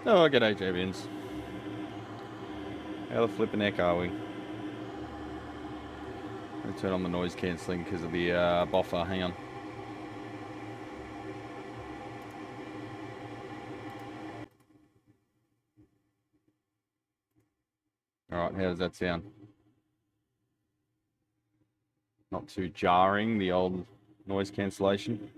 Oh, g'day, Javians. How the flippin' heck are we? Let me turn on the noise cancelling because of the BOFA. Hang on. Alright, how does that sound? Not too jarring, the old noise cancellation.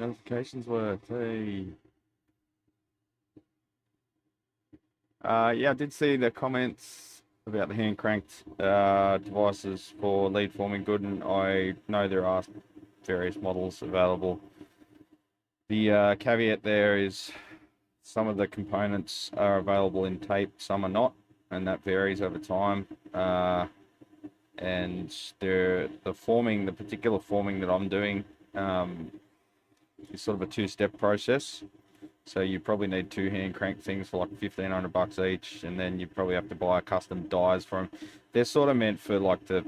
Notifications worked. Hey. Yeah, I did see the comments about the hand cranked devices for lead forming good, and I know there are various models available. The caveat there is some of the components are available in tape, some are not, and that varies over time. And the particular forming that I'm doing is sort of a two-step process. So you probably need two hand crank things for like $1,500 each, and then you probably have to buy custom dies for them. They're sort of meant for like the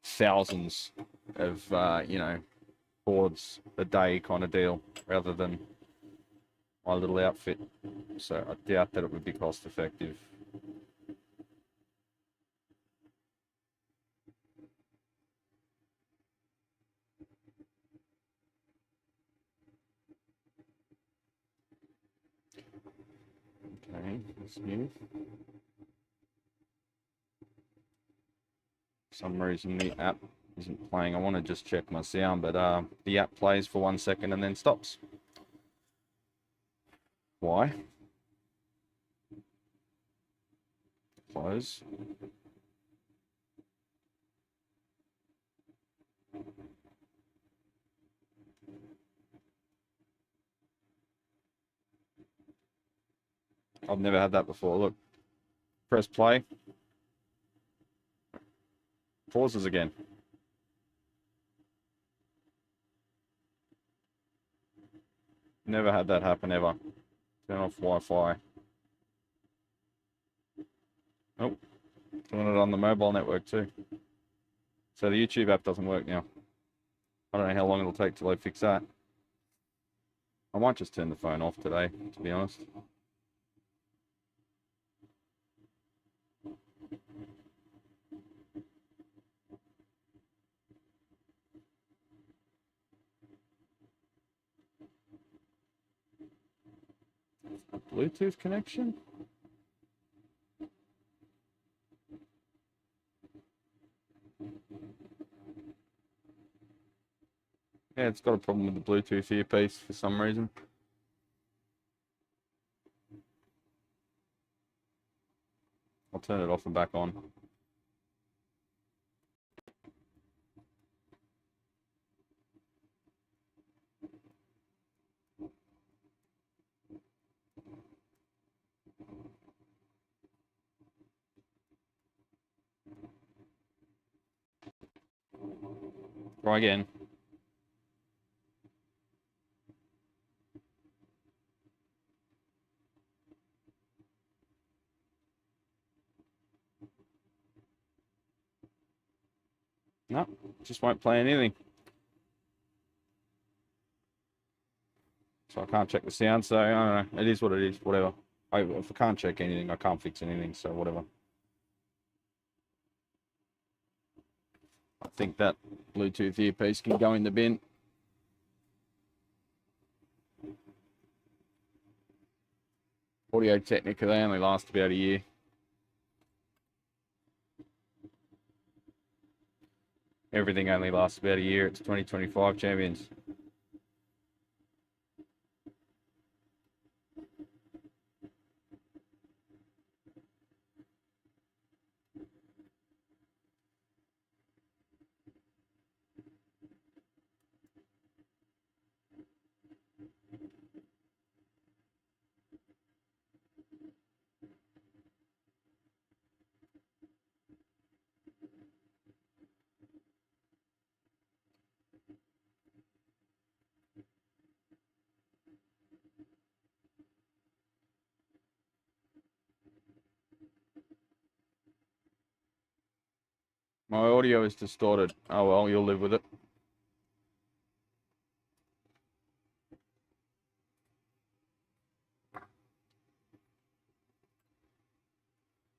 thousands of boards a day kind of deal, rather than my little outfit. So I doubt that it would be cost effective. Okay, that's new. For some reason the app isn't playing. I want to just check my sound, but the app plays for 1 second and then stops. Why? Close. I've never had that before. Look, press play. Pauses again. Never had that happen ever. Turn off Wi-Fi. Oh, doing it on the mobile network too. So the YouTube app doesn't work now. I don't know how long it'll take till I fix that. I might just turn the phone off today, to be honest. A Bluetooth connection? Yeah, it's got a problem with the Bluetooth earpiece for some reason. I'll turn it off and back on. Try again. No, just won't play anything. So I can't check the sound, so I don't know. It is what it is, whatever. If I can't check anything, I can't fix anything, so whatever. I think that Bluetooth earpiece can go in the bin. Audio Technica, they only last about a year. Everything only lasts about a year. It's 2025 champions. My audio is distorted. Oh well, you'll live with it.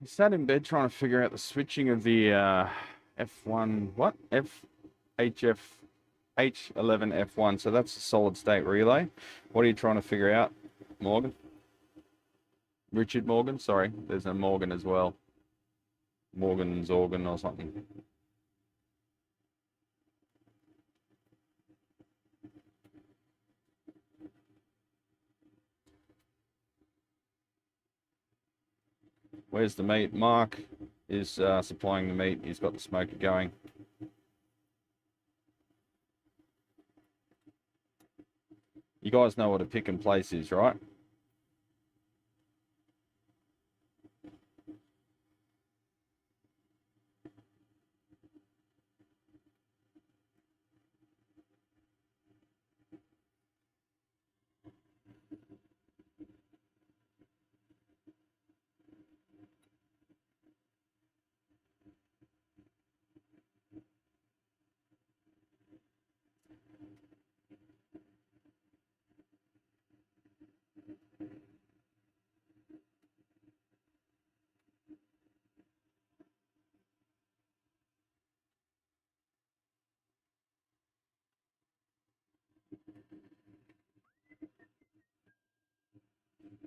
I sat in bed trying to figure out the switching of the F1, what? H11F1. So that's a solid state relay. What are you trying to figure out, Morgan? Richard Morgan? Sorry, there's a Morgan as well. Morgan's organ or something. Where's the meat? Mark is supplying the meat. He's got the smoker going. You guys know what a pick and place is, right?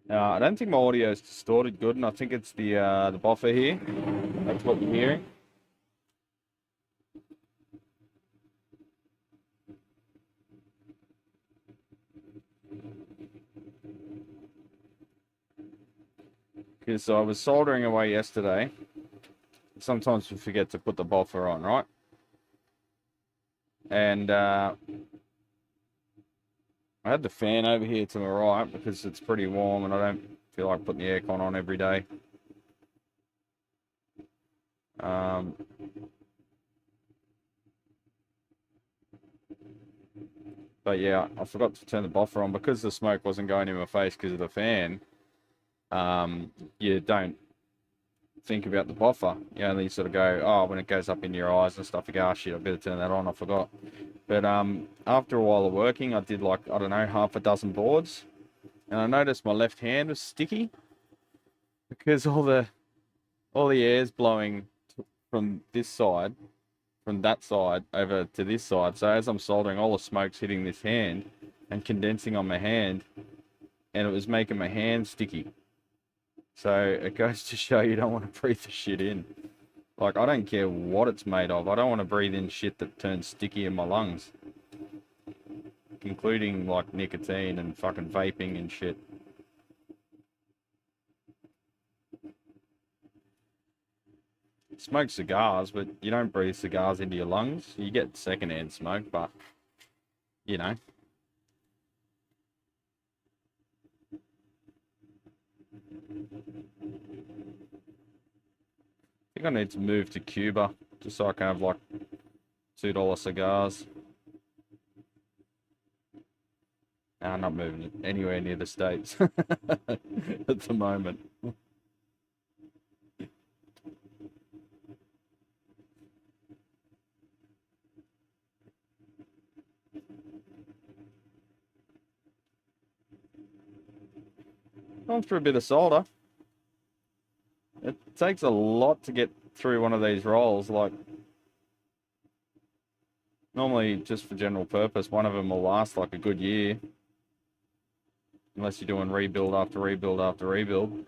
I don't think my audio is distorted good, and I think it's the BOFA here. That's what you're hearing. Because I was soldering away yesterday. Sometimes we forget to put the BOFA on, right? And I had the fan over here to my right because it's pretty warm and I don't feel like putting the aircon on every day. But yeah, I forgot to turn the BOFA on because the smoke wasn't going in my face because of the fan. You don't think about the BOFA. You only sort of go, oh, when it goes up in your eyes and stuff, you go, oh shit, I better turn that on, I forgot. But after a while of working, I did like, I don't know, half a dozen boards. And I noticed my left hand was sticky because all the air's blowing from this side, from that side over to this side. So as I'm soldering, all the smoke's hitting this hand and condensing on my hand, and it was making my hand sticky. So it goes to show you don't want to breathe the shit in. Like, I don't care what it's made of. I don't want to breathe in shit that turns sticky in my lungs. Including, like, nicotine and fucking vaping and shit. Smoke cigars, but you don't breathe cigars into your lungs. You get secondhand smoke, but, you know. I think I need to move to Cuba just so I can have like $2 cigars. No, I'm not moving anywhere near the States at the moment. Going through a bit of solder. It takes a lot to get through one of these rolls. Like, normally just for general purpose, one of them will last like a good year. Unless you're doing rebuild after rebuild after rebuild.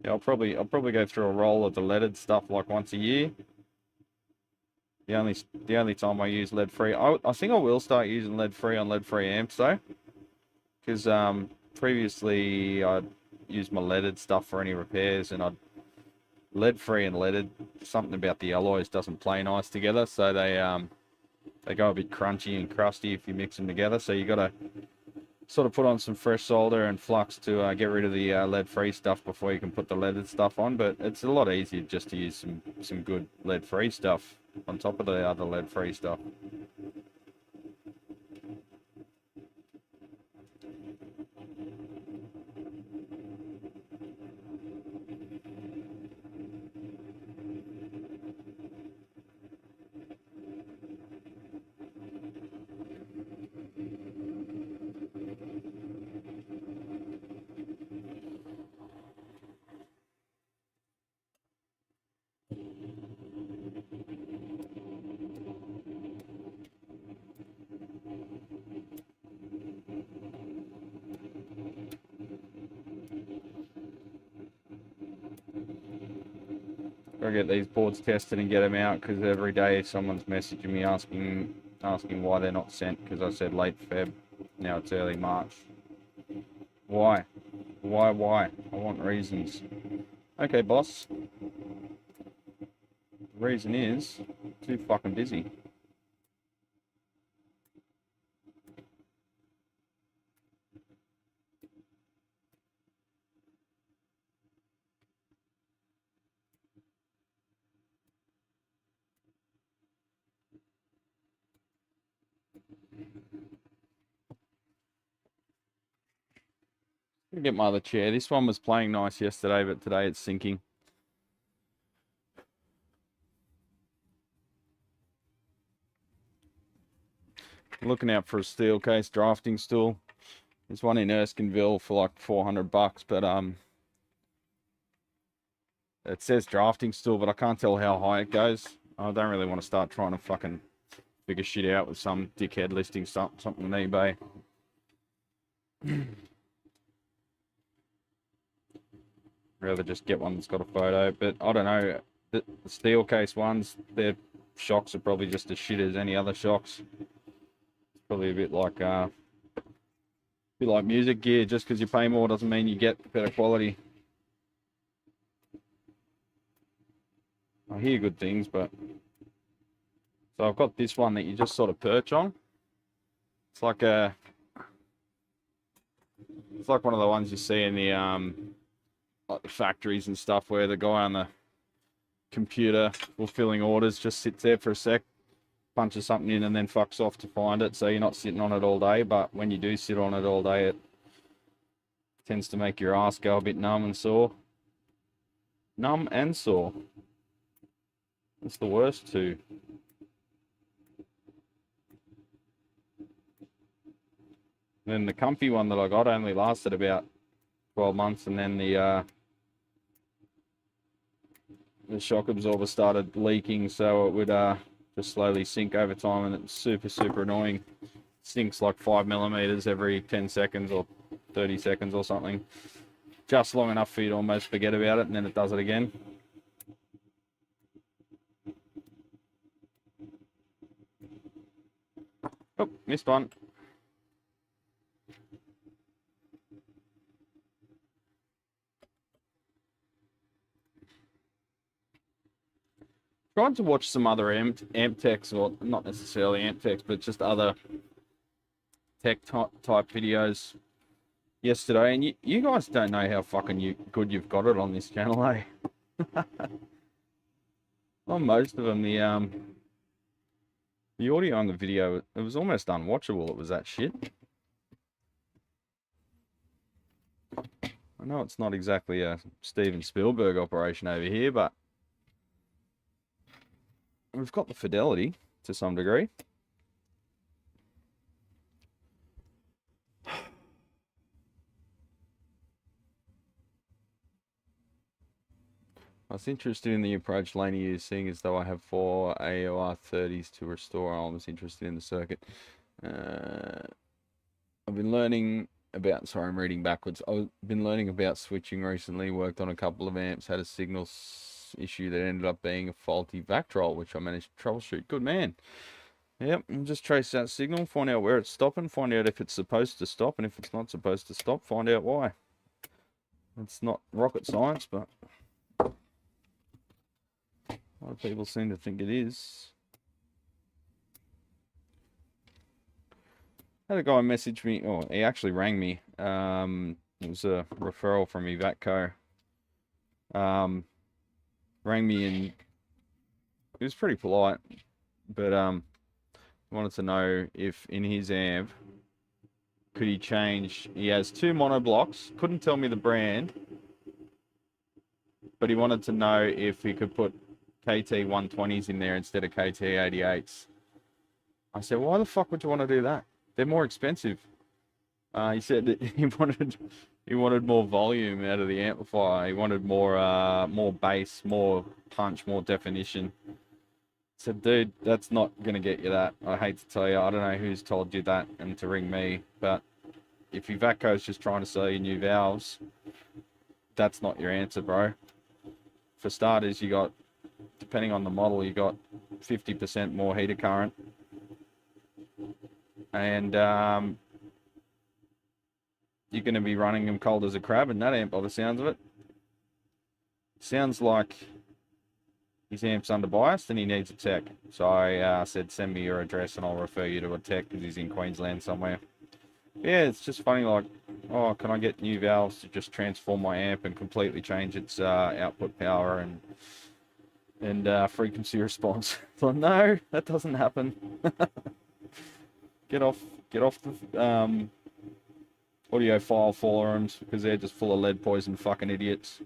Yeah, I'll probably go through a roll of the leaded stuff like once a year. The only time I use lead free, I think I will start using lead free on lead free amps though, because previously I'd used my leaded stuff for any repairs, and I'd lead free and leaded, something about the alloys doesn't play nice together, so they go a bit crunchy and crusty if you mix them together. So you got to sort of put on some fresh solder and flux to get rid of the lead-free stuff before you can put the leaded stuff on. But it's a lot easier just to use some good lead-free stuff on top of the other lead-free stuff. Gotta get these boards tested and get them out, because every day someone's messaging me asking why they're not sent, because I said late Feb. Now it's early March. Why? Why? I want reasons. Okay, boss. The reason is too fucking busy. Get my other chair. This one was playing nice yesterday, but today it's sinking. Looking out for a steel case drafting stool. There's one in Erskineville for like $400, but it says drafting stool, but I can't tell how high it goes. I don't really want to start trying to fucking figure shit out with some dickhead listing something on eBay. Rather just get one that's got a photo, but I don't know. The steel case ones, their shocks are probably just as shit as any other shocks. It's probably a bit like music gear. Just because you pay more doesn't mean you get better quality. I hear good things, but so I've got this one that you just sort of perch on. It's like one of the ones you see in the like the factories and stuff, where the guy on the computer fulfilling orders just sits there for a sec, punches something in, and then fucks off to find it. So you're not sitting on it all day, but when you do sit on it all day, it tends to make your ass go a bit numb and sore. Numb and sore. That's the worst too. Then the comfy one that I got only lasted about 12 months, and then the shock absorber started leaking, so it would just slowly sink over time, and it's super annoying. It sinks like 5mm every 10 seconds or 30 seconds or something. Just long enough for you to almost forget about it, and then it does it again. Oh, missed one. Tried to watch some other amp techs, or not necessarily amp techs, but just other tech type videos yesterday, and you guys don't know how fucking good you've got it on this channel, eh? On most of them, the audio on the video, it was almost unwatchable. It was that shit. I know it's not exactly a Steven Spielberg operation over here, but we've got the fidelity to some degree. I was interested in the approach Laney is seeing, as though I have 4 AOR 30s to restore. I was interested in the circuit. I've been learning about, sorry, I'm reading backwards. I've been learning about switching recently, worked on a couple of amps, had a signal issue that ended up being a faulty Vactrol, which I managed to troubleshoot. Good man. Yep, and just trace that signal, find out where it's stopping, find out if it's supposed to stop, and if it's not supposed to stop, find out why. It's not rocket science, but a lot of people seem to think it is. I had a guy message me, oh, he actually rang me. It was a referral from Evatco. Rang me, and he was pretty polite, but wanted to know if in his amp could he change. He has 2 monoblocks, couldn't tell me the brand, but he wanted to know if he could put KT 120s in there instead of KT 88s. I said, why the fuck would you want to do that? They're more expensive. He said that he wanted more volume out of the amplifier. He wanted more bass, more punch, more definition. I said, dude, that's not gonna get you that. I hate to tell you, I don't know who's told you that and to ring me, but if Evatco's just trying to sell you new valves, that's not your answer, bro. For starters, you got depending on the model, you got 50% more heater current. And you're going to be running them cold as a crab in that amp by the sounds of it. Sounds like his amp's under biased and he needs a tech. So I said, send me your address and I'll refer you to a tech because he's in Queensland somewhere. Yeah, it's just funny, like, oh, can I get new valves to just transform my amp and completely change its output power and frequency response? So no, that doesn't happen. Get off the audiophile forums because they're just full of lead poison fucking idiots.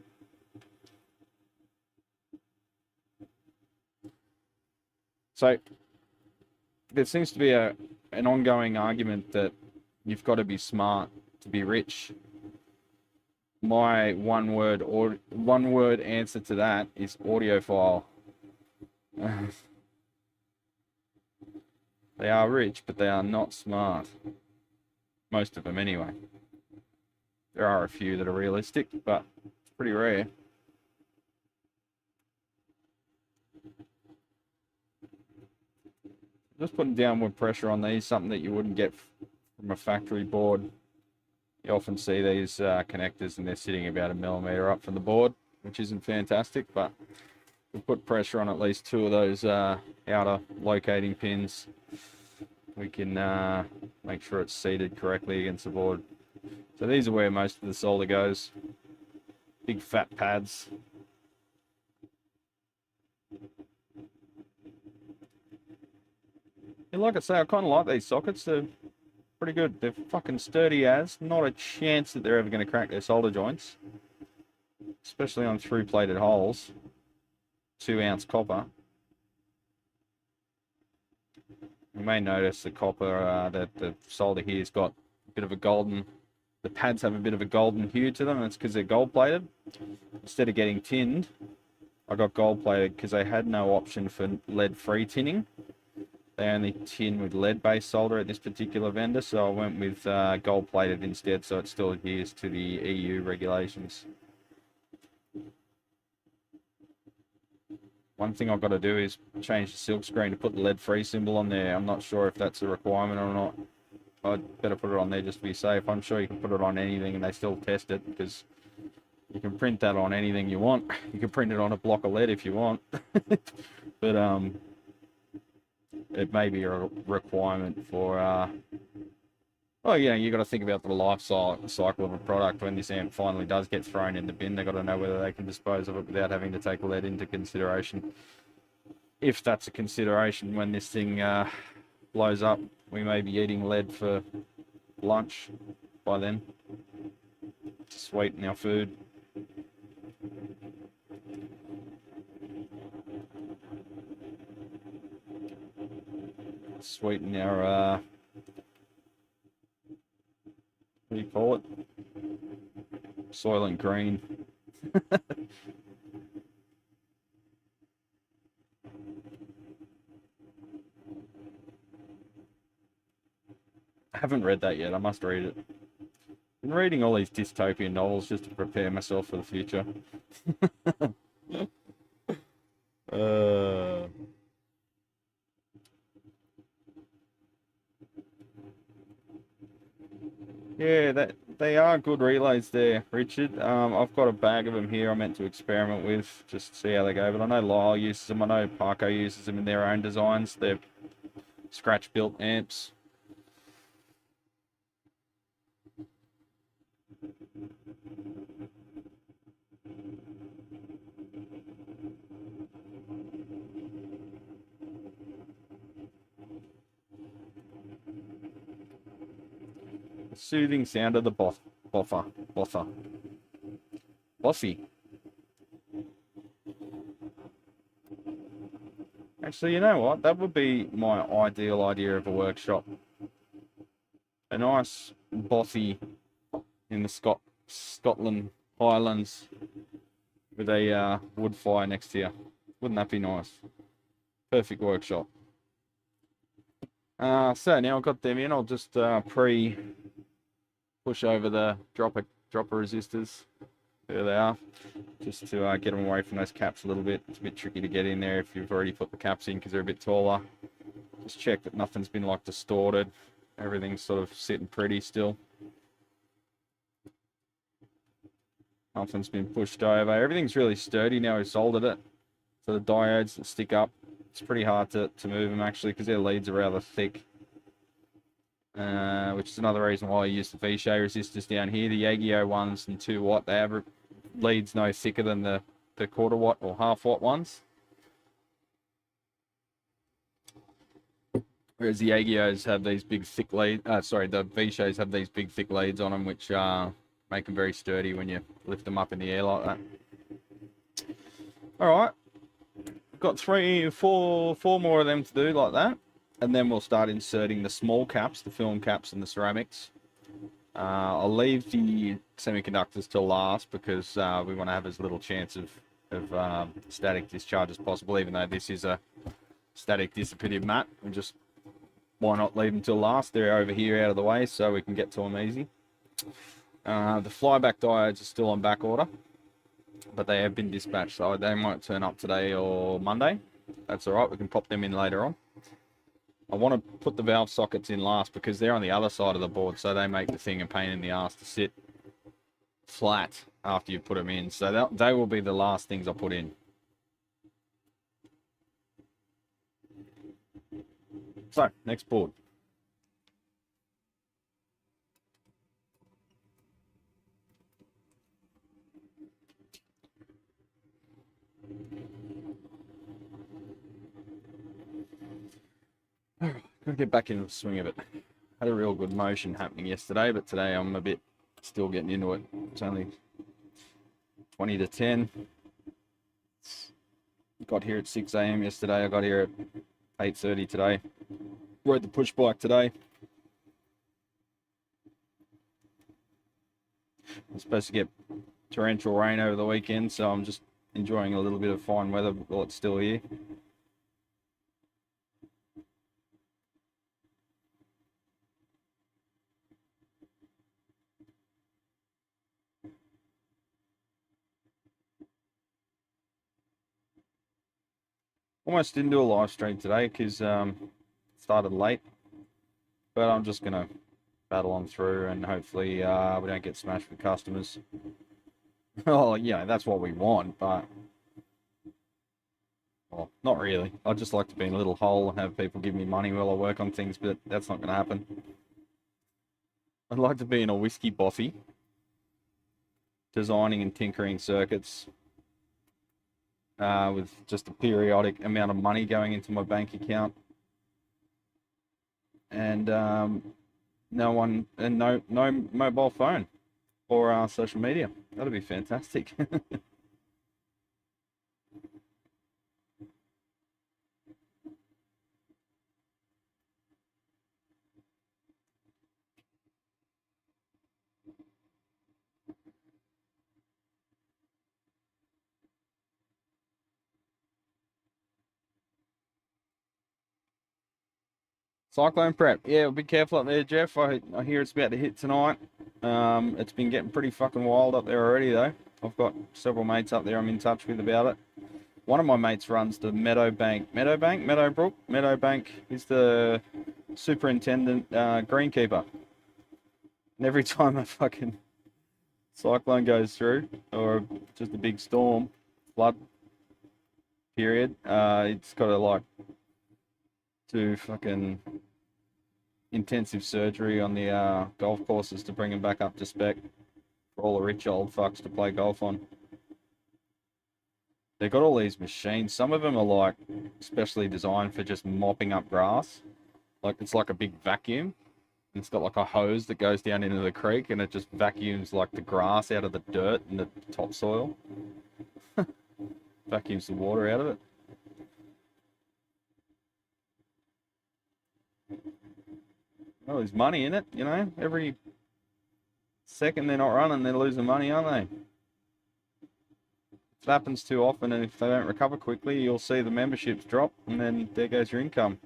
So there seems to be an ongoing argument that you've got to be smart to be rich. My one word answer to that is audiophile. They are rich, but they are not smart. Most of them, anyway. There are a few that are realistic, but it's pretty rare. Just putting downward pressure on these, something that you wouldn't get from a factory board. You often see these connectors and they're sitting about 1 millimeter up from the board, which isn't fantastic, but we put pressure on at least 2 of those outer locating pins. We can make sure it's seated correctly against the board. So these are where most of the solder goes. Big fat pads. And like I say, I kind of like these sockets. They're pretty good. They're fucking sturdy as. Not a chance that they're ever going to crack their solder joints. Especially on through-plated holes. 2-ounce copper. You may notice the copper, that the solder here's got a bit of a golden... The pads have a bit of a golden hue to them, and it's because they're gold-plated. Instead of getting tinned, I got gold-plated because they had no option for lead-free tinning. They only tin with lead-based solder at this particular vendor, so I went with gold-plated instead, so it still adheres to the EU regulations. One thing I've got to do is change the silk screen to put the lead-free symbol on there. I'm not sure if that's a requirement or not. I'd better put it on there just to be safe. I'm sure you can put it on anything and they still test it, because you can print that on anything you want. You can print it on a block of lead if you want. But it may be a requirement for well, yeah, you got to think about the life cycle of a product. When this amp finally does get thrown in the bin, they've got to know whether they can dispose of it without having to take lead into consideration. If that's a consideration when this thing blows up, we may be eating lead for lunch by then to sweeten our food. Sweeten our what do you call it? Soylent Green. I haven't read that yet. I must read it. Been reading all these dystopian novels just to prepare myself for the future. Yeah, they are good relays there, Richard. I've got a bag of them here I meant to experiment with, just to see how they go. But I know Lyle uses them. I know Parco uses them in their own designs. They're scratch-built amps. The soothing sound of the BOFA. Bossy. Actually, you know what? That would be my ideal idea of a workshop. A nice bossy in the Scotland Highlands with a wood fire next to you. Wouldn't that be nice? Perfect workshop. So now I've got them in, I'll just push over the dropper resistors. There they are. Just to get them away from those caps a little bit. It's a bit tricky to get in there if you've already put the caps in because they're a bit taller. Just check that nothing's been like distorted. Everything's sort of sitting pretty still. Nothing's been pushed over. Everything's really sturdy now we've soldered it. So the diodes that stick up, it's pretty hard to move them actually because their leads are rather thick. Which is another reason why I use the V-shaped resistors down here. The Yagio ones and 2 watt, they have leads no thicker than the quarter watt or half watt ones. Whereas the Yagios have these big thick leads, the V-shapes have these big thick leads on them, which make them very sturdy when you lift them up in the air like that. Alright, got 4 more of them to do like that. And then we'll start inserting the small caps, the film caps and the ceramics. I'll leave the semiconductors till last because we want to have as little chance of static discharge as possible, even though this is a static dissipative mat. And just why not leave them till last? They're over here out of the way so we can get to them easy. The flyback diodes are still on back order, but they have been dispatched, so they might turn up today or Monday. That's alright, we can pop them in later on. I want to put the valve sockets in last because they're on the other side of the board, so they make the thing a pain in the ass to sit flat after you put them in. So they will be the last things I put in. So, next board. Gotta get back into the swing of it. Had a real good motion happening yesterday, but today I'm a bit still getting into it. It's only 20 to 10. Got here at 6 AM yesterday. I got here at 8:30 today. Rode the push bike today. I'm supposed to get torrential rain over the weekend, so I'm just enjoying a little bit of fine weather while it's still here. Almost didn't do a live stream today because it started late, but I'm just gonna battle on through and hopefully we don't get smashed with customers. Oh, yeah, that's what we want, but well, not really. I'd just like to be in a little hole and have people give me money while I work on things, but that's not gonna happen. I'd like to be in a whiskey boffy, designing and tinkering circuits. With just a periodic amount of money going into my bank account, and no mobile phone or social media. That'd be fantastic. Cyclone prep. Yeah, be careful up there, Jeff. I hear it's about to hit tonight. It's been getting pretty fucking wild up there already, though. I've got several mates up there I'm in touch with about it. One of my mates runs the Meadowbank. Meadowbank is the superintendent greenkeeper. And every time a fucking cyclone goes through, or just a big storm, flood period, it's got to like do fucking intensive surgery on the golf courses to bring them back up to spec for all the rich old fucks to play golf on. They've got all these machines. Some of them are like specially designed for just mopping up grass. Like it's like a big vacuum. And it's got like a hose that goes down into the creek and it just vacuums like the grass out of the dirt and the topsoil. Vacuums the water out of it. Well, there's money in it, you know. Every second they're not running, they're losing money, aren't they? If it happens too often and if they don't recover quickly, you'll see the memberships drop and then there goes your income.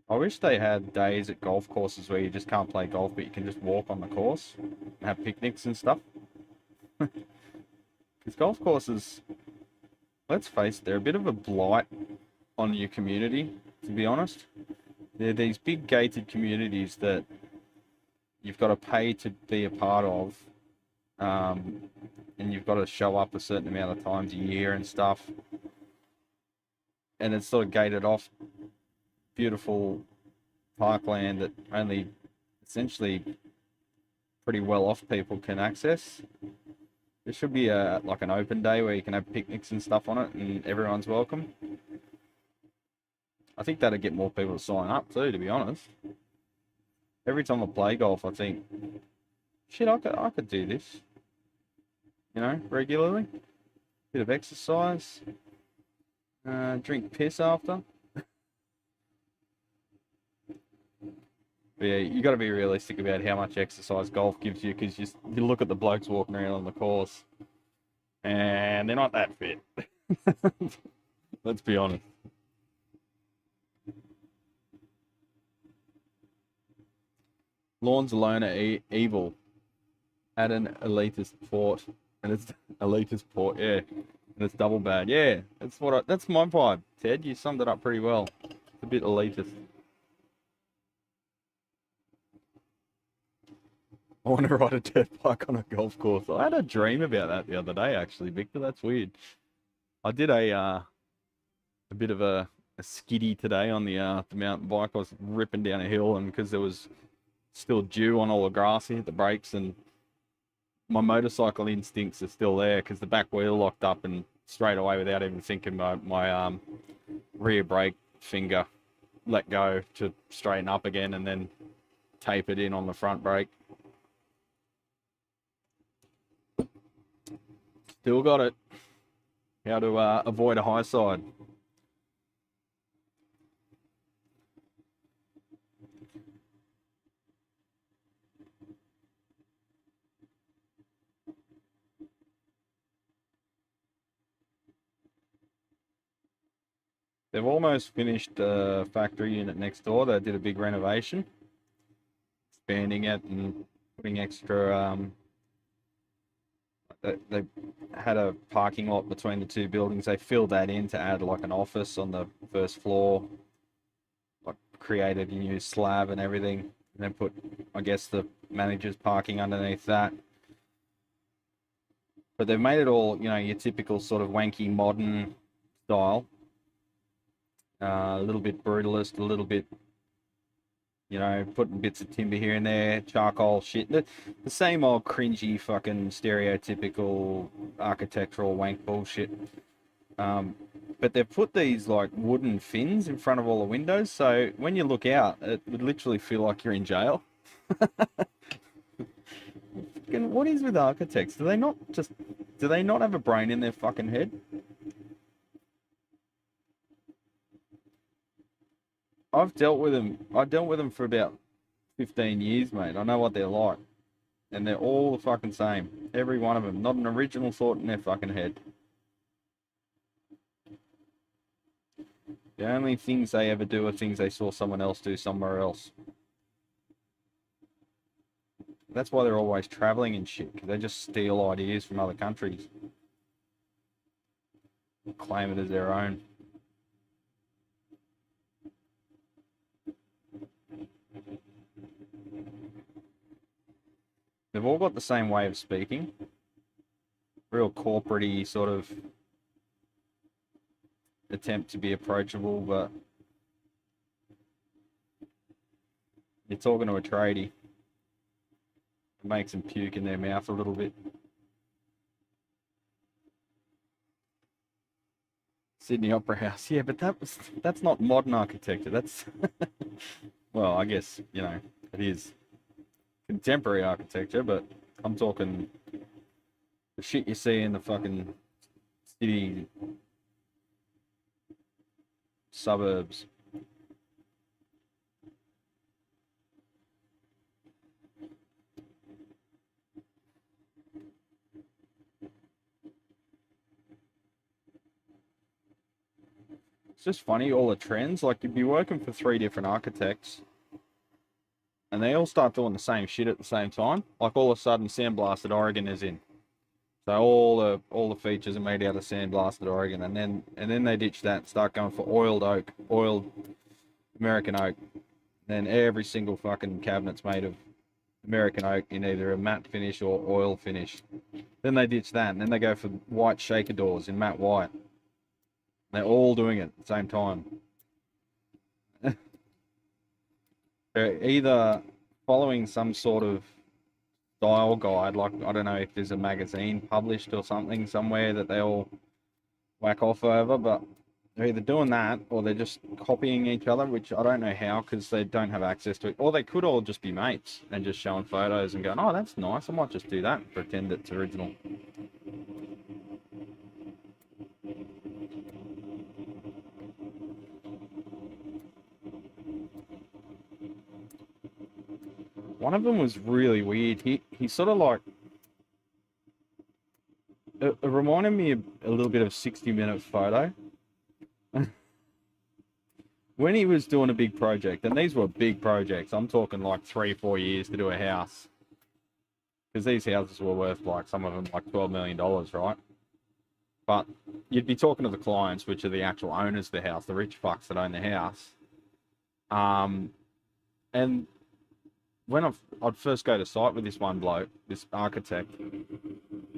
I wish they had days at golf courses where you just can't play golf, but you can just walk on the course and have picnics and stuff. Because golf courses, let's face it, they're a bit of a blight on your community, to be honest. They're these big gated communities that you've got to pay to be a part of, and you've got to show up a certain amount of times a year and stuff. And it's sort of gated off, beautiful parkland that only essentially pretty well off people can access. There should be like an open day where you can have picnics and stuff on it and everyone's welcome. I think that'd get more people to sign up too, to be honest. Every time I play golf, I think, shit, I could do this, you know, regularly. Bit of exercise, drink piss after. But yeah, you got to be realistic about how much exercise golf gives you, because you look at the blokes walking around on the course, and they're not that fit. Let's be honest. Lawns alone are evil. Add an elitist port, and it's elitist port, yeah, and it's double bad, yeah. That's my vibe, Ted. You summed it up pretty well. It's a bit elitist. I want to ride a dirt bike on a golf course. I had a dream about that the other day, actually, Victor. That's weird. I did a bit of a skiddy today on the mountain bike. I was ripping down a hill, and because there was still dew on all the grass, I hit the brakes, and my motorcycle instincts are still there because the back wheel locked up, and straight away, without even thinking, my rear brake finger let go to straighten up again, and then tape it in on the front brake. Still got it. How to avoid a high side. They've almost finished the factory unit next door. They did a big renovation, expanding it and putting extra. They had a parking lot between the two buildings. They filled that in to add like an office on the first floor, like created a new slab and everything, and then put, I guess, the manager's parking underneath that. But they've made it all, you know, your typical sort of wanky modern style. A little bit brutalist, a little bit, you know, putting bits of timber here and there, charcoal shit. The same old cringy fucking stereotypical architectural wank bullshit. But they've put these like wooden fins in front of all the windows, so when you look out, it would literally feel like you're in jail. What is with architects? Do they not have a brain in their fucking head? I've dealt with them. I dealt with them for about 15 years, mate. I know what they're like. And they're all the fucking same. Every one of them. Not an original thought in their fucking head. The only things they ever do are things they saw someone else do somewhere else. That's why they're always traveling and shit, because they just steal ideas from other countries. Claim it as their own. They've all got the same way of speaking. Real corporate-y sort of attempt to be approachable, but you're talking to a tradie. It makes them puke in their mouth a little bit. Sydney Opera House, yeah, but that's not modern architecture. That's well, I guess, you know, it is contemporary architecture, but I'm talking the shit you see in the fucking city suburbs. It's just funny, all the trends. Like, you'd be working for 3 different architects, and they all start doing the same shit at the same time. Like, all of a sudden, sandblasted Oregon is in. So all the features are made out of sandblasted Oregon, and then they ditch that and start going for oiled oak, oiled American oak. Then every single fucking cabinet's made of American oak in either a matte finish or oil finish. Then they ditch that, and then they go for white shaker doors in matte white. They're all doing it at the same time. They're either following some sort of style guide, like, I don't know if there's a magazine published or something somewhere that they all whack off over, but they're either doing that or they're just copying each other, which I don't know how, because they don't have access to it. Or they could all just be mates and just showing photos and going, oh, that's nice, I might just do that and pretend it's original. One of them was really weird. He sort of like, it reminded me a little bit of 60-minute photo. When he was doing a big project, and these were big projects, I'm talking like 3-4 years to do a house. Because these houses were worth, like, some of them like $12 million, right? But you'd be talking to the clients, which are the actual owners of the house, the rich fucks that own the house. And when I'd first go to site with this one bloke, this architect,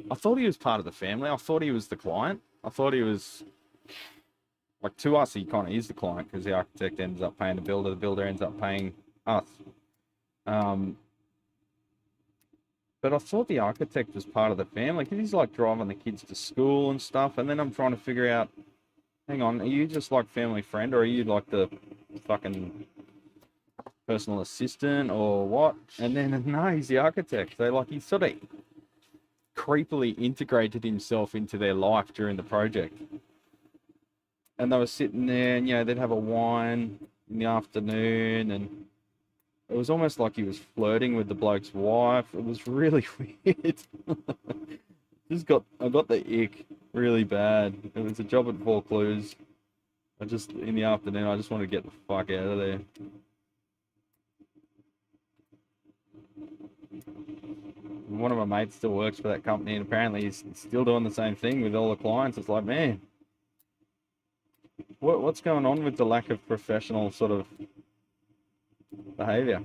I thought he was part of the family. I thought he was the client. I thought he was, like, to us, he kind of is the client, because the architect ends up paying the builder ends up paying us. But I thought the architect was part of the family, because he's like driving the kids to school and stuff. And then I'm trying to figure out, hang on, are you just like family friend, or are you like the fucking personal assistant or what? And then, no, he's the architect. So, like, he sort of creepily integrated himself into their life during the project. And they were sitting there, and, you know, they'd have a wine in the afternoon, and it was almost like he was flirting with the bloke's wife. It was really weird. I got the ick really bad. It was a job at Vaucluse. In the afternoon, I just wanted to get the fuck out of there. One of my mates still works for that company, and apparently he's still doing the same thing with all the clients. It's like, man, what's going on with the lack of professional sort of behavior?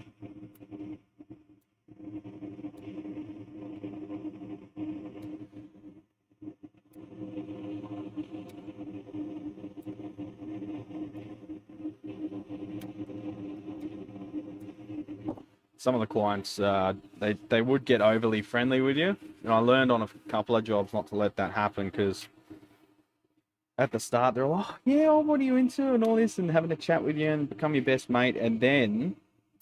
Some of the clients, they would get overly friendly with you. And I learned on a couple of jobs not to let that happen, because at the start they're like, oh, yeah, oh, what are you into and all this, and having a chat with you and become your best mate. And then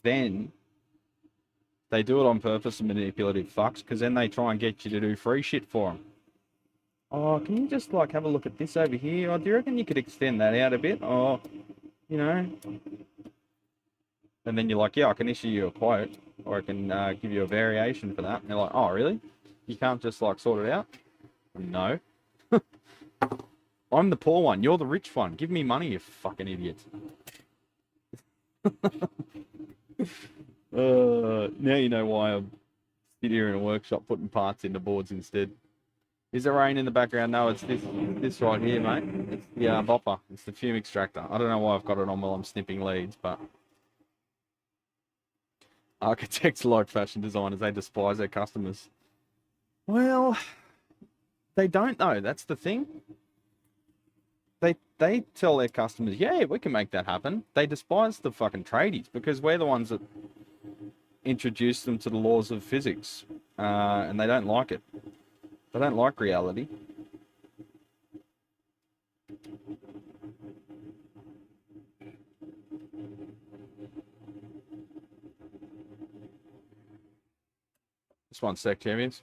they do it on purpose, and manipulative fucks, because then they try and get you to do free shit for them. Oh, can you just, like, have a look at this over here? Oh, do you reckon you could extend that out a bit? Oh, you know. And then you're like, yeah, I can issue you a quote, or I can give you a variation for that. And they're like, oh, really? You can't just, like, sort it out? No. I'm the poor one. You're the rich one. Give me money, you fucking idiot. Now you know why I sit here in a workshop putting parts into boards instead. Is there rain in the background? No, it's this right here, mate. It's the BOFA. It's the fume extractor. I don't know why I've got it on while I'm snipping leads, but architects like fashion designers, they despise their customers. Well, they don't though. That's the thing. They tell their customers, yeah, we can make that happen. They despise the fucking tradies, because we're the ones that introduce them to the laws of physics, and they don't like it. They don't like reality. Just one sec, champions.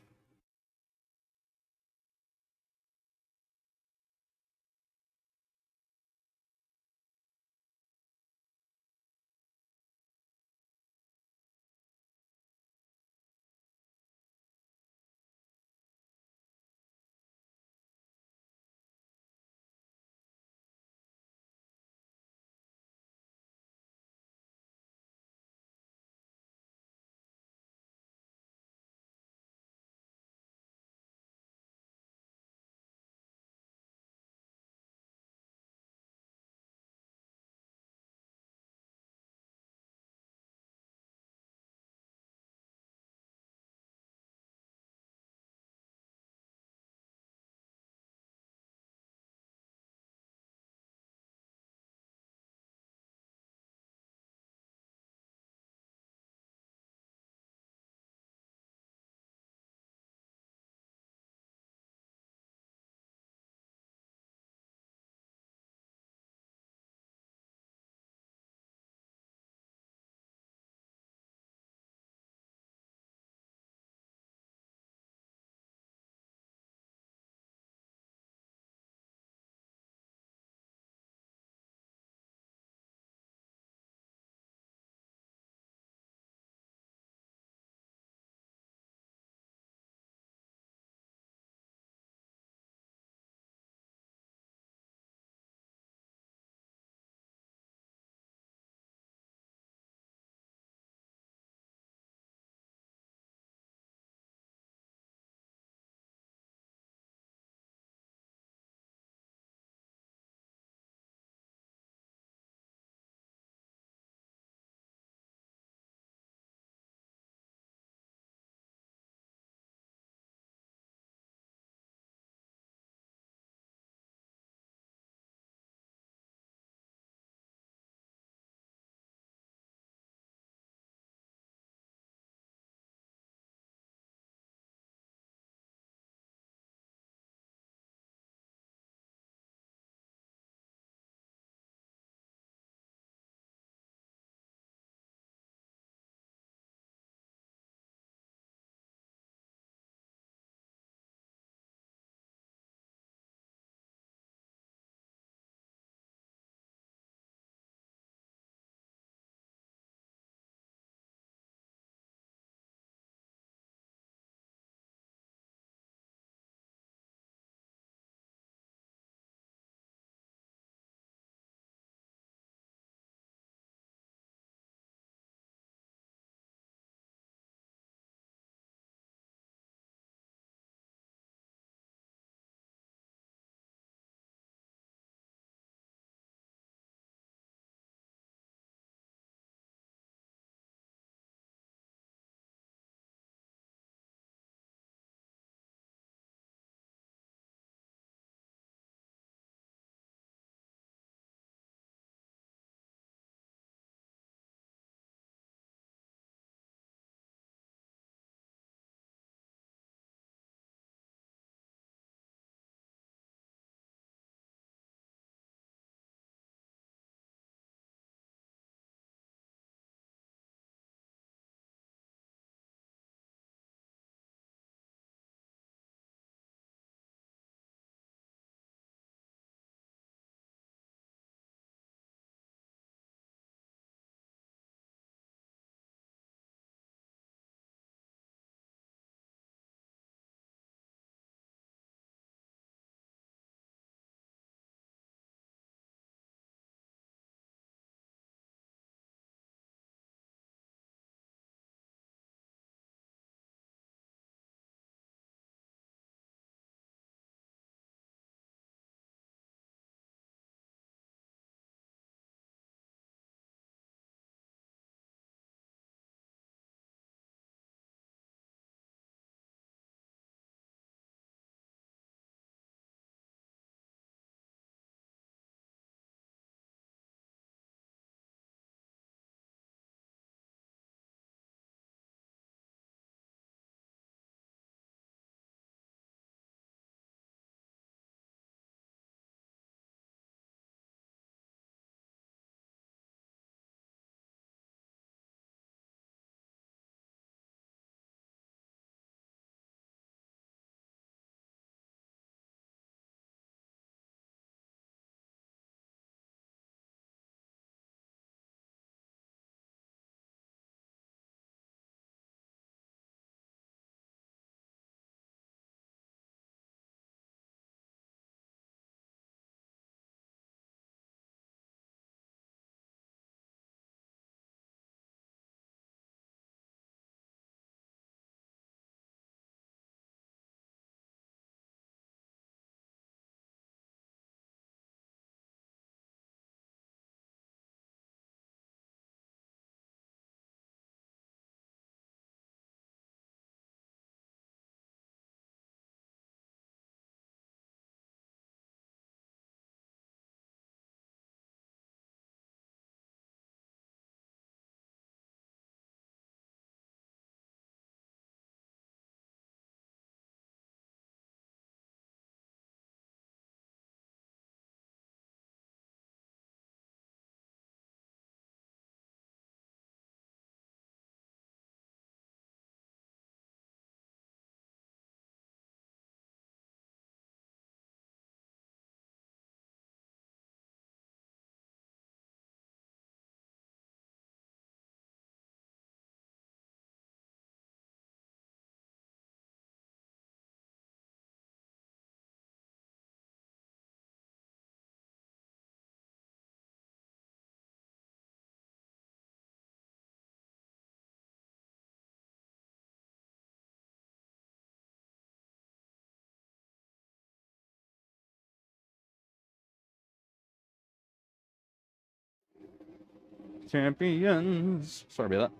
Champions. Sorry about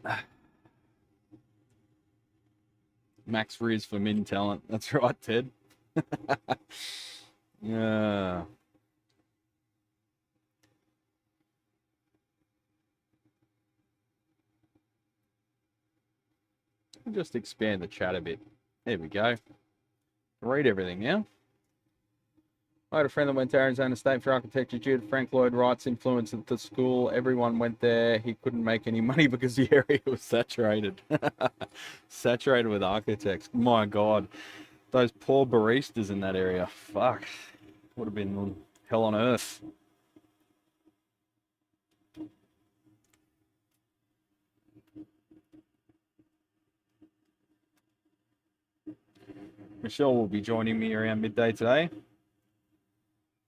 that. Max Frizz for min talent. That's right, Ted. Yeah. Just expand the chat a bit. There we go. Read everything now. I had a friend that went to Arizona State for architecture due to Frank Lloyd Wright's influence at the school. Everyone went there. He couldn't make any money because the area was saturated. Saturated with architects. My God. Those poor baristas in that area. Fuck. Would have been hell on earth. Michelle will be joining me around midday today.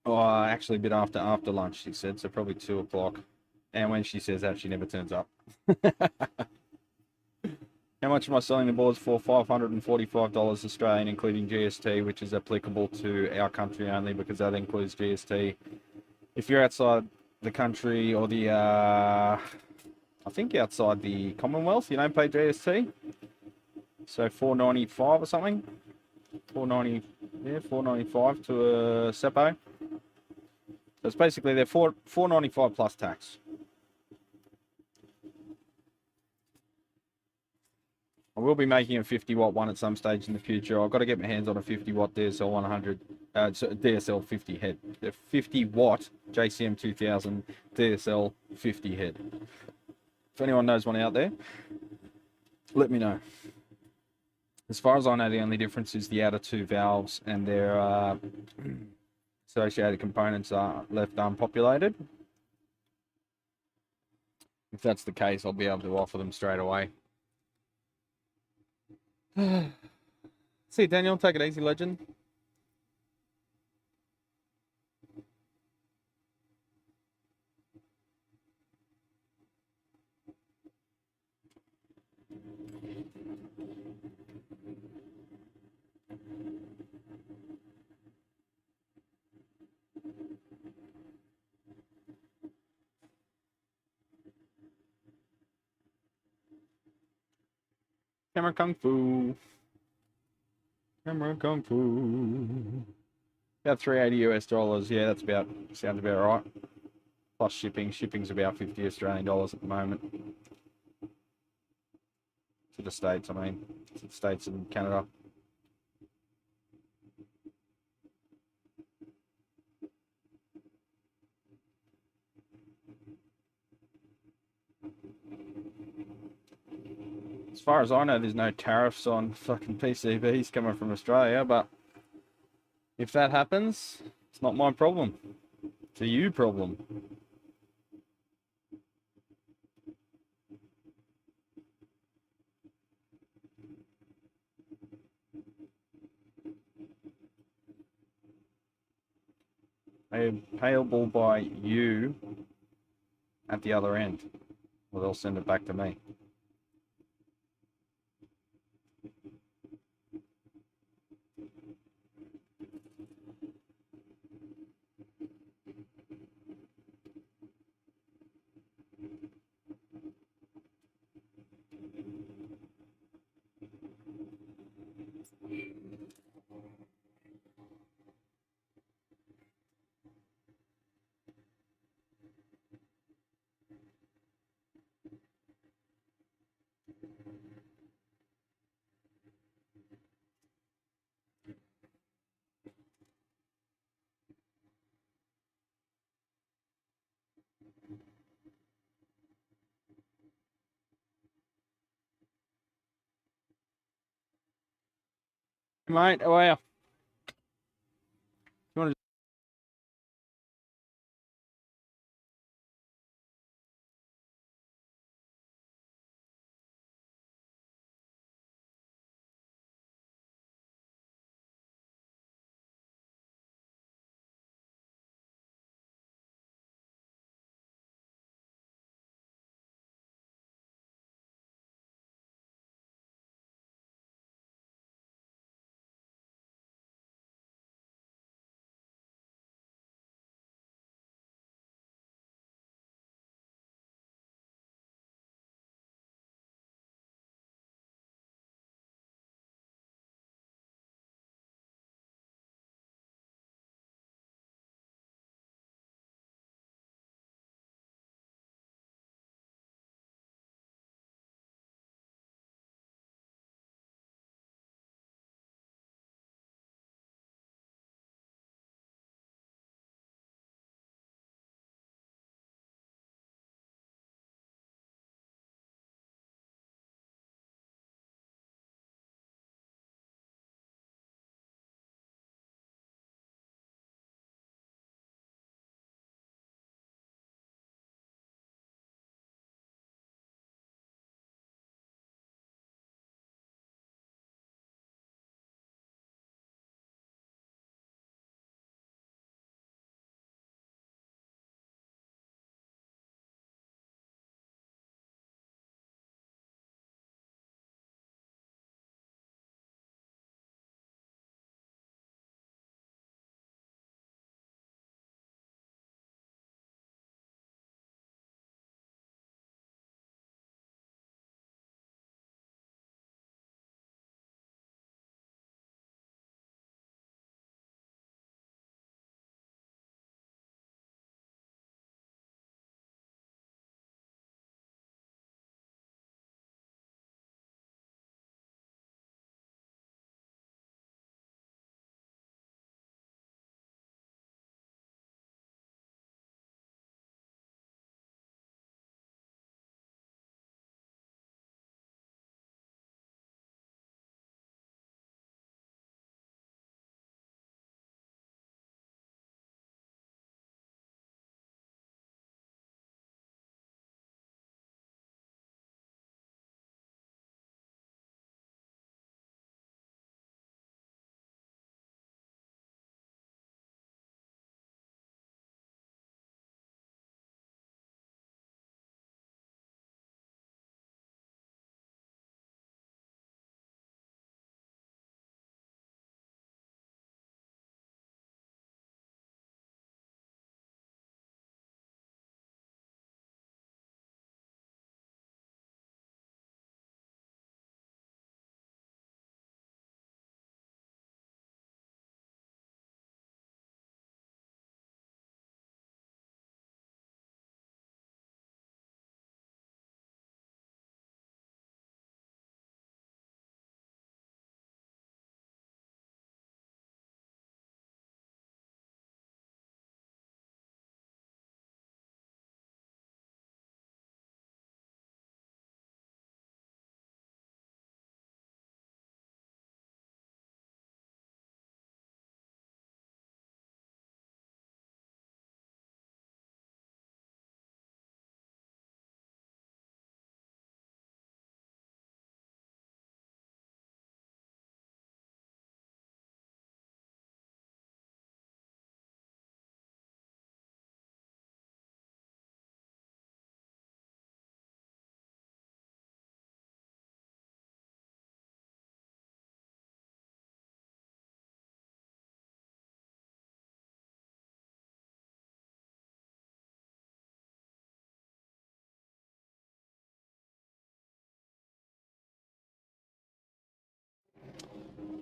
Oh, actually a bit after lunch, she said, so probably 2 o'clock. And when she says that, she never turns up. How much am I selling the boards for? $545 Australian, including GST, which is applicable to our country only because that includes GST. If you're outside the country or the, I think outside the Commonwealth, you don't pay GST. So $495 or something. $490, yeah, $495 to a Seppo. So it's basically they're $495 plus tax. I will be making a 50-watt one at some stage in the future. I've got to get my hands on a 50-watt DSL 100, DSL 50 head. The 50-watt JCM 2000 DSL 50 head. If anyone knows one out there, let me know. As far as I know, the only difference is the outer two valves and their associated components are left unpopulated. If that's the case, I'll be able to offer them straight away. See, Daniel, take it easy, legend. Camera Kung Fu. Camera Kung Fu. About $380 US. Yeah, that's about, sounds about right. Plus shipping. Shipping's about 50 Australian dollars at the moment. To the States, I mean. To the States and Canada. As far as I know, there's no tariffs on fucking PCBs coming from Australia, but if that happens, it's not my problem. It's a you problem. Payable by you at the other end, or they'll send it back to me. Mate, how are you? You want to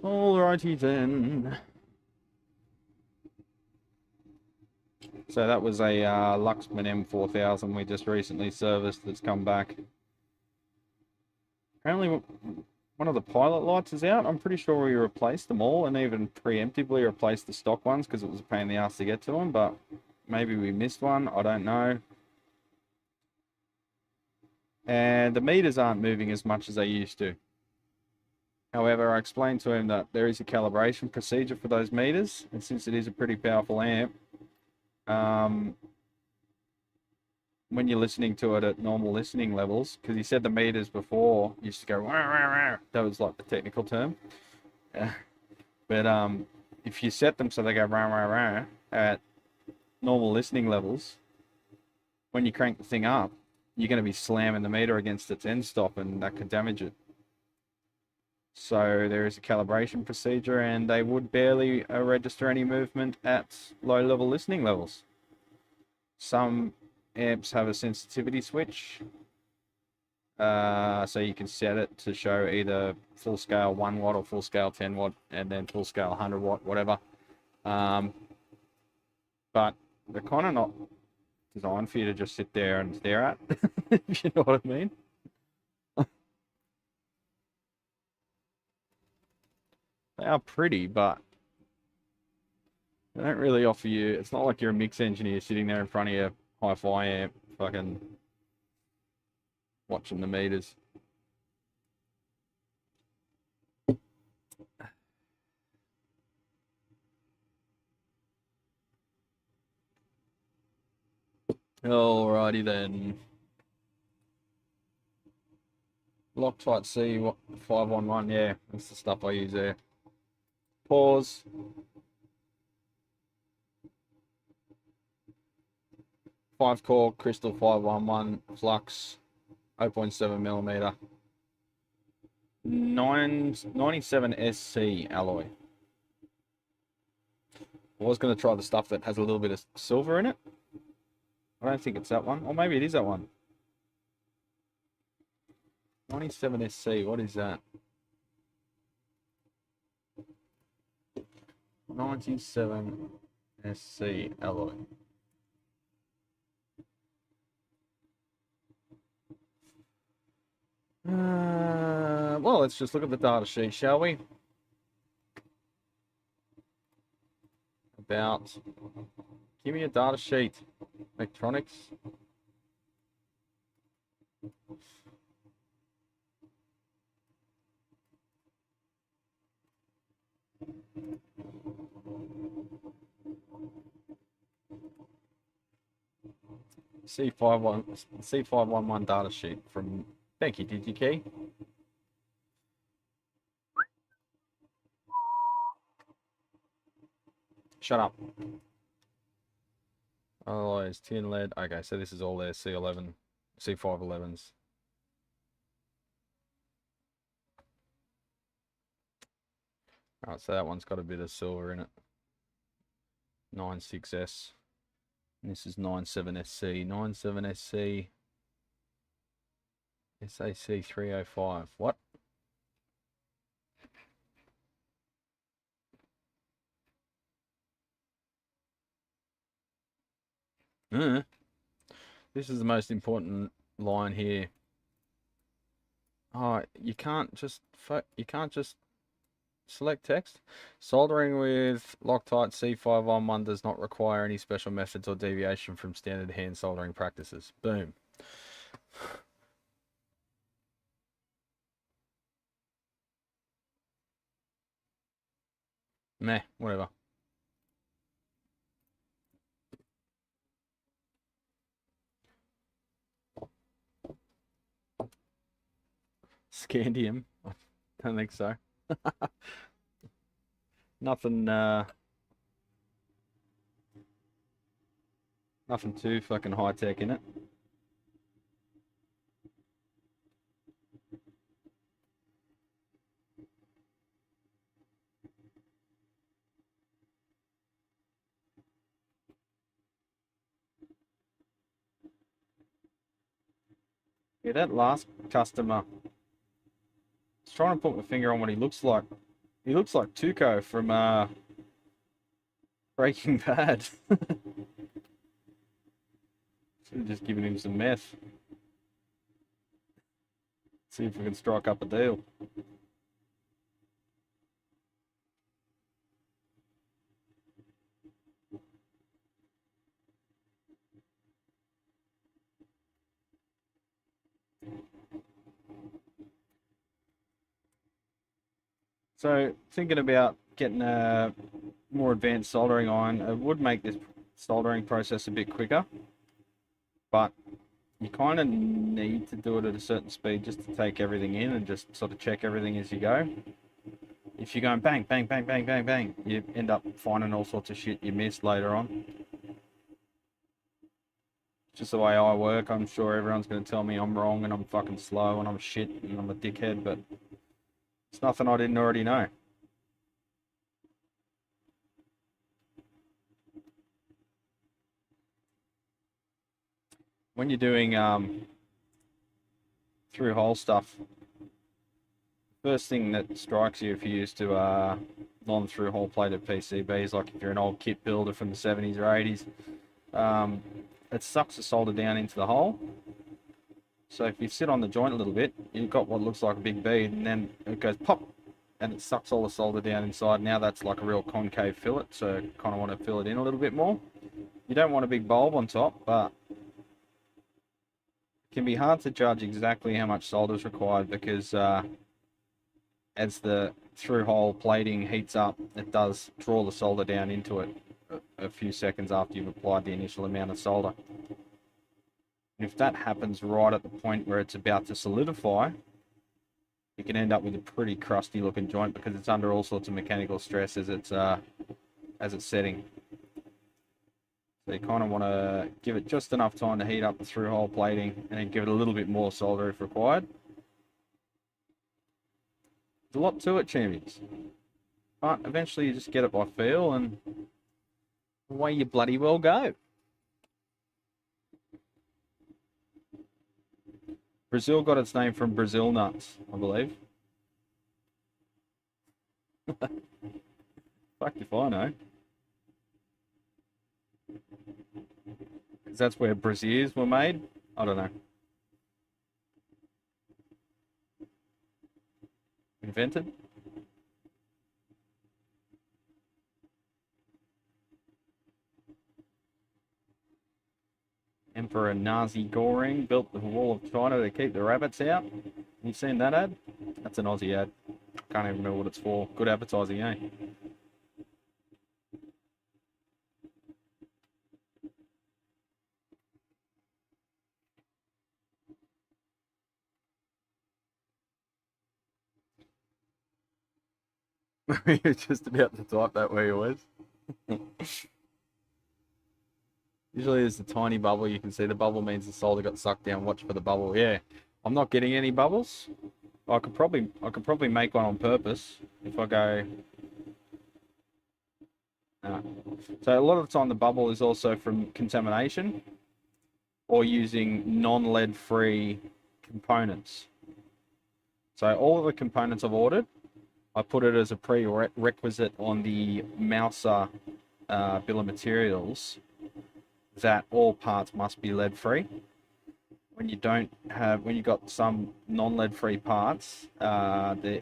Alrighty then. So that was a Luxman M4000 we just recently serviced that's come back. Apparently one of the pilot lights is out. I'm pretty sure we replaced them all and even preemptively replaced the stock ones because it was a pain in the ass to get to them, but maybe we missed one, I don't know. And the meters aren't moving as much as they used to. However, I explained to him that there is a calibration procedure for those meters, and since it is a pretty powerful amp, when you're listening to it at normal listening levels, because he said the meters before used to go wah, wah, wah. That was like the technical term. But if you set them so they go rah, rah, rah at normal listening levels, when you crank the thing up, you're going to be slamming the meter against its end stop, and that could damage it. So there is a calibration procedure, and they would barely register any movement at low-level listening levels. Some amps have a sensitivity switch, so you can set it to show either full scale 1 watt or full scale 10 watt, and then full scale 100 watt, whatever. But they're kind of not designed for you to just sit there and stare at, if you know what I mean. They are pretty, but they don't really offer you. It's not like you're a mix engineer sitting there in front of your hi-fi amp, fucking watching the meters. Alrighty then. Loctite C511, yeah, that's the stuff I use there. Pause. Five core crystal 511 flux, 0.7 millimeter, 97 SC alloy. I was going to try the stuff that has a little bit of silver in it. I don't think it's that one, or maybe it is that one. 97 SC, what is that? 97 SC alloy. Well, let's just look at the data sheet, shall we? Give me a data sheet, Tektronix. C511 data sheet from, thank you, DigiKey. Shut up. Otherwise, tin lead. Okay, so this is all their C511s. Alright, so that one's got a bit of silver in it. 96S. And this is 97SC. 97SC. SAC 305. What? This is the most important line here. Oh, you can't just select text. Soldering with Loctite C511 does not require any special methods or deviation from standard hand soldering practices. Boom. Meh, whatever. Scandium. I don't think so. Nothing too fucking high tech in it. Yeah, that last customer, I was trying to put my finger on what he looks like. He looks like Tuco from Breaking Bad. Should have just given him some meth. See if we can strike up a deal. So thinking about getting a more advanced soldering iron, it would make this soldering process a bit quicker, but you kind of need to do it at a certain speed just to take everything in and just sort of check everything as you go. If you're going bang, bang, bang, bang, bang, bang, you end up finding all sorts of shit you missed later on. Just the way I work. I'm sure everyone's going to tell me I'm wrong and I'm fucking slow and I'm shit and I'm a dickhead, but it's nothing I didn't already know. When you're doing through hole stuff, first thing that strikes you if you're used to non-through hole plated PCBs, like if you're an old kit builder from the 70s or 80s, it sucks the solder down into the hole. So if you sit on the joint a little bit, you've got what looks like a big bead, and then it goes pop, and it sucks all the solder down inside. Now that's like a real concave fillet, so kind of want to fill it in a little bit more. You don't want a big bulb on top, but it can be hard to judge exactly how much solder is required because as the through-hole plating heats up, it does draw the solder down into it a few seconds after you've applied the initial amount of solder. And if that happens right at the point where it's about to solidify, you can end up with a pretty crusty looking joint because it's under all sorts of mechanical stress as it's setting. So you kind of want to give it just enough time to heat up the through-hole plating and then give it a little bit more solder if required. There's a lot to it, champions. But eventually you just get it by feel and away you bloody well go. Brazil got its name from Brazil nuts, I believe. Fuck if I know. Because that's where braziers were made? I don't know. Invented? Emperor Nazi Goring built the wall of China to keep the rabbits out. You seen that ad? That's an Aussie ad. Can't even remember what it's for. Good advertising, eh? You're just about to type that where you was. Usually there's a tiny bubble. You can see the bubble means the solder got sucked down. Watch for the bubble. Yeah, I'm not getting any bubbles. I could probably make one on purpose if I go. So a lot of the time the bubble is also from contamination or using non-lead free components. So all of the components I've ordered, I put it as a prerequisite on the Mouser bill of materials that all parts must be lead free. When you got some non-lead free parts, there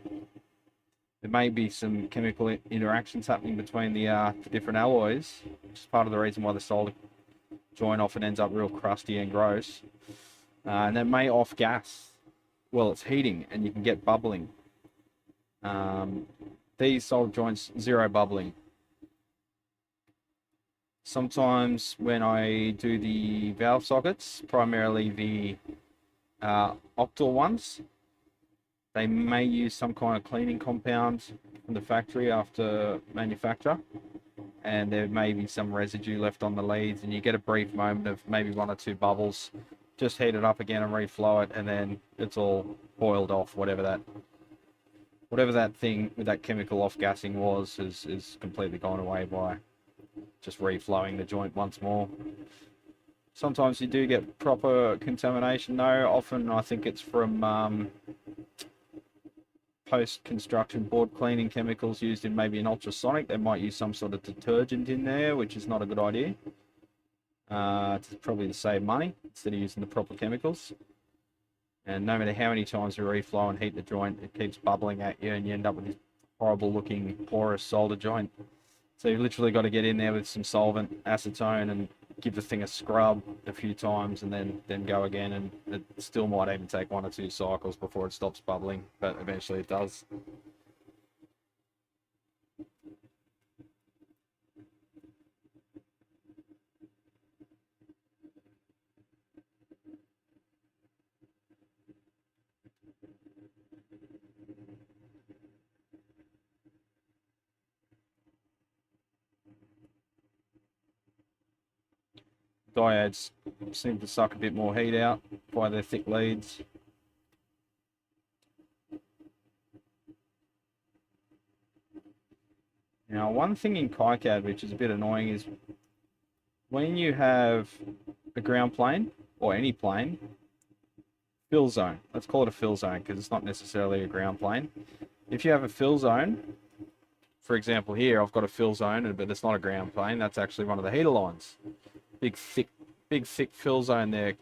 may be some chemical interactions happening between the different alloys, which is part of the reason why the solder joint often ends up real crusty and gross. And that may off gas while it's heating, and you can get bubbling. These solder joints, zero bubbling. Sometimes when I do the valve sockets, primarily the octal ones, they may use some kind of cleaning compound from the factory after manufacture, and there may be some residue left on the leads, and you get a brief moment of maybe 1 or 2 bubbles. Just heat it up again and reflow it, and then it's all boiled off. Whatever that thing with that chemical off-gassing was is completely gone away by just reflowing the joint once more. Sometimes you do get proper contamination though. Often I think it's from post-construction board cleaning chemicals used in maybe an ultrasonic. They might use some sort of detergent in there, which is not a good idea. It's probably to save money instead of using the proper chemicals. And no matter how many times you reflow and heat the joint, it keeps bubbling at you, and you end up with this horrible looking porous solder joint. So you've literally got to get in there with some solvent, acetone, and give the thing a scrub a few times, and then go again. And it still might even take 1 or 2 cycles before it stops bubbling, but eventually it does. Diodes seem to suck a bit more heat out by their thick leads. Now, one thing in KiCad which is a bit annoying is when you have a ground plane, or any plane, fill zone. Let's call it a fill zone because it's not necessarily a ground plane. If you have a fill zone, for example here, I've got a fill zone, but it's not a ground plane. That's actually one of the heater lines. Big thick fill zone there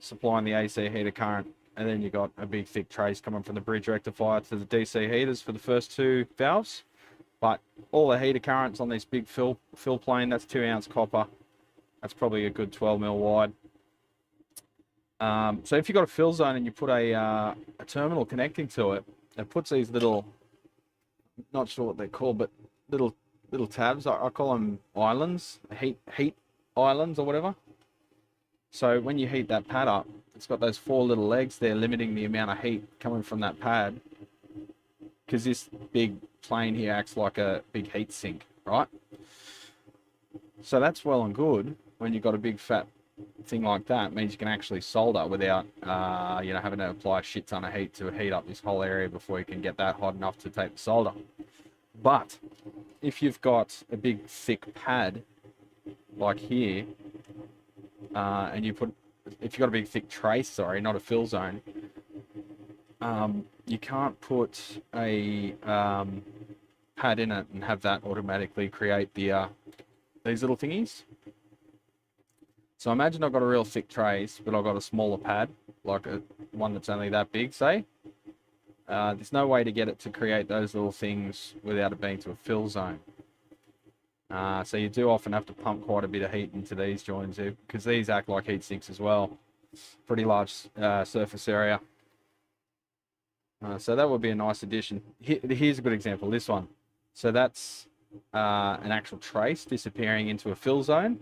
supplying the AC heater current, and then you got a big thick trace coming from the bridge rectifier to the DC heaters for the first 2 valves. But all the heater currents on this big fill plane, that's 2-ounce copper. That's probably a good 12 mil wide. So if you've got a fill zone and you put a terminal connecting to it, it puts these little, not sure what they're called, but little tabs. I call them islands, heat islands or whatever. So when you heat that pad up, it's got those 4 little legs there limiting the amount of heat coming from that pad, because this big plane here acts like a big heat sink, right? So that's well and good when you've got a big fat thing like that. It means you can actually solder without you know, having to apply a shit ton of heat to heat up this whole area before you can get that hot enough to take the solder. But if you've got a big thick pad like here, and if you've got a big thick trace, sorry, not a fill zone, you can't put a pad in it and have that automatically create the these little thingies. So imagine I've got a real thick trace, but I've got a smaller pad, like one that's only that big, say. There's no way to get it to create those little things without it being to a fill zone. So you do often have to pump quite a bit of heat into these joints because these act like heat sinks as well. Pretty large surface area. So that would be a nice addition. Here's a good example, this one. So that's an actual trace disappearing into a fill zone.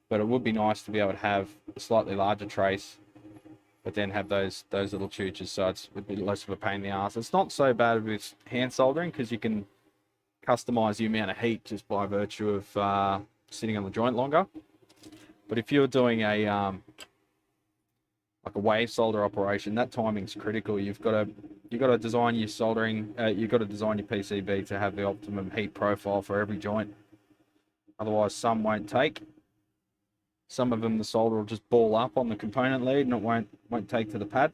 But it would be nice to be able to have a slightly larger trace, but then have those little chooches, so it's a bit less of a pain in the ass. It's not so bad with hand soldering because you can customize the amount of heat just by virtue of sitting on the joint longer. But if you're doing a like a wave solder operation, that timing's critical. You've got to design your soldering. You've got to design your PCB to have the optimum heat profile for every joint. Otherwise, some won't take. Some of them, the solder will just ball up on the component lead and it won't take to the pad.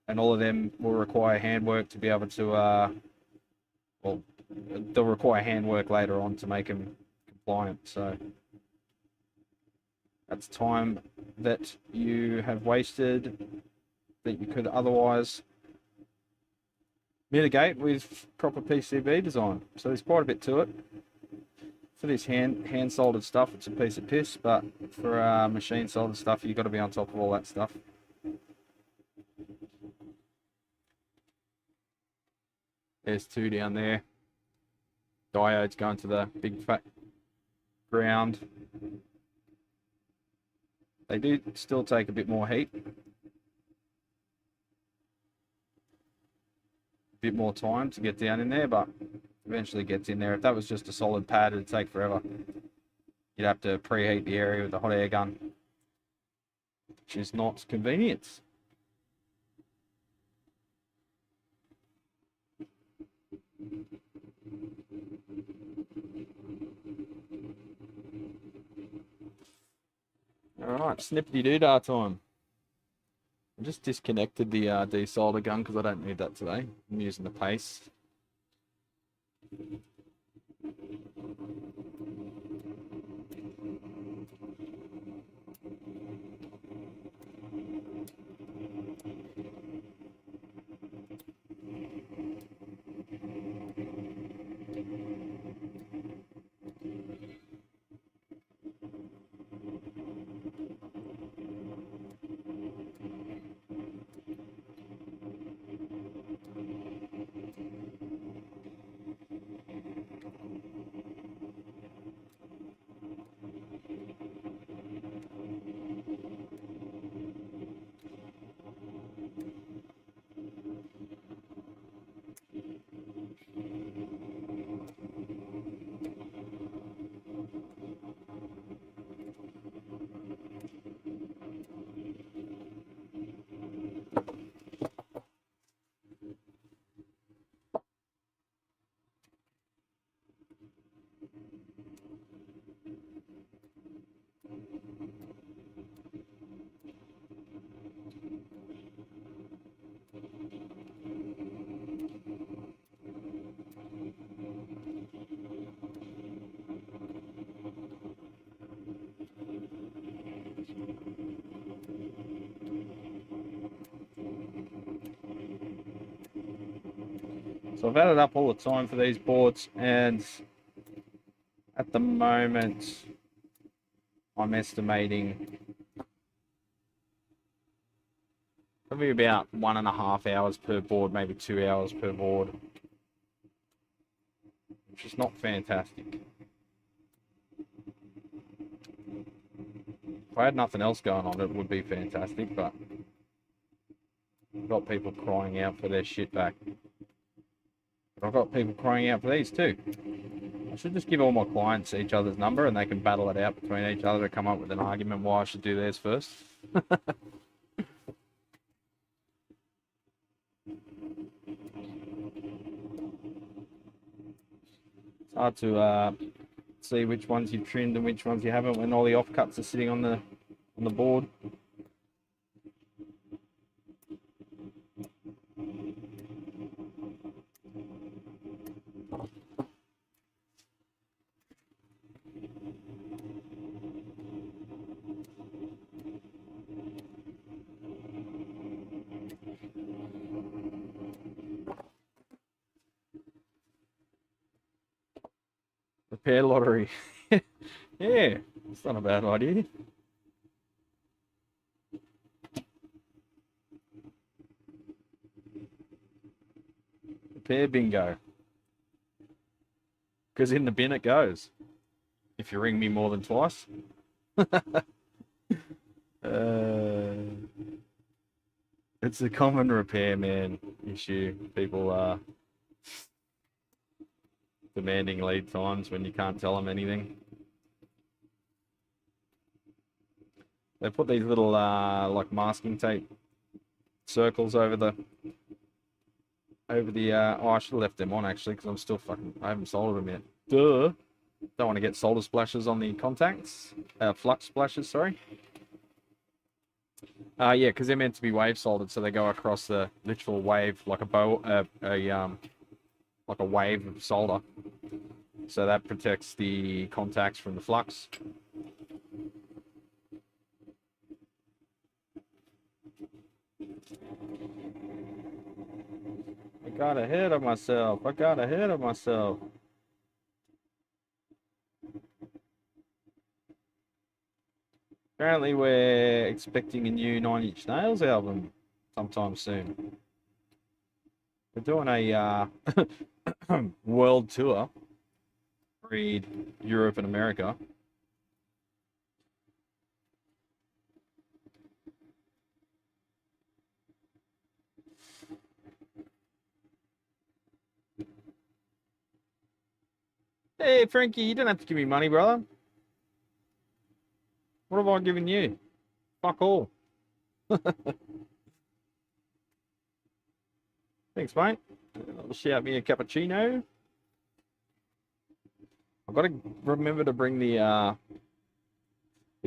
And all of them will require handwork to be able to, well, they'll require handwork later on to make them compliant. So that's time that you have wasted that you could otherwise mitigate with proper PCB design. So there's quite a bit to it. For this hand soldered stuff, it's a piece of piss, but for machine soldered stuff, you've got to be on top of all that stuff. There's 2 down there. Diodes going to the big fat ground. They do still take a bit more heat. A bit more time to get down in there, but eventually gets in there. If that was just a solid pad, it'd take forever. You'd have to preheat the area with a hot air gun, which is not convenient. All right, snippety-doo-dah time. I just disconnected the desolder gun because I don't need that today. I'm using the paste. So I've added up all the time for these boards, and at the moment I'm estimating probably about 1.5 hours per board, maybe 2 hours per board, which is not fantastic. If I had nothing else going on, it would be fantastic, but I've got people crying out for their shit back. But I've got people crying out for these too. I should just give all my clients each other's number and they can battle it out between each other to come up with an argument why I should do theirs first. It's hard to see which ones you've trimmed and which ones you haven't when all the offcuts are sitting on the board. Repair lottery. Yeah, it's not a bad idea. Repair bingo. Because in the bin it goes. If you ring me more than twice. It's a common repairman issue. People are demanding lead times when you can't tell them anything. They put these little like masking tape circles over the oh, I should have left them on actually because I'm still I haven't soldered them yet. Duh. Don't want to get solder splashes on the contacts. Flux splashes, sorry. Yeah, because they're meant to be wave soldered, so they go across the literal wave like a bow, like a wave of solder. So that protects the contacts from the flux. I got ahead of myself. I got ahead of myself. Apparently we're expecting a new 9 Inch Nails album sometime soon. We're doing a world tour. Read Europe and America. Hey Frankie, you don't have to give me money, brother. What have I given you? Fuck all. Thanks, mate. Shout me a cappuccino. I've got to remember to bring the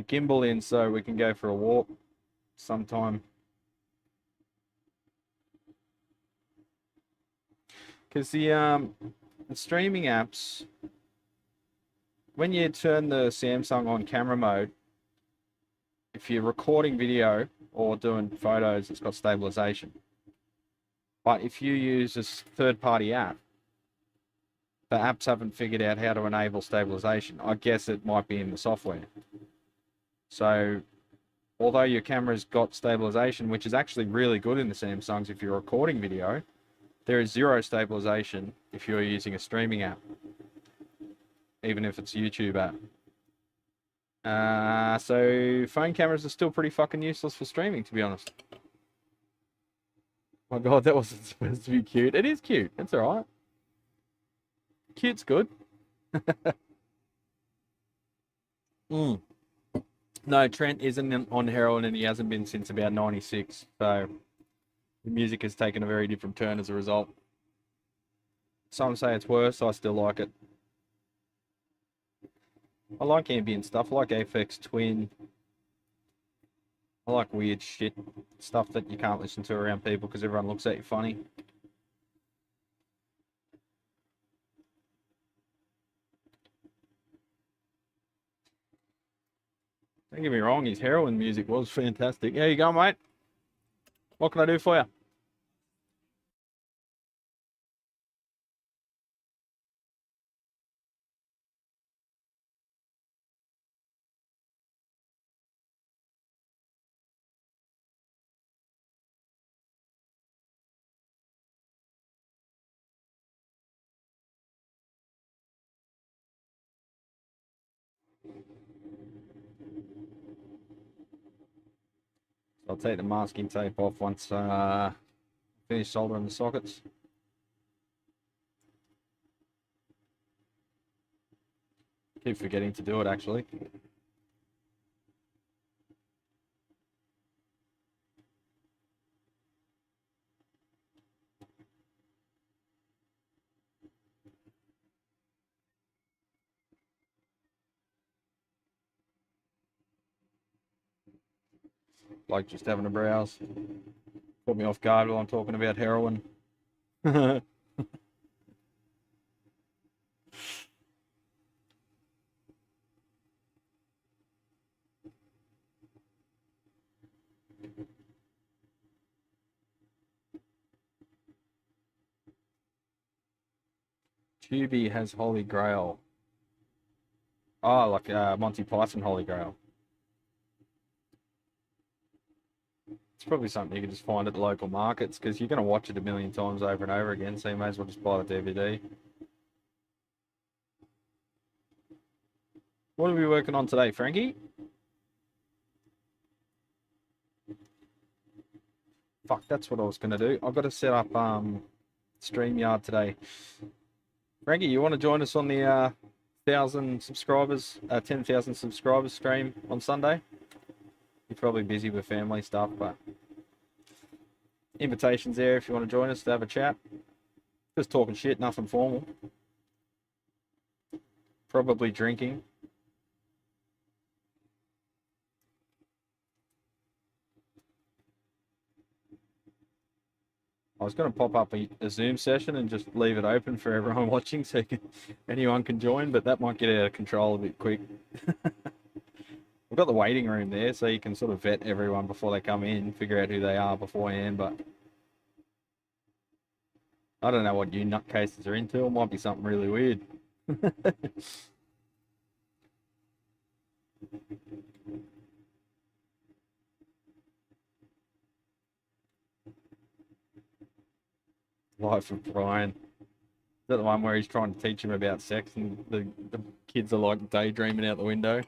gimbal in so we can go for a walk sometime Because the streaming apps, when you turn the Samsung on camera mode, if you're recording video or doing photos, it's got stabilization. But if you use this third-party app, the apps haven't figured out how to enable stabilization. I guess it might be in the software. So, although your camera's got stabilization, which is actually really good in the Samsungs if you're recording video, there is zero stabilization if you're using a streaming app, even if it's a YouTube app. So phone cameras are still pretty fucking useless for streaming, to be honest. My God, that wasn't supposed to be cute. It is cute. It's alright. Cute's good. No, Trent isn't on heroin and he hasn't been since about 96. So the music has taken a very different turn as a result. Some say it's worse. I still like it. I like ambient stuff. I like FX Twin. I like weird shit. Stuff that you can't listen to around people because everyone looks at you funny. Don't get me wrong, his heroin music was fantastic. How you going, mate? What can I do for you? I'll take the masking tape off once finish soldering the sockets. Keep forgetting to do it, actually. Like just having a browse. Put me off guard while I'm talking about heroin. Tubi has Holy Grail. Oh, like Monty Python Holy Grail. It's probably something you can just find at the local markets because you're going to watch it a million times over and over again, so you may as well just buy the DVD. What are we working on today, Frankie? Fuck, that's what I was going to do. I've got to set up StreamYard today. Frankie, you want to join us on the 10,000 subscribers stream on Sunday? You're probably busy with family stuff, but invitation's there if you want to join us to have a chat. Just talking shit, nothing formal. Probably drinking. I was going to pop up a Zoom session and just leave it open for everyone watching so anyone can join, but that might get out of control a bit quick. We've got the waiting room there so you can sort of vet everyone before they come in, figure out who they are beforehand, but I don't know what you nutcases are into. It might be something really weird. Life of Brian. Is that the one where he's trying to teach him about sex and the kids are like daydreaming out the window?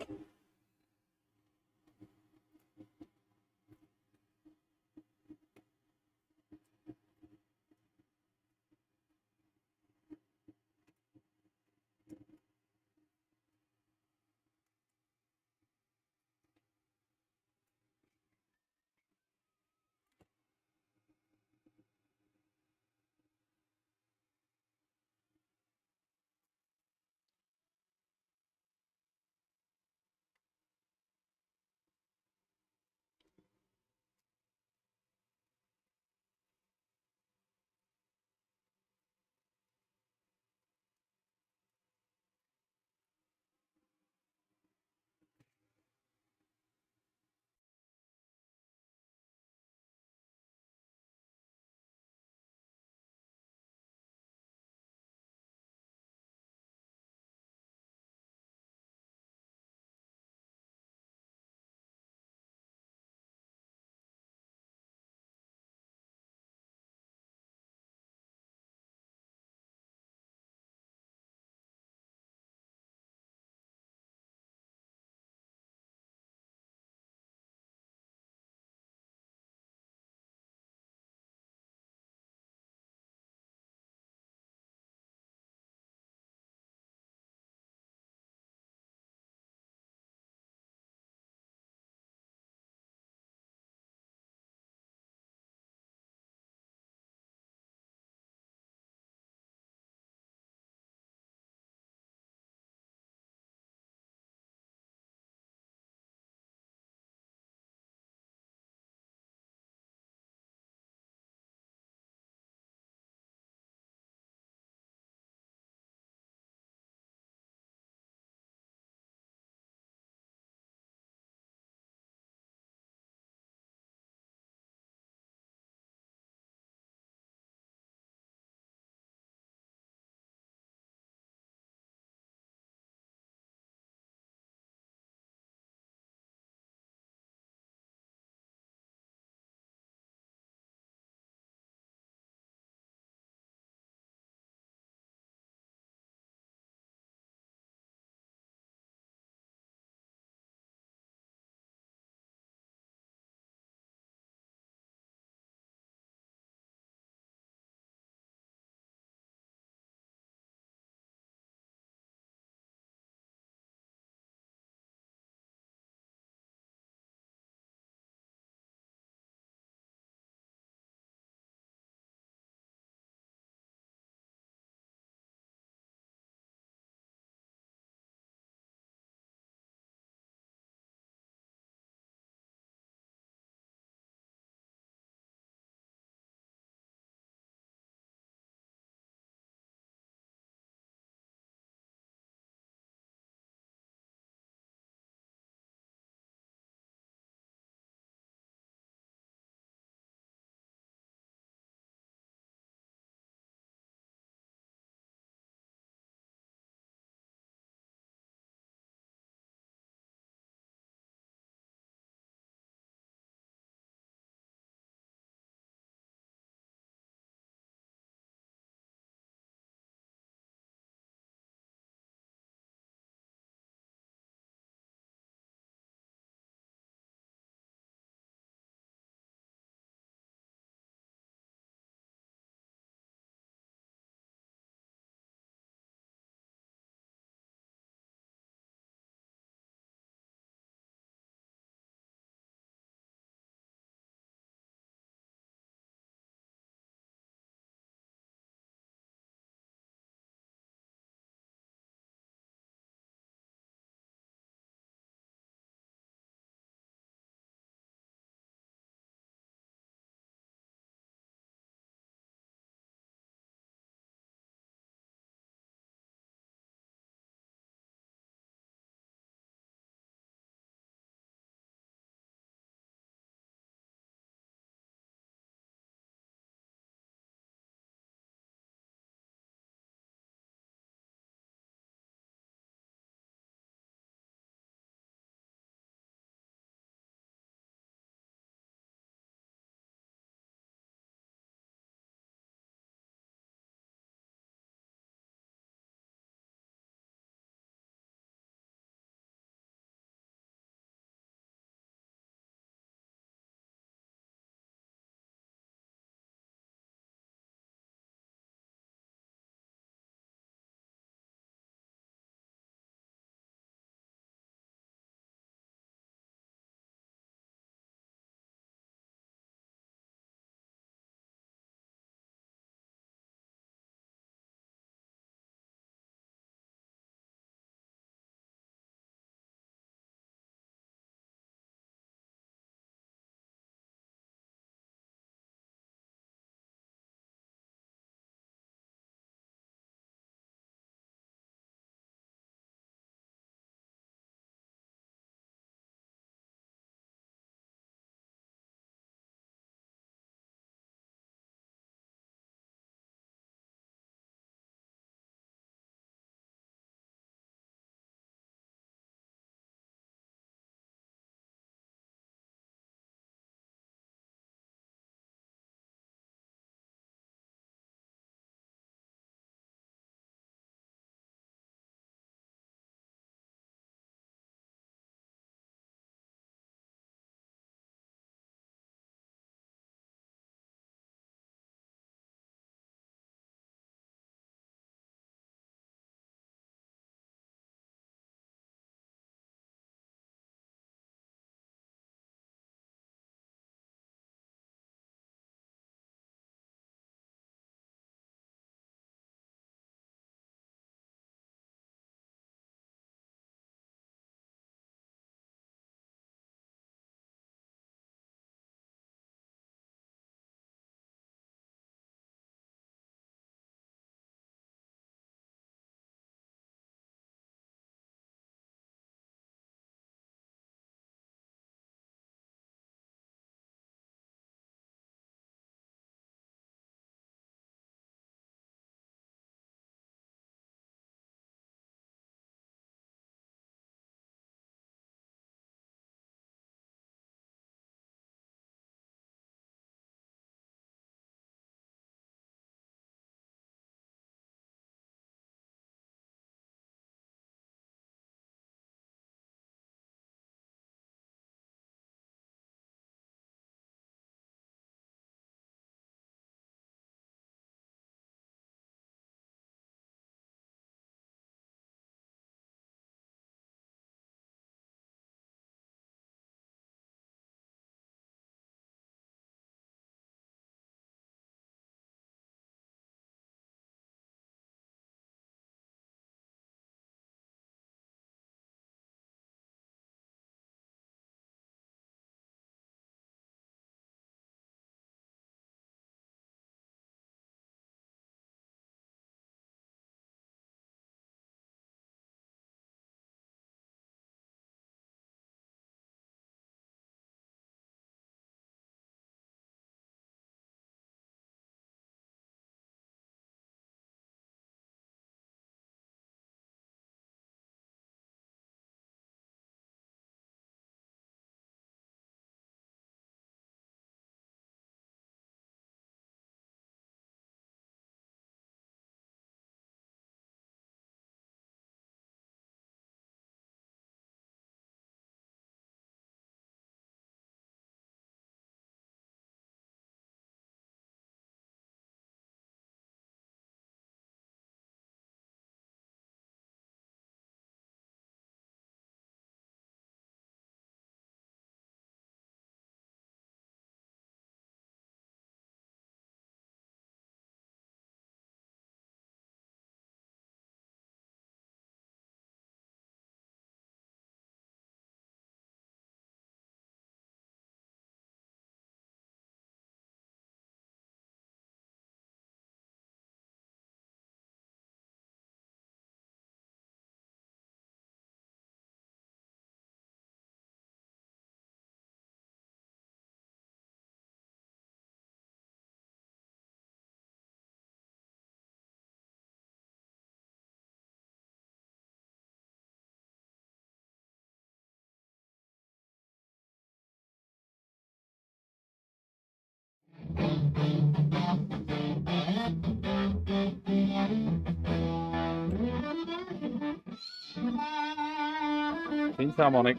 Seems harmonic.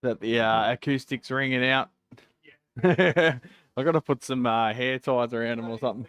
That the acoustics ringing out. I got to put some hair ties around them or something.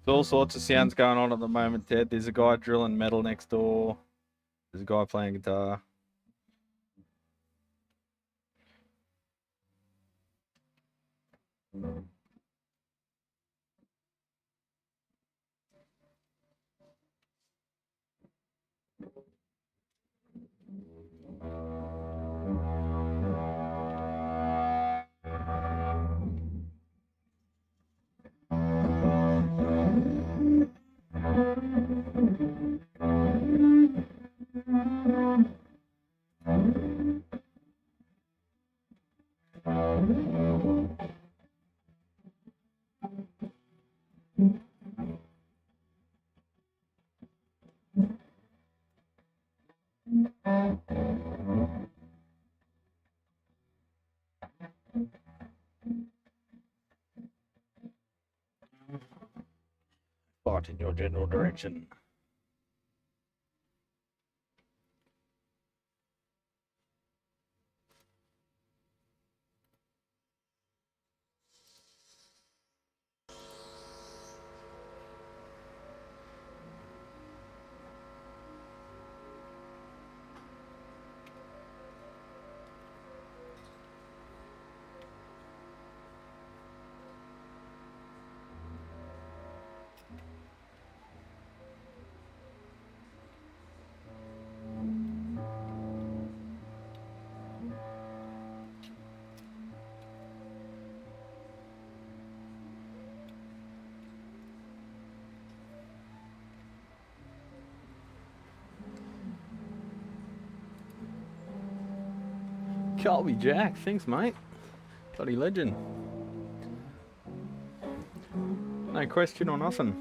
All sorts of sounds going on at the moment, Ted. There's a guy drilling metal next door. There's a guy playing guitar. But in your general direction. Colby Jack, thanks mate. Bloody legend. No question or nothing.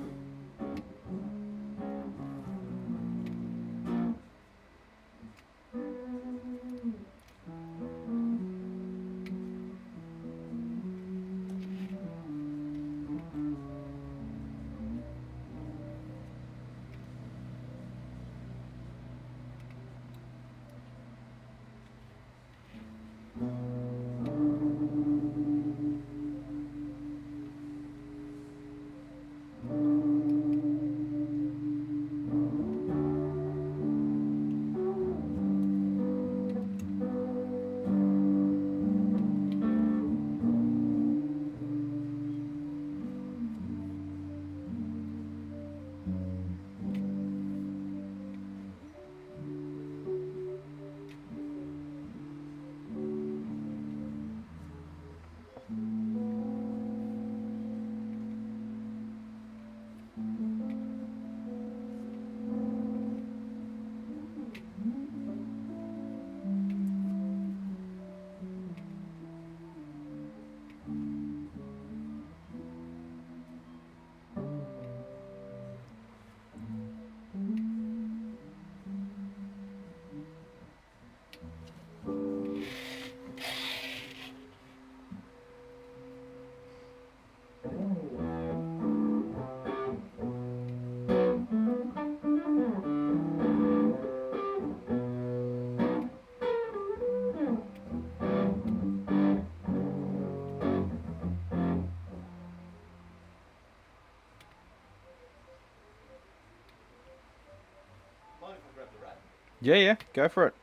Yeah, yeah, go for it.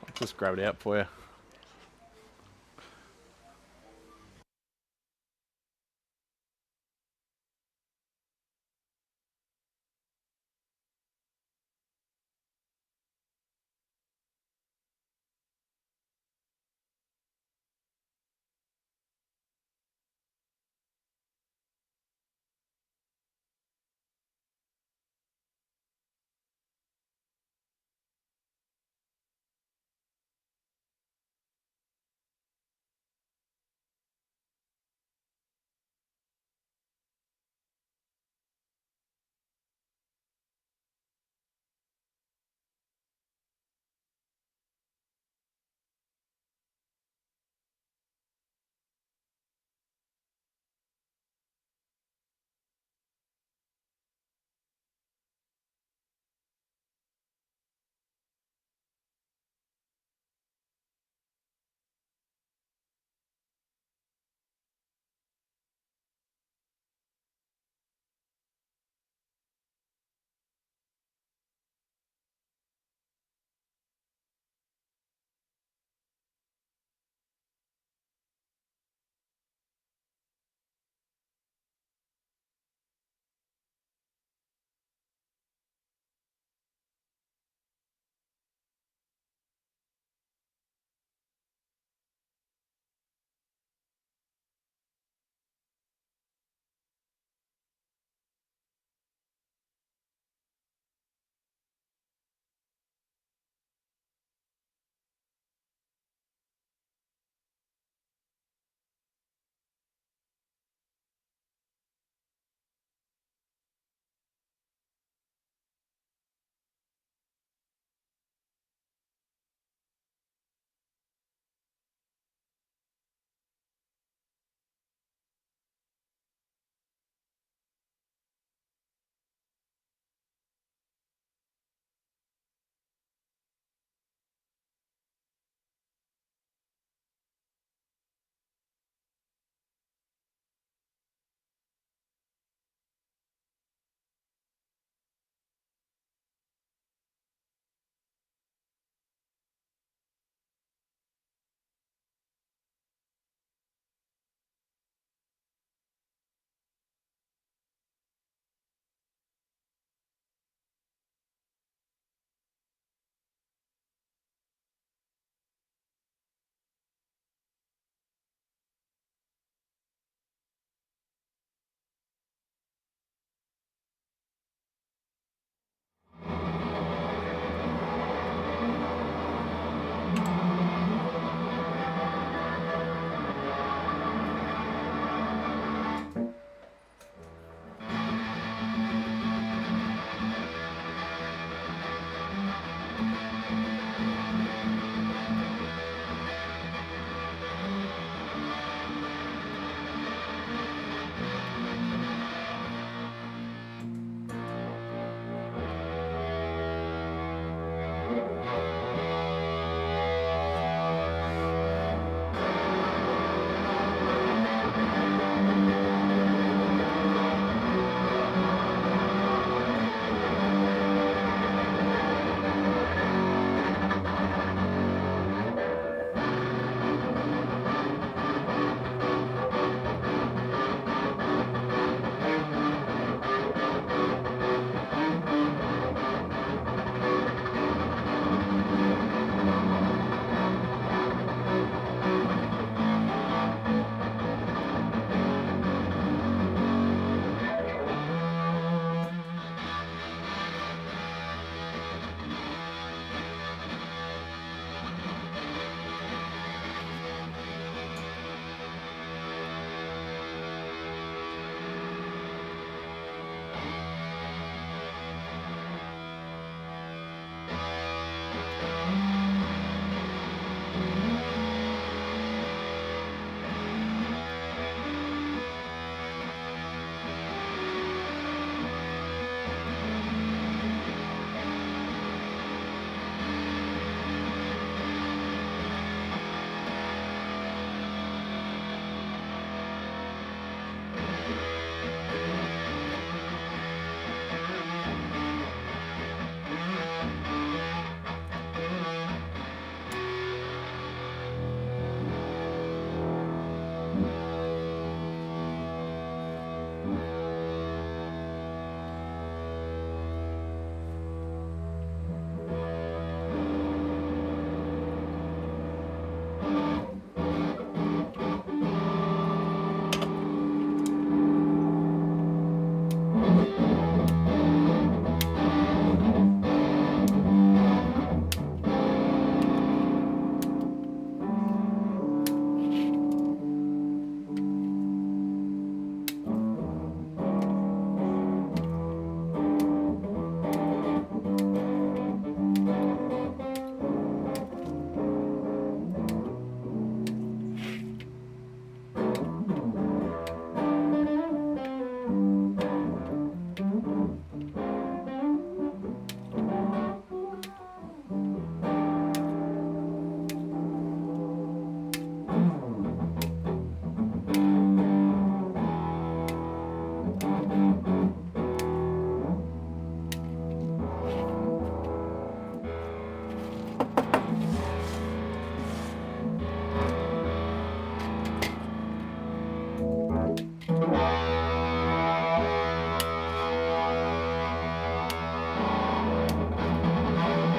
I'll just grab it out for you.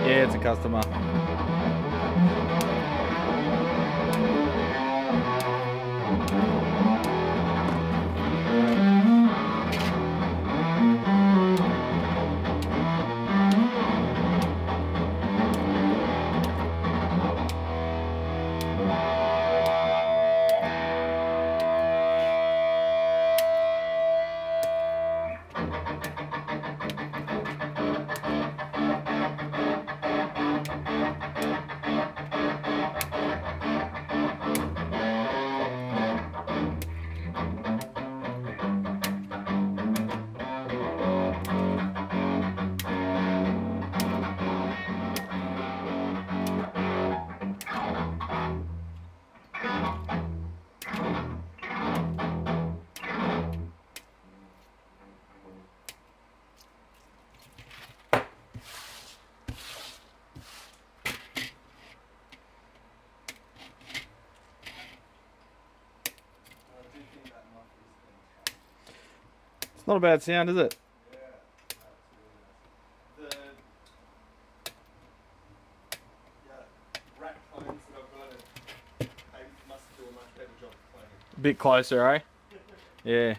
Yeah, it's a customer. It's not a bad sound, is it? A bit closer, eh? Yeah.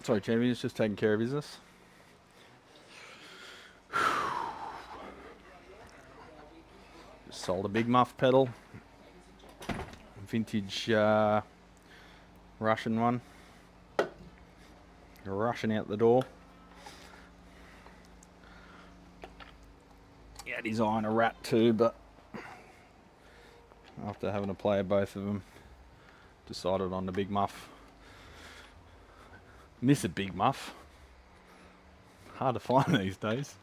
Sorry, champion's just taking care of business. Just sold a big muff pedal. Vintage Russian one. Rushing out the door. Yeah, he's eyeing a rat too, but after having a play of both of them, decided on the big muff. Miss a big muff. Hard to find these days.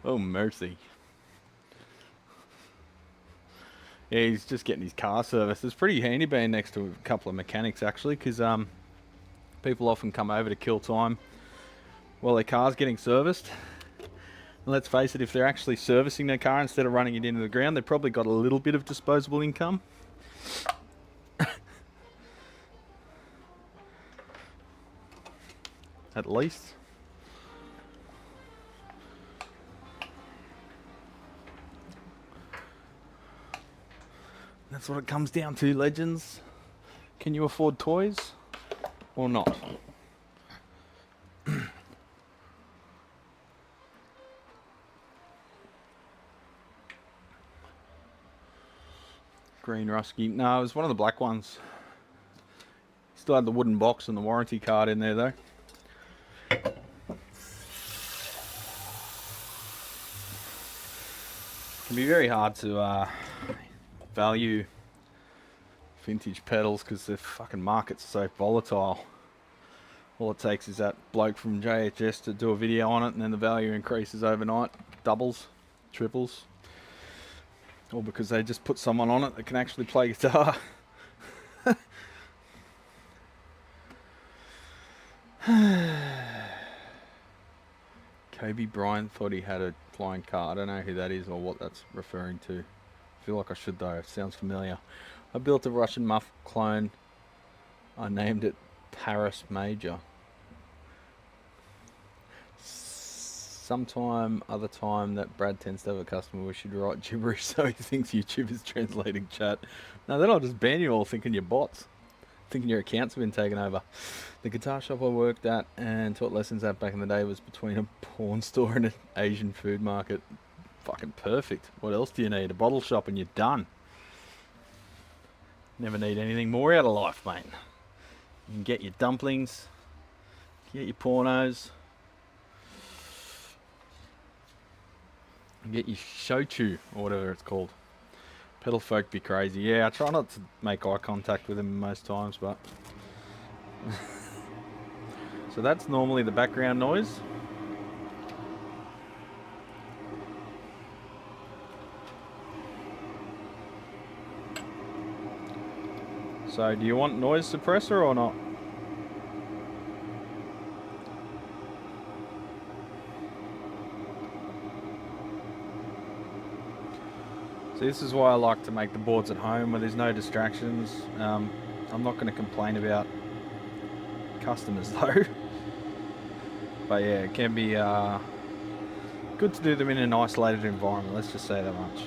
Oh mercy. Yeah, he's just getting his car serviced. It's pretty handy being next to a couple of mechanics actually, because people often come over to kill time while their car's getting serviced. And let's face it, if they're actually servicing their car instead of running it into the ground, they've probably got a little bit of disposable income. At least. That's what it comes down to, legends. Can you afford toys or not? Green Rusky. No, it was one of the black ones. Still had the wooden box and the warranty card in there though. Can be very hard to value vintage pedals because the fucking market's so volatile. All it takes is that bloke from JHS to do a video on it and then the value increases overnight, doubles, triples. Or because they just put someone on it that can actually play guitar. Kobe Bryant thought he had a flying car. I don't know who that is or what that's referring to. I feel like I should though. It sounds familiar. I built a Russian muff clone. I named it Paris Major. Sometime, other time that Brad tends to have a customer, we should write gibberish so he thinks YouTube is translating chat. No, then I'll just ban you all thinking you're bots. Thinking your accounts have been taken over. The guitar shop I worked at and taught lessons at back in the day was between a pawn store and an Asian food market. Fucking perfect. What else do you need? A bottle shop and you're done. Never need anything more out of life, mate. You can get your dumplings, get your pornos, and get your shochu or whatever it's called. Pedal folk be crazy. Yeah, I try not to make eye contact with them most times, but so that's normally the background noise. So do you want noise suppressor or not? So this is why I like to make the boards at home where there's no distractions. I'm not going to complain about customers though. But yeah, it can be good to do them in an isolated environment, let's just say that much.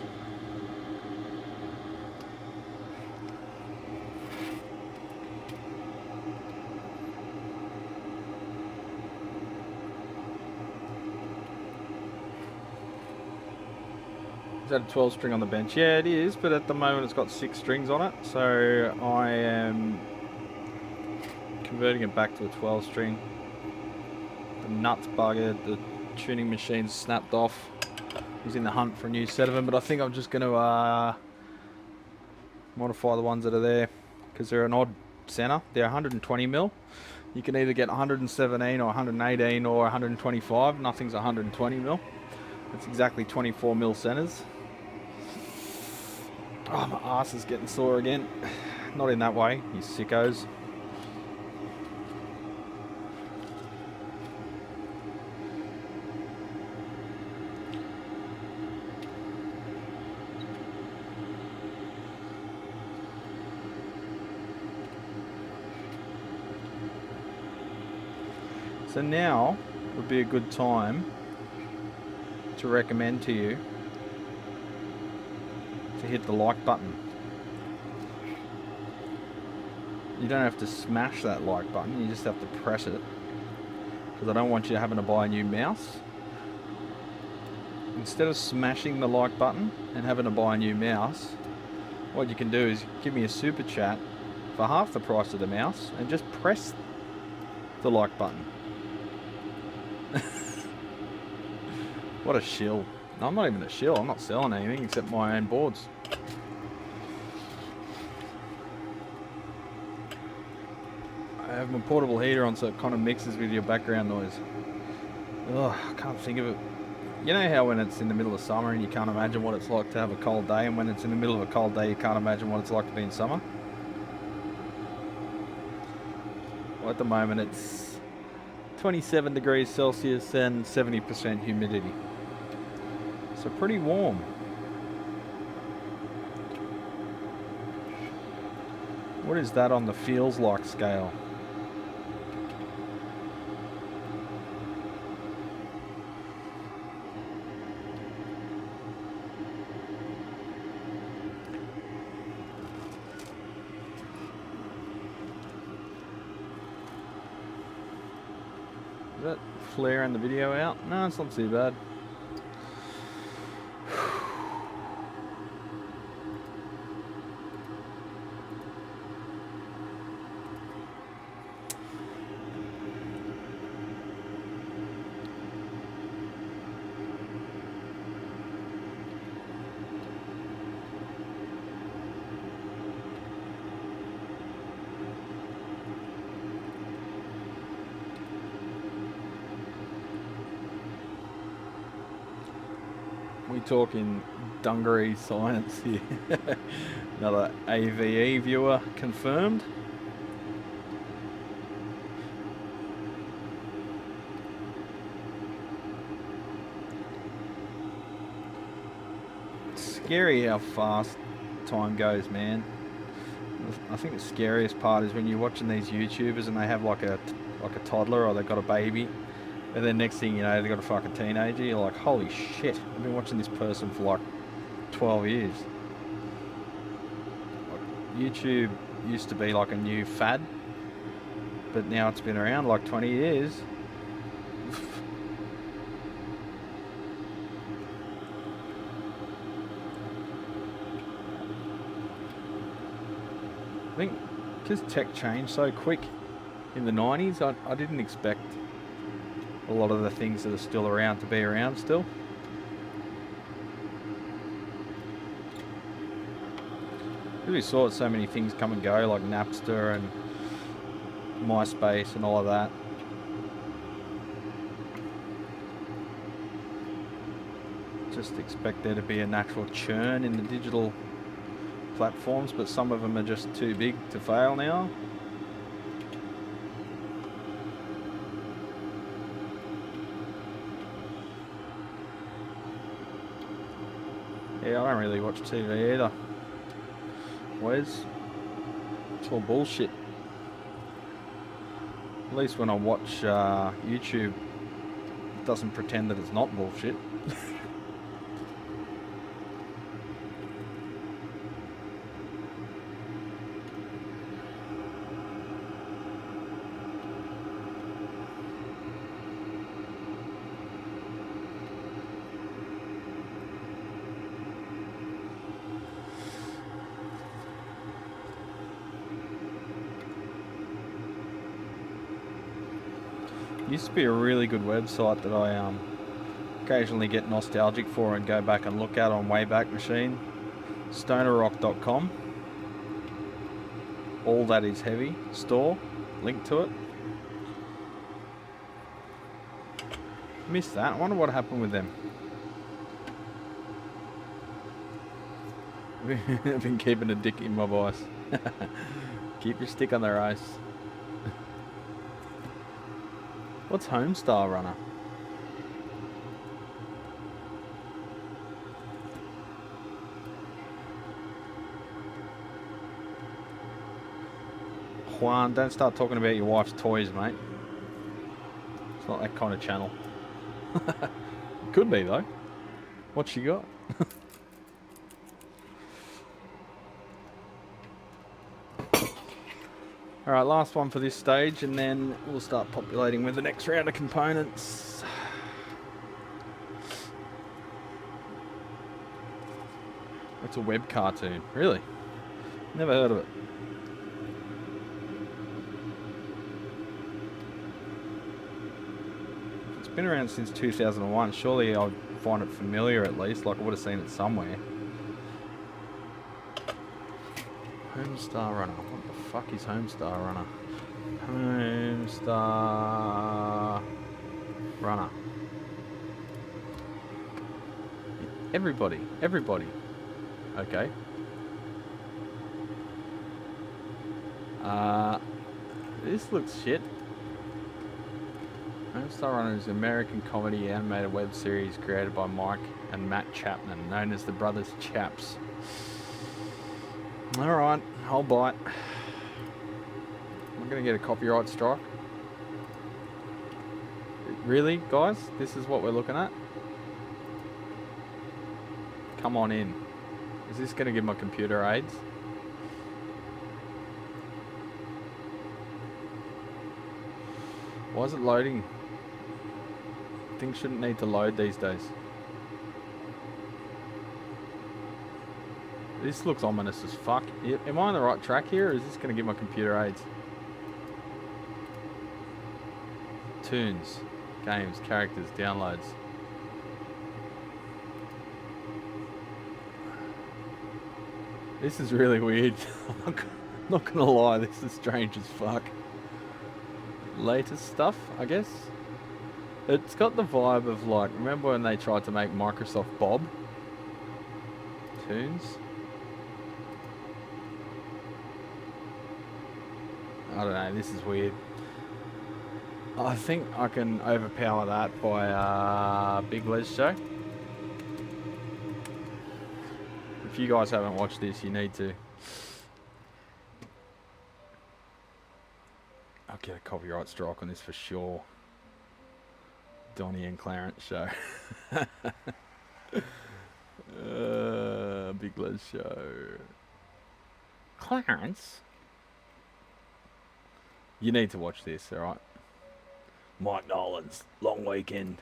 Is that a 12 string on the bench? Yeah, it is, but at the moment it's got 6 strings on it, so I am converting it back to a 12 string. The nuts buggered, the tuning machine's snapped off. He's in the hunt for a new set of them, but I think I'm just going to modify the ones that are there because they're an odd center. They're 120mm. You can either get 117 or 118 or 125. Nothing's 120mm. It's exactly 24mm centers. Oh, my ass is getting sore again. Not in that way, you sickos. So now would be a good time to recommend to you to hit the like button. you don't have to smash that like button, you just have to press it. Because I don't want you having to buy a new mouse. Instead of smashing the like button and having to buy a new mouse, what you can do is give me a super chat for half the price of the mouse and just press the like button. What a shill. No, I'm not even a shill. I'm not selling anything except my own boards. I have my portable heater on so it kind of mixes with your background noise. Ugh, I can't think of it. You know how when it's in the middle of summer and you can't imagine what it's like to have a cold day, and when it's in the middle of a cold day you can't imagine what it's like to be in summer? Well, at the moment it's 27 degrees Celsius and 70% humidity. So pretty warm. What is that on the feels like scale? Is that flaring the video out? No, it's not too bad. We talking dungaree science here. Another AVE viewer confirmed. It's scary how fast time goes, man. I think the scariest part is when you're watching these YouTubers and they have like a toddler, or they've got a baby. And then next thing you know, they've got a fucking teenager. You're like, holy shit, I've been watching this person for like 12 years. Like, YouTube used to be like a new fad, but now it's been around like 20 years. I think because tech changed so quick in the 90s, I didn't expect a lot of the things that are still around to be around still. We saw so many things come and go, like Napster and MySpace and all of that. Just expect there to be a natural churn in the digital platforms, but some of them are just too big to fail now. Yeah, I don't really watch TV either. Wes, it's all bullshit. At least when I watch YouTube, it doesn't pretend that it's not bullshit. Used to be a really good website that I occasionally get nostalgic for and go back and look at on Wayback Machine. stonerrock.com. All that is heavy store. Link to it. Missed that. I wonder what happened with them. I've been keeping a dick in my voice. Keep your stick on their ice. What's Homestar Runner? Juan, don't start talking about your wife's toys, mate. It's not that kind of channel. Could be, though. What's she got? Alright, last one for this stage, and then we'll start populating with the next round of components. It's a web cartoon. Really? Never heard of it. It's been around since 2001. Surely I'd find it familiar at least, like I would have seen it somewhere. Homestar Runner. What the fuck is Homestar Runner? Homestar Runner. Everybody. Okay. This looks shit. Homestar Runner is an American comedy animated web series created by Mike and Matt Chapman, known as the Brothers Chaps. Alright, I'll bite. I'm gonna get a copyright strike. Really, guys? This is what we're looking at? Come on in. Is this gonna give my computer AIDS? Why is it loading? Things shouldn't need to load these days. This looks ominous as fuck. Am I on the right track here, or is this going to give my computer AIDS? Tunes, games, characters, downloads. This is really weird. I'm not going to lie, this is strange as fuck. Latest stuff, I guess. It's got the vibe of, like, remember when they tried to make Microsoft Bob? Tunes. I don't know, this is weird. I think I can overpower that by Big Les Show. If you guys haven't watched this, you need to. I'll get a copyright strike on this for sure. Donnie and Clarence Show. Big Les Show. Clarence? You need to watch this, alright? Mike Nolan's Long Weekend.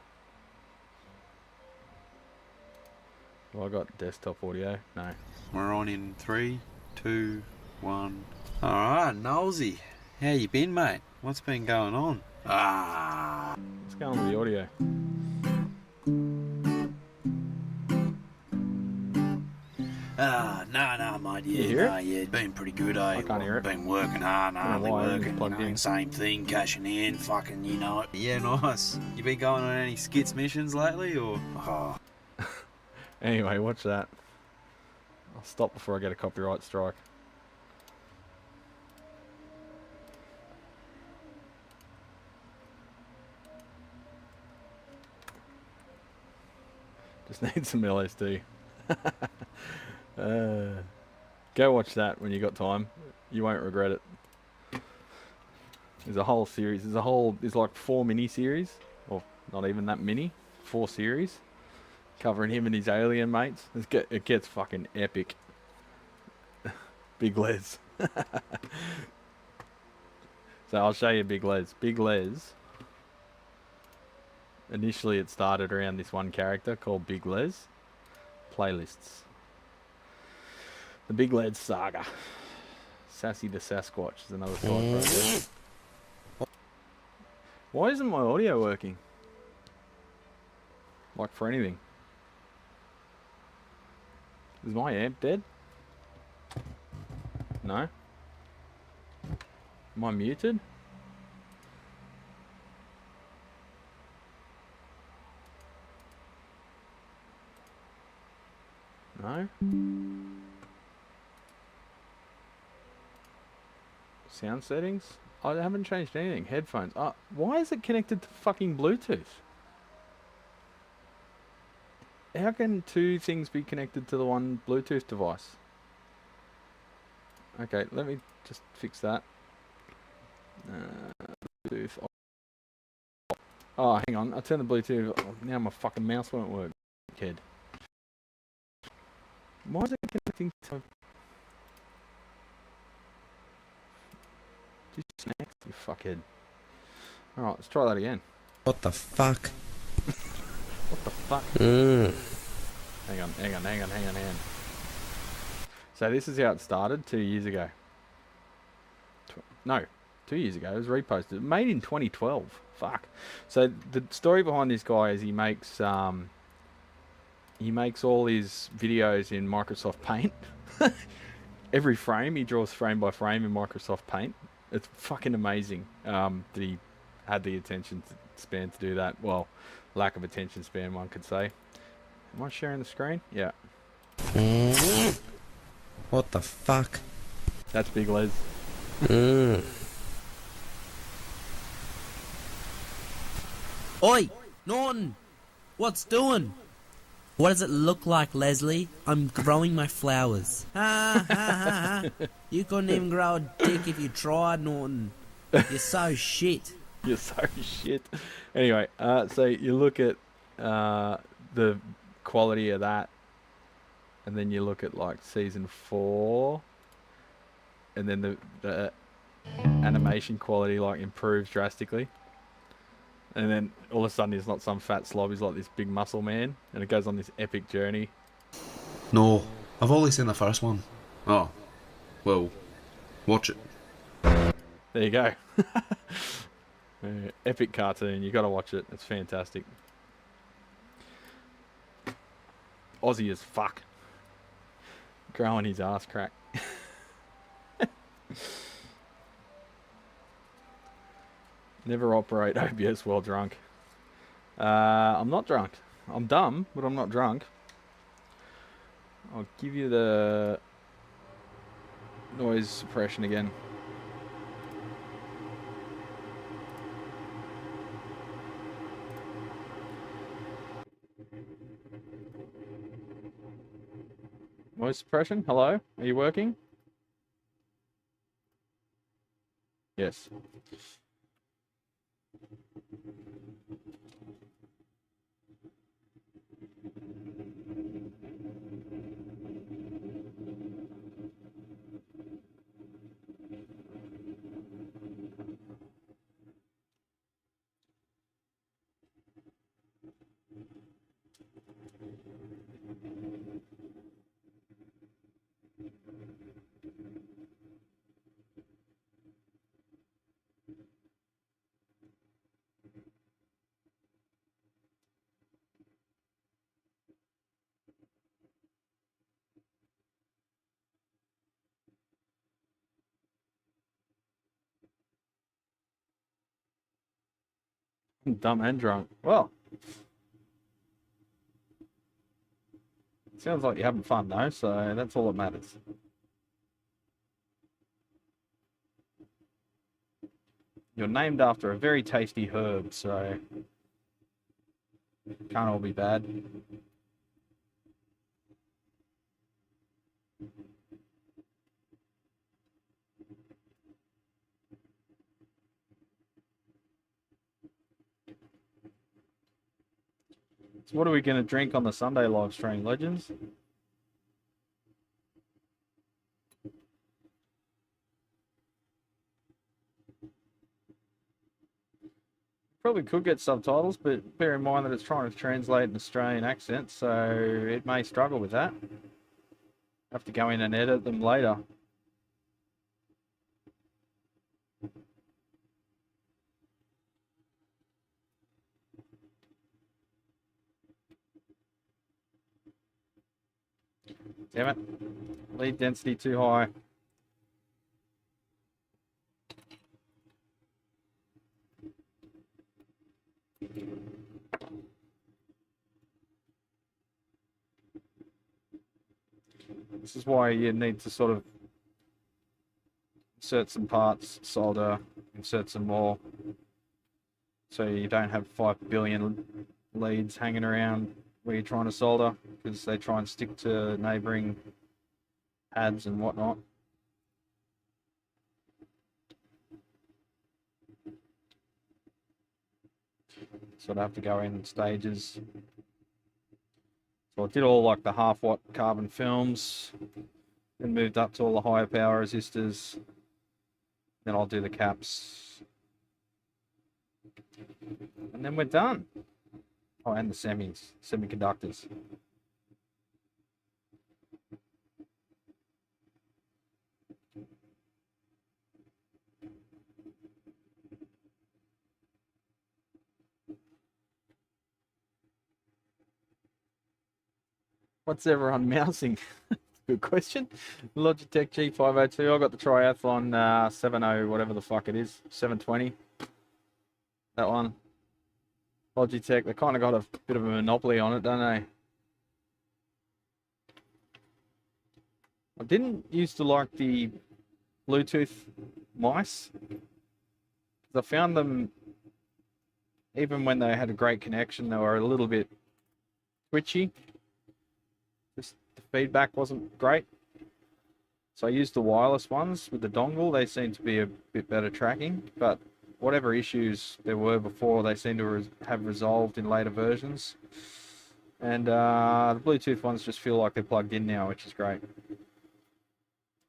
Well, I got desktop audio. No. We're on in 3, 2, 1. Alright, Nolsey. How you been, mate? What's been going on? What's going on with the audio? No, mate. You hear it? Yeah, it's been pretty good, eh? I can't hear it. Been working hard, hardly why working, plugged in. same thing, cashing in, fucking, you know it. Yeah, nice. You been going on any skits missions lately, or? Oh. Anyway, watch that. I'll stop before I get a copyright strike. Just need some LSD. Go watch that when you got time. You won't regret it. There's a whole series. There's like 4 mini-series. Or not even that mini. 4 series. Covering him and his alien mates. It gets fucking epic. Big Les. So I'll show you Big Les. Big Les. Initially it started around this one character called Big Les. Playlists. The Big Les Saga. Sassy the Sasquatch is another side project. Why isn't my audio working? Like for anything. Is my amp dead? No? Am I muted? No? Sound settings? I haven't changed anything. Headphones. Why is it connected to fucking Bluetooth? How can 2 things be connected to the one Bluetooth device? Okay, let me just fix that. Bluetooth. Oh, hang on. I turned the Bluetooth. Oh, now my fucking mouse won't work. Kid. Why is it connecting to... You snack, you fuckhead. Alright, let's try that again. What the fuck? What the fuck? Hang on. So this is how it started 2 years ago. No, 2 years ago. It was reposted. Made in 2012. Fuck. So the story behind this guy is he makes all his videos in Microsoft Paint. Every frame he draws frame by frame in Microsoft Paint. It's fucking amazing that he had the attention span to do that. Well, lack of attention span, one could say. Am I sharing the screen? Yeah. What the fuck? That's Big Les. Oi, Norton! What's doing? What does it look like, Leslie? I'm growing my flowers. Ha ha ha ha. You couldn't even grow a dick if you tried, Norton. You're so shit. You're so shit. Anyway, so you look at the quality of that, and then you look at like season 4, and then the animation quality like improves drastically. And then all of a sudden he's not some fat slob, he's like this big muscle man, and it goes on this epic journey. No, I've only seen the first one. Oh, well, watch it. There you go. Epic cartoon, you gotta watch it, it's fantastic. Aussie as fuck. Growing his ass crack. Never operate OBS while drunk. I'm not drunk. I'm dumb, but I'm not drunk. I'll give you the noise suppression again. Noise suppression, hello? Are you working? Yes. Dumb and drunk. Well, sounds like you're having fun though, so that's all that matters. You're named after a very tasty herb, so can't all be bad. So what are we going to drink on the Sunday live stream, legends? Probably could get subtitles, but bear in mind that it's trying to translate an Australian accent, so it may struggle with that. Have to go in and edit them later. Damn it. Lead density too high. This is why you need to sort of insert some parts, solder, insert some more, so you don't have 5 billion leads hanging around where you're trying to solder, because they try and stick to neighboring pads and whatnot. So I'd have to go in stages. So I did all like the half-watt carbon films, then moved up to all the higher power resistors, Then I'll do the caps. And then we're done. Oh, and the semiconductors. What's everyone mousing? Good question. Logitech G502. I got the Triathlon 70, whatever the fuck it is, 720. That one. Logitech. They kind of got a bit of a monopoly on it, don't they? I didn't used to like the Bluetooth mice, because I found them, even when they had a great connection, they were a little bit twitchy. Just the feedback wasn't great. So I used the wireless ones with the dongle. They seem to be a bit better tracking, but whatever issues there were before, they seem to have resolved in later versions. And the Bluetooth ones just feel like they're plugged in now, which is great,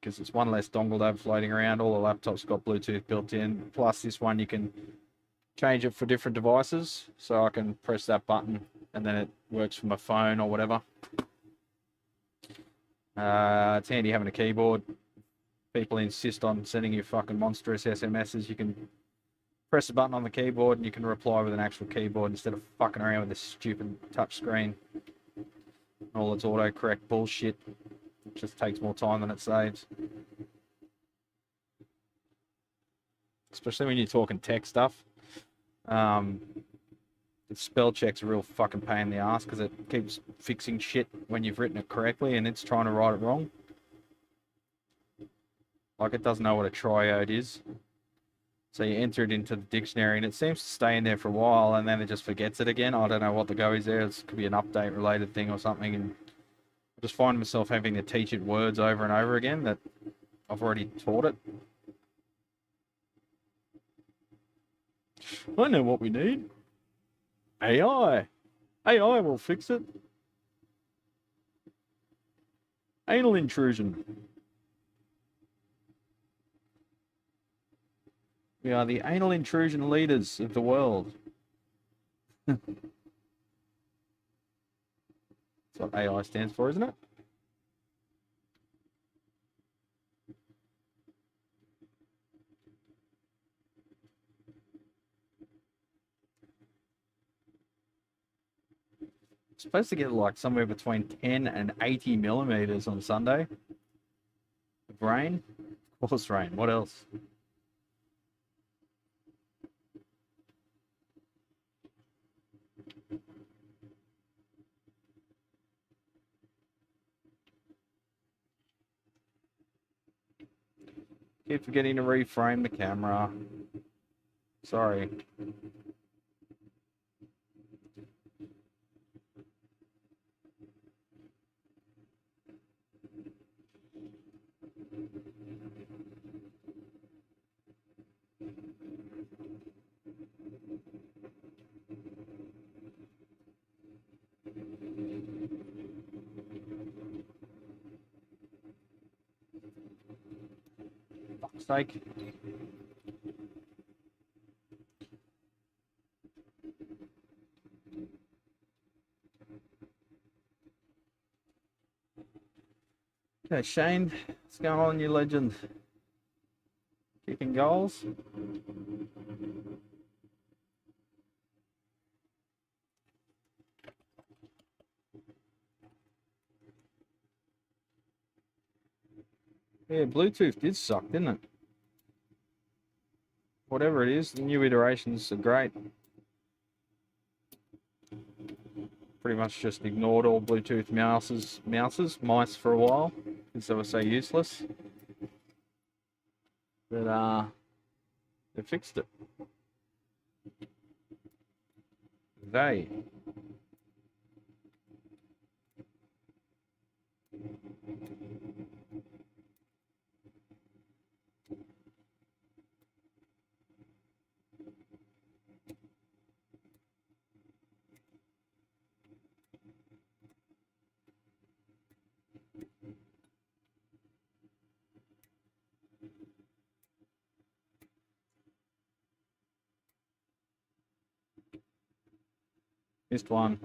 because it's one less dongle to have floating around. All the laptops got Bluetooth built in. Plus this one, you can change it for different devices. So I can press that button and then it works for my phone or whatever. It's handy having a keyboard. People insist on sending you fucking monstrous SMSs. You can press a button on the keyboard and you can reply with an actual keyboard instead of fucking around with this stupid touch screen. All its autocorrect bullshit. It just takes more time than it saves. Especially when you're talking tech stuff. The spell check's a real fucking pain in the ass because it keeps fixing shit when you've written it correctly and it's trying to write it wrong. Like, it doesn't know what a triode is. So you enter it into the dictionary and it seems to stay in there for a while and then it just forgets it again. I don't know what the go is there. It could be an update related thing or something, and I just find myself having to teach it words over and over again that I've already taught it. I know what we need. AI. AI will fix it. Anal intrusion. We are the anal intrusion leaders of the world. That's what AI stands for, isn't it? It's supposed to get like somewhere between 10 and 80 millimeters on Sunday. Of rain. Of course, rain. What else? Keep forgetting to reframe the camera. Sorry. Fuck's sake. Okay, Shane, what's going on, you legend? Kicking goals? Yeah, Bluetooth did suck, didn't it? Whatever it is, the new iterations are great. Pretty much just ignored all Bluetooth mice for a while, because they were so useless. But they fixed it. They. Missed one.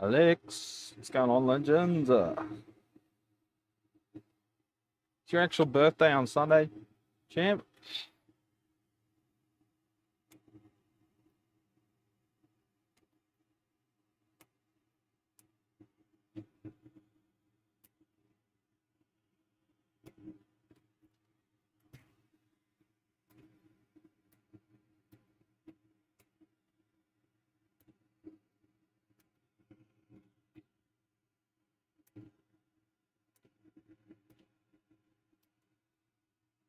Alex, what's going on, legends? It's your actual birthday on Sunday, champ?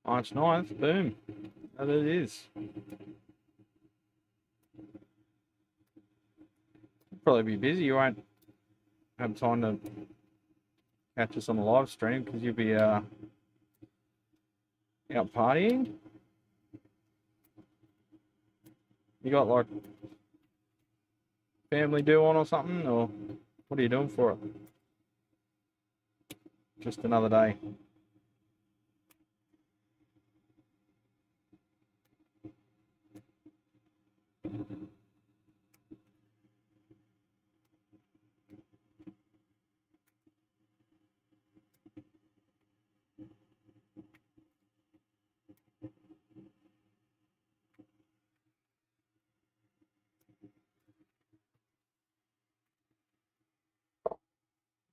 March 9th, boom. That it is. Probably be busy. You won't have time to catch us on the live stream because you'll be out partying. You got like family do on or something, or what are you doing for it? Just another day.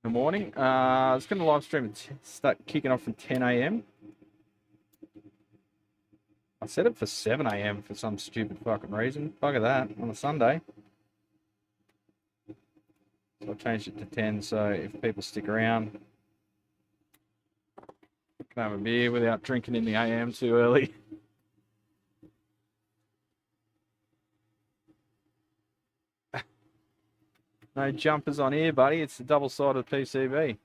Good morning. It's going to live stream start kicking off from 10 a.m. I set it for 7 a.m. for some stupid fucking reason. Bugger that on a Sunday. So I changed it to 10 so if people stick around, we can have a beer without drinking in the AM too early. No jumpers on here, buddy. It's a double-sided PCB.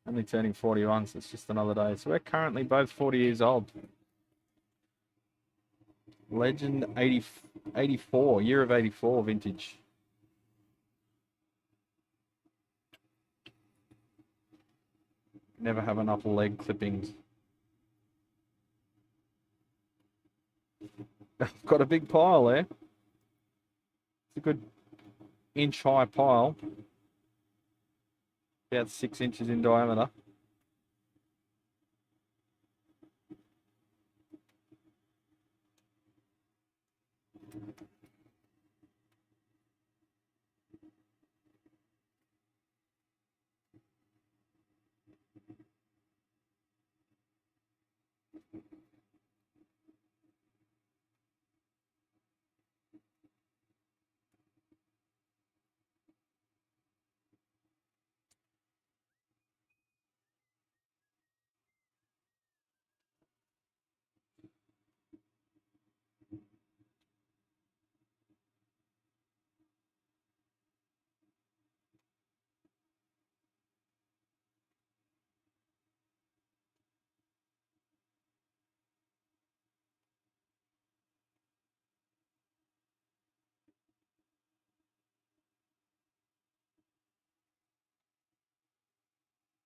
Only turning 41, so it's just another day. So we're currently both 40 years old. Legend 84, year of 84 vintage. Never have enough leg clippings. I've got a big pile there. It's a good inch-high pile. About 6 inches in diameter.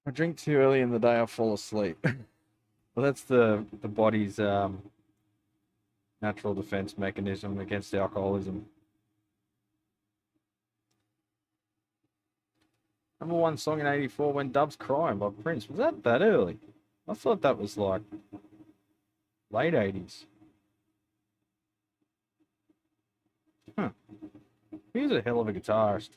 I drink too early in the day, I fall asleep. Well, that's the body's natural defense mechanism against alcoholism. Number one song in 84, When Doves Cry by Prince. Was that early? I thought that was like late 80s. Huh. He's a hell of a guitarist.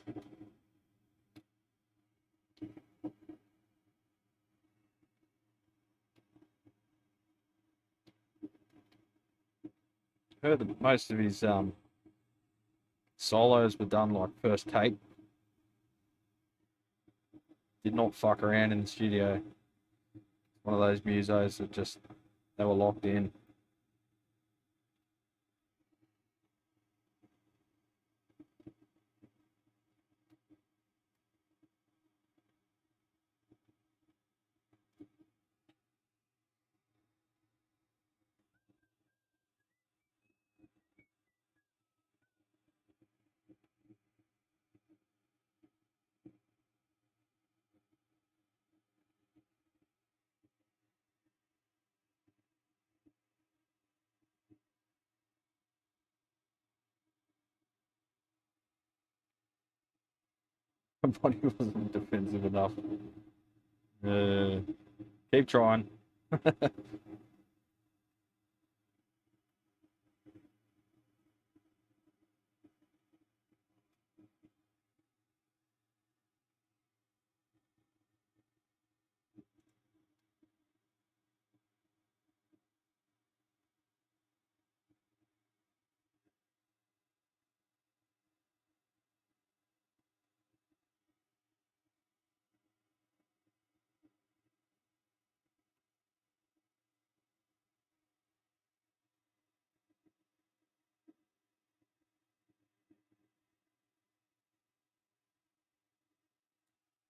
Heard that most of his solos were done like first take. Did not fuck around in the studio. One of those musos that just, they were locked in. My body wasn't defensive enough. Keep trying.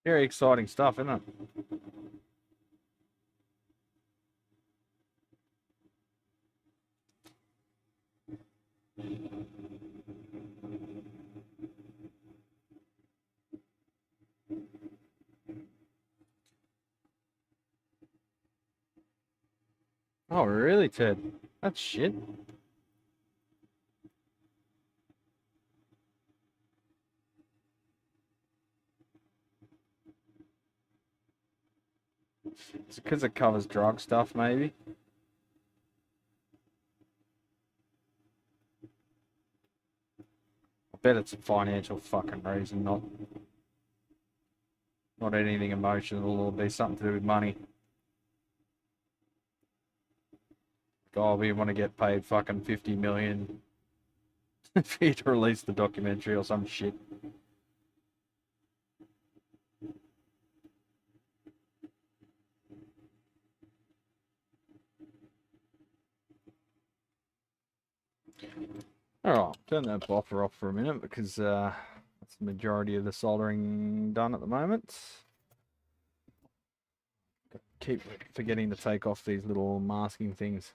Very exciting stuff, isn't it? Oh, really, Ted? That's shit. It's because it covers drug stuff, maybe. I bet it's a financial fucking reason, not anything emotional. Or be something to do with money. Oh, we want to get paid fucking 50 million for you to release the documentary or some shit. Alright, turn that BOFA off for a minute because that's the majority of the soldering done at the moment. Keep forgetting to take off these little masking things.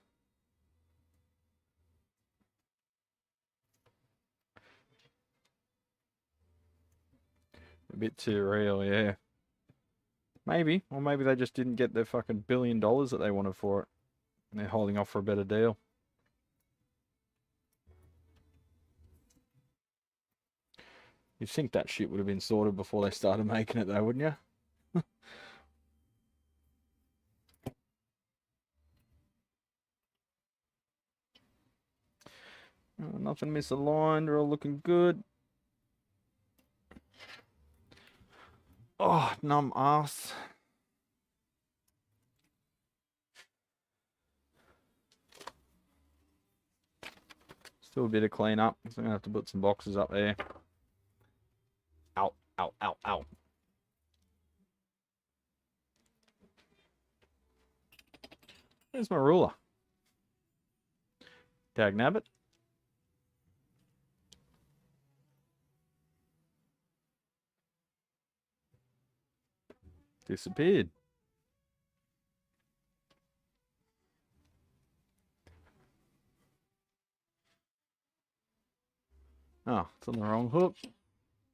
A bit too real, yeah. Maybe, or maybe they just didn't get their fucking $1 billion that they wanted for it. And they're holding off for a better deal. You'd think that shit would have been sorted before they started making it though, wouldn't you? Nothing misaligned, they're all looking good. Oh, numb ass. Still a bit of clean up, so I'm gonna have to put some boxes up there. Ow, ow, ow, ow. There's my ruler. Tag nabbit. Disappeared. Oh, it's on the wrong hook.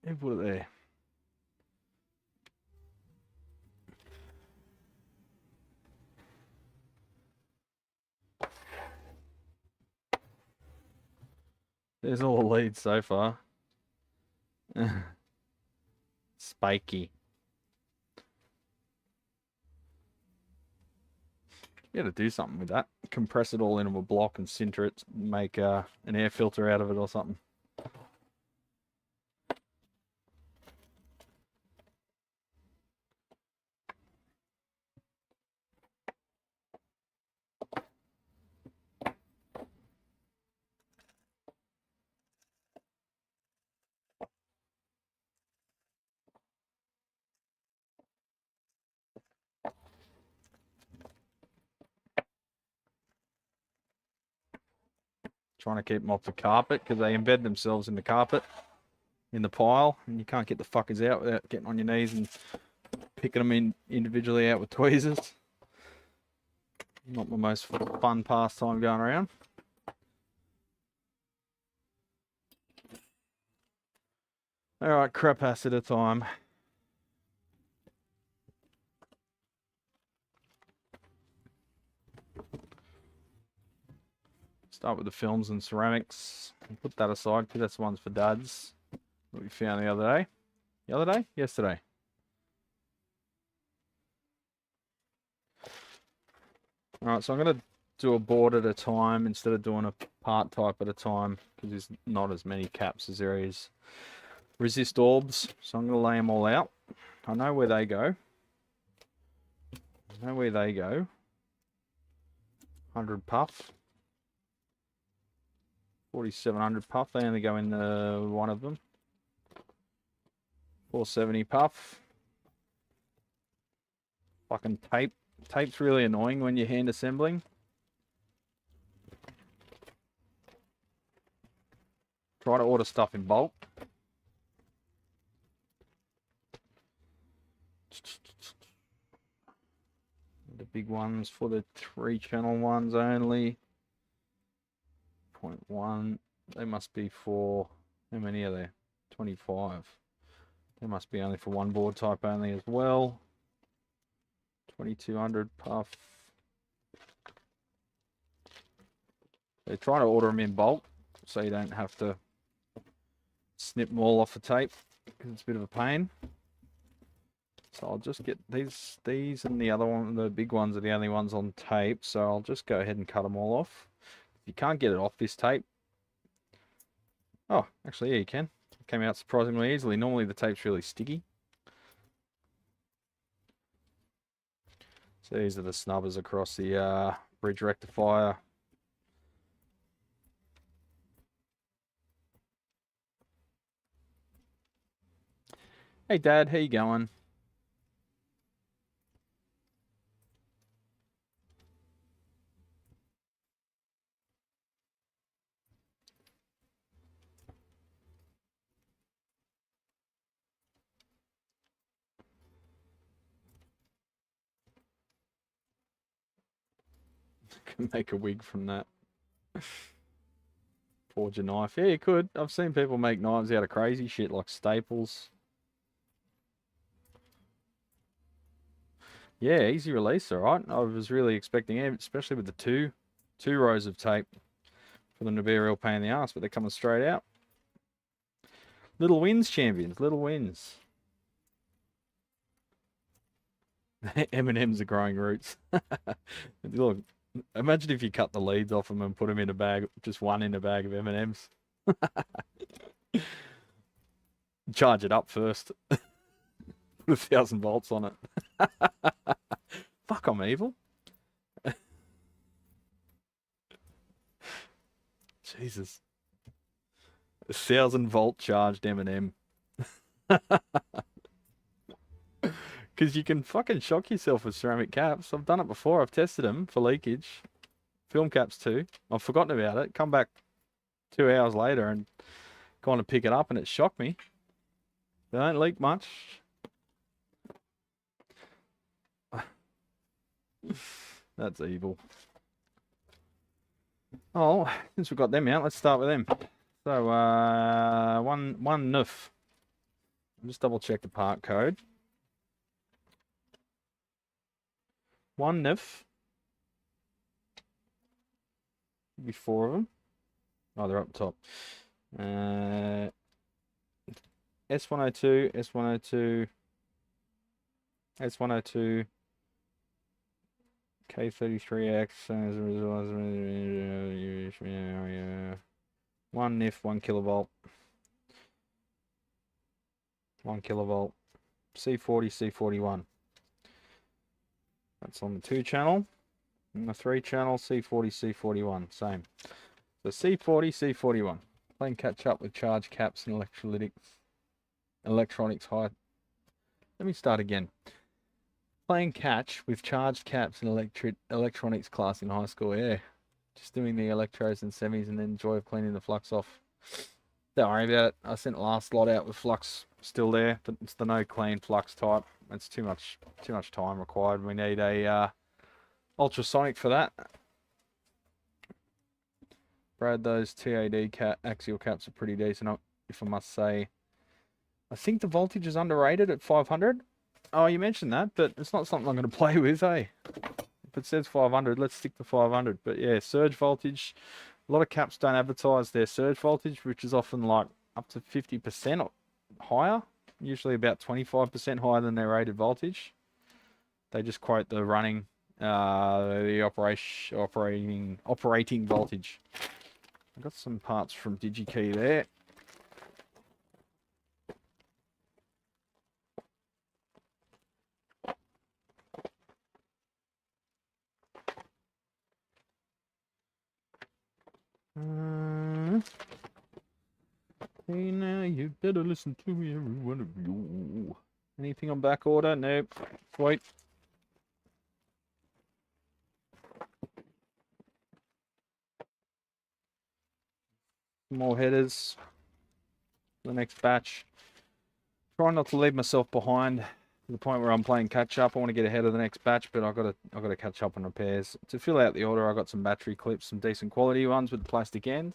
Who put it there? There's all the leads so far. Spiky. You got to do something with that. Compress it all into a block and sinter it. Make an air filter out of it or something. Trying to keep them off the carpet because they embed themselves in the carpet, in the pile, and you can't get the fuckers out without getting on your knees and picking them in individually out with tweezers. Not my most fun pastime going around. Alright, crap ass at a time. Start with the films and ceramics. Put that aside because that's the ones for dads that we found the other day. The other day? Yesterday. Alright, so I'm going to do a board at a time instead of doing a part type at a time, because there's not as many caps as there is resist orbs. So I'm going to lay them all out. I know where they go. 100 puff. 4700 puff. They only go in the one of them. 470 puff. Fucking tape. Tape's really annoying when you're hand assembling. Try to order stuff in bulk. The big ones for the 3-channel ones only. 0.1. They must be for, how many are there? 25. They must be only for one board type only as well. 2200 puff. They try to order them in bulk so you don't have to snip them all off the tape because it's a bit of a pain. So I'll just get these and the other one, the big ones are the only ones on tape, so I'll just go ahead and cut them all off. If you can't get it off this tape, oh, actually, yeah, you can. It came out surprisingly easily. Normally the tape's really sticky. So these are the snubbers across the bridge rectifier. Hey Dad, how you going? Can make a wig from that. Forge a knife. Yeah, you could. I've seen people make knives out of crazy shit like staples. Yeah, easy release, alright. I was really expecting it, especially with the two rows of tape, for them to be a real pain in the ass, but they're coming straight out. Little wins, champions. Little wins. M&M's are growing roots. Look, imagine if you cut the leads off them and put them in a bag, just one in a bag of M&M's. Charge it up first. Put 1,000 volts on it. Fuck, I'm evil. Jesus. 1,000 volt charged M&M. Because you can fucking shock yourself with ceramic caps. I've done it before. I've tested them for leakage. Film caps too. I've forgotten about it. Come back 2 hours later and kind of pick it up and it shocked me. They don't leak much. That's evil. Oh, since we've got them out, let's start with them. So, one NUF. Just double check the part code. One NUF. Be 4 of them. Oh, they're up top. S102, S102, S102, K33X, one NIF, 1 kilovolt, 1 kilovolt, C40, C41. That's on the 2-channel. And the 3-channel, C40, C41, same. So C40, C41. Playing catch up with charge caps and electronics high. Let me start again. Playing catch with charged caps and electronics class in high school, yeah. Just doing the electrodes and semis and then the joy of cleaning the flux off. Don't worry about it. I sent the last lot out with flux still there, but it's the no clean flux type. It's too much time required. We need a ultrasonic for that. Brad, those TAD axial caps are pretty decent, if I must say. I think the voltage is underrated at 500. Oh, you mentioned that, but it's not something I'm going to play with, eh? If it says 500, let's stick to 500. But yeah, surge voltage. A lot of caps don't advertise their surge voltage, which is often like up to 50% or higher. usually about 25% higher than their rated voltage. They just quote the running, the operating voltage. I got some parts from DigiKey there. Hey now, you better listen to me, every one of you. Anything on back order? Nope. Wait. More headers. The next batch. Try not to leave myself behind to the point where I'm playing catch up. I want to get ahead of the next batch, but I've got to catch up on repairs. To fill out the order, I got some battery clips, some decent quality ones with the plastic end,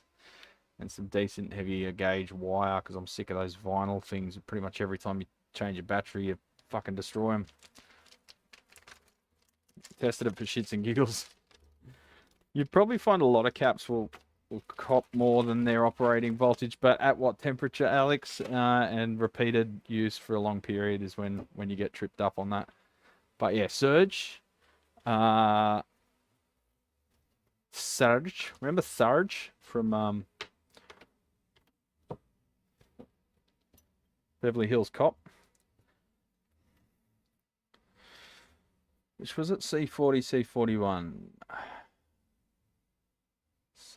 and some decent heavier gauge wire, because I'm sick of those vinyl things. Pretty much every time you change a battery, you fucking destroy them. Tested it for shits and giggles. You'd probably find a lot of caps will cop more than their operating voltage, but at what temperature, Alex? And repeated use for a long period is when you get tripped up on that. But yeah, Surge. Surge. Remember Surge from Beverly Hills Cop? Which was it? C40, C41.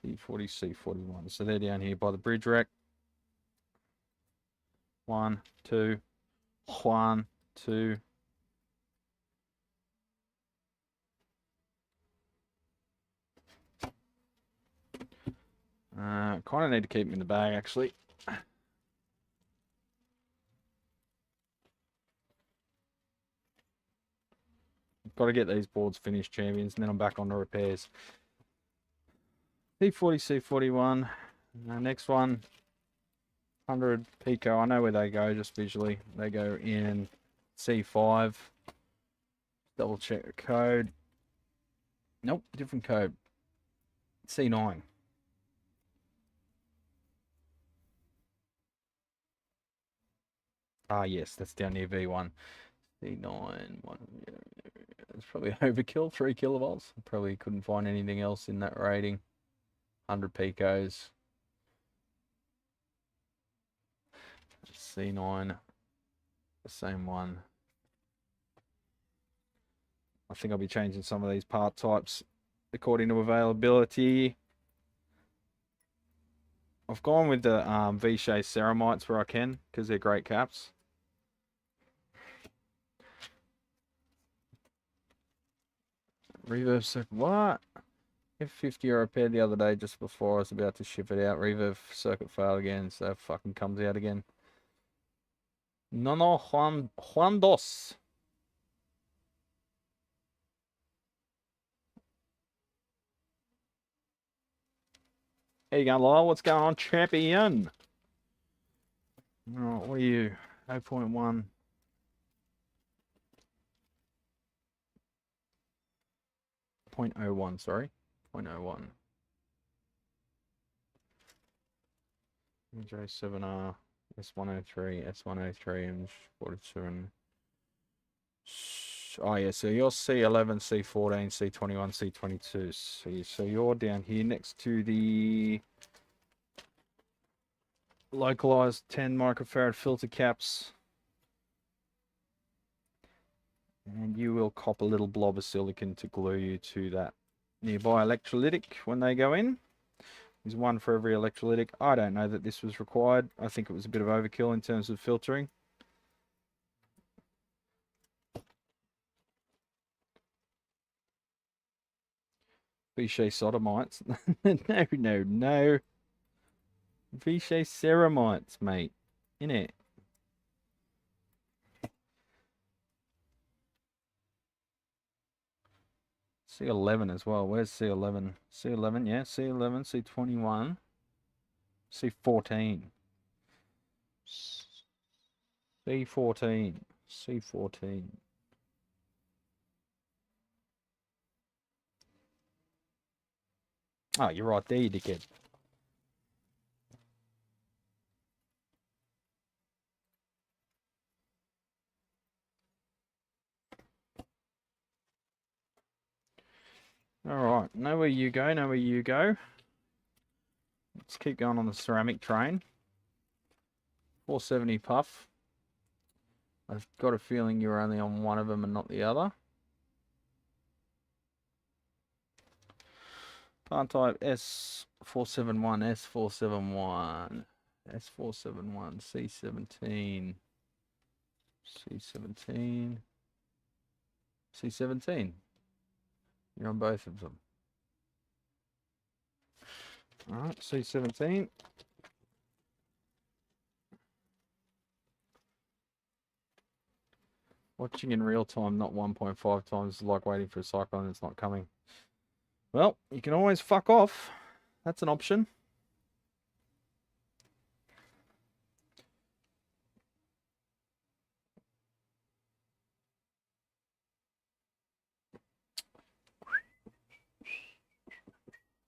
C40, C41. So they're down here by the bridge rack. 1, 2, 1, 2. Kind of need to keep them in the bag, actually. Got to get these boards finished, champions, and then I'm back on the repairs. C40, C41. Next one, 100 Pico. I know where they go, just visually. They go in C5. Double check the code. Nope, different code. C9. Ah, yes, that's down near V1. C9. One. It's probably overkill, 3 kilovolts. Probably couldn't find anything else in that rating. 100 picos. C9. The same one. I think I'll be changing some of these part types according to availability. I've gone with the V-Shea Ceramites where I can, because they're great caps. Reverb circuit, what? F50 I repaired the other day just before I was about to ship it out. Reverb circuit failed again, so it fucking comes out again. No, Juan Dos. How you going, Lyle? What's going on, champion? Alright, what are you? 0.1. .01, sorry. 0.01. J7R, S103, S103, and 47. Oh yeah, so you're C11, C14, C21, C22. So you're down here next to the localized 10 microfarad filter caps. And you will cop a little blob of silicon to glue you to that nearby electrolytic when they go in. There's one for every electrolytic. I don't know that this was required. I think it was a bit of overkill in terms of filtering. V-Shea sodomites. No. V-Shea ceramites, mate. Innit? C11 as well. Where's C11? C11, yeah. C11, C21, C14. C14. C14. Oh, you're right there, you dickhead. Alright, know where you go, know where you go. Let's keep going on the ceramic train. 470 puff. I've got a feeling you're only on one of them and not the other. Plant type S471, S471, S471, C17, C17, C17. You're on both of them. Alright, C17. Watching in real time, not 1.5 times, is like waiting for a cyclone that's not coming. Well, you can always fuck off. That's an option.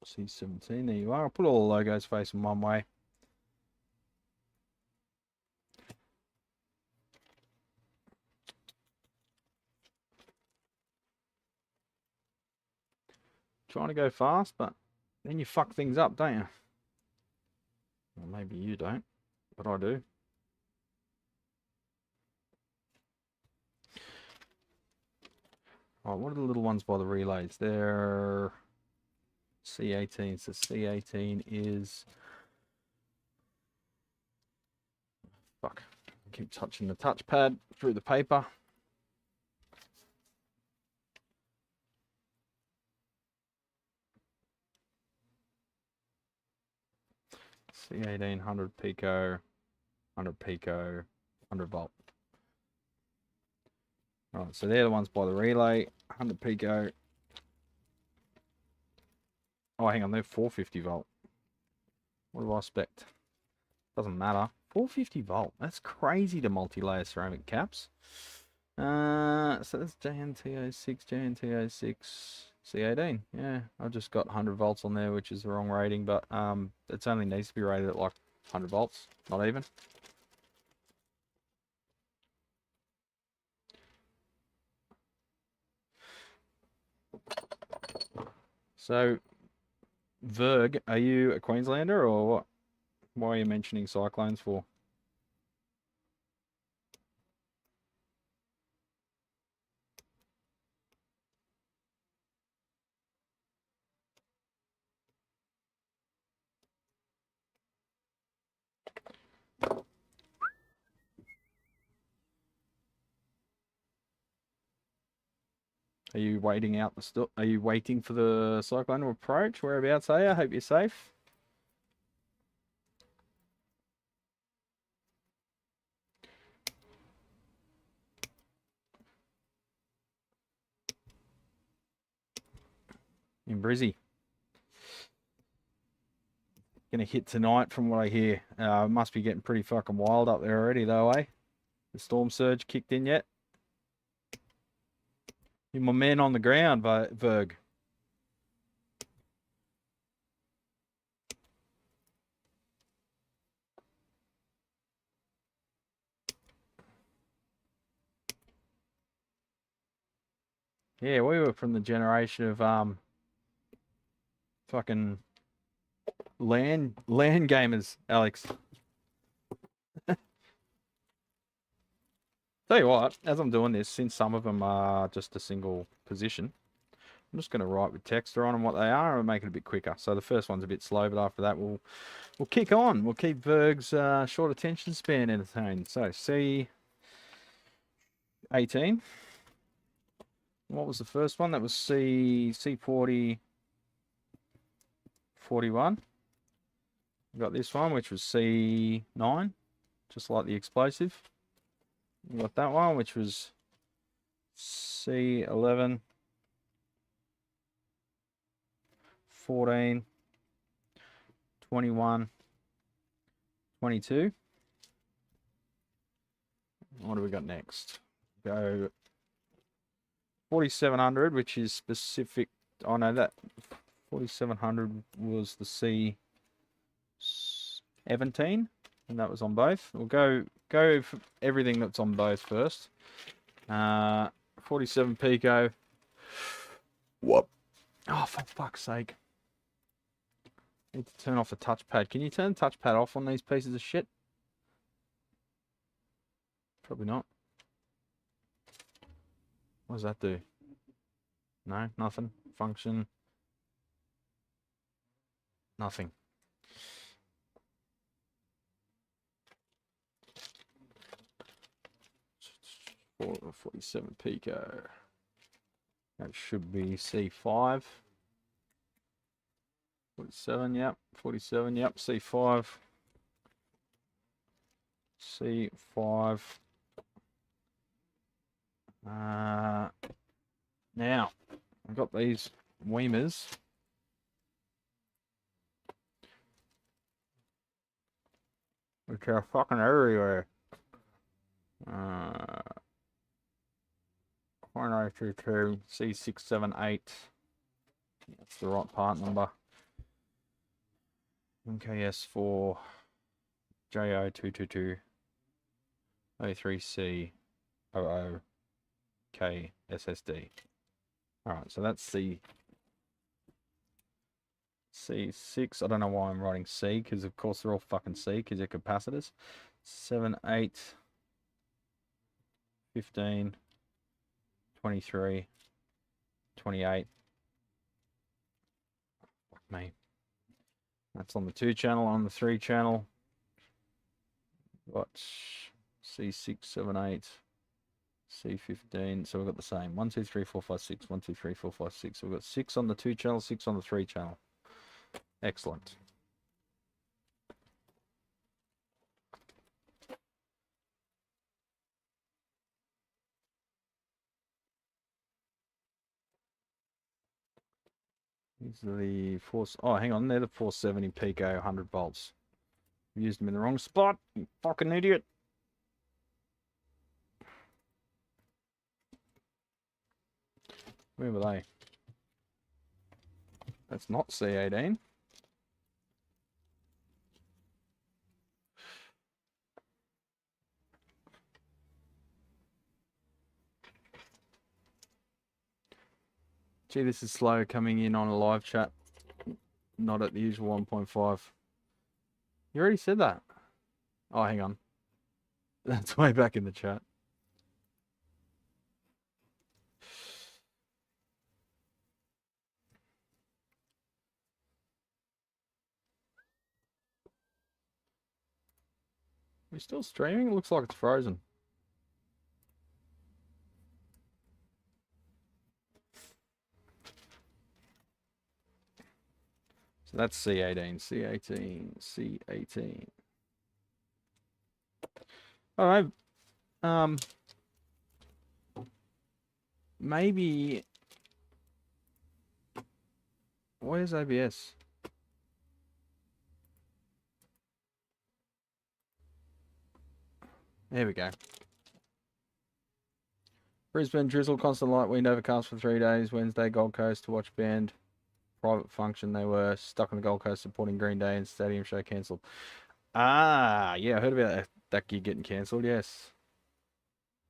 C17, there you are. I'll put all the logos facing one way. Trying to go fast, but then you fuck things up, don't you? Well, maybe you don't, but I do. Alright, what are the little ones by the relays? They're C18, so C18 is... Fuck, I keep touching the touchpad through the paper. C18, 100 pico, 100 pico, 100 volt. Right, so they're the ones by the relay, 100 pico. Oh, hang on, they're 450 volt. What do I expect? Doesn't matter. 450 volt, that's crazy to multi-layer ceramic caps. So that's JNT06, JNT06. C18, yeah, I've just got 100 volts on there, which is the wrong rating, but it only needs to be rated at like 100 volts, not even. So, Verg, are you a Queenslander or what? Why are you mentioning cyclones for? Are you waiting out the Are you waiting for the cyclone to approach? Whereabouts are you? I hope you're safe. In Brizzy. Gonna hit tonight from what I hear. Must be getting pretty fucking wild up there already though, eh? The storm surge kicked in yet? You're my man on the ground, Verg. Yeah, we were from the generation of fucking LAN gamers, Alex. Tell you what, as I'm doing this, since some of them are just a single position, I'm just going to write with text on them what they are and make it a bit quicker. So the first one's a bit slow, but after that we'll kick on. We'll keep Verg's short attention span entertained. So C18. What was the first one? That was C40 41. We got this one, which was C9, just like the explosive. We got that one, which was C11, 14, 21, 22. What do we got next? Go 4700, which is specific. Oh no, that 4700 was the C17, and that was on both. We'll go for everything that's on both first. 47 pico. What? Oh, for fuck's sake. Need to turn off the touchpad. Can you turn the touchpad off on these pieces of shit? Probably not. What does that do? No, nothing. Function. Nothing. For 47 pico. That should be C5. 47, yep. 47, yep. C5. C5. Now, I've got these Weemers. Which are fucking everywhere. 4922 C678. That's the right part number. MKS4 JO222 O3C 00K SSD. Alright, so that's C6. I don't know why I'm writing C, because of course they're all fucking C, because they're capacitors. 7, 8, 15, 23, 28. Fuck me. That's on the 2 channel. On the 3 channel, got C6, 7, 8, C15. So we've got the same 1, 2, 3, 4, 5, 6. 1, 2, 3, 4, 5, 6. So we've got 6 on the 2 channel, 6 on the 3 channel. Excellent. These are the hang on, they're the 470 pico 100 volts. Used them in the wrong spot, you fucking idiot. Where were they? That's not C18. Gee, this is slow coming in on a live chat. Not at the usual 1.5. You already said that. Oh, hang on. That's way back in the chat. We're still streaming? It looks like it's frozen. So that's C18, C18, C18. All right. Maybe. Where's OBS? There we go. Brisbane drizzle, constant light wind, overcast for 3 days. Wednesday, Gold Coast to watch band. Private function. They were stuck on the Gold Coast supporting Green Day and stadium show cancelled. Ah, yeah, I heard about that gig getting cancelled. Yes.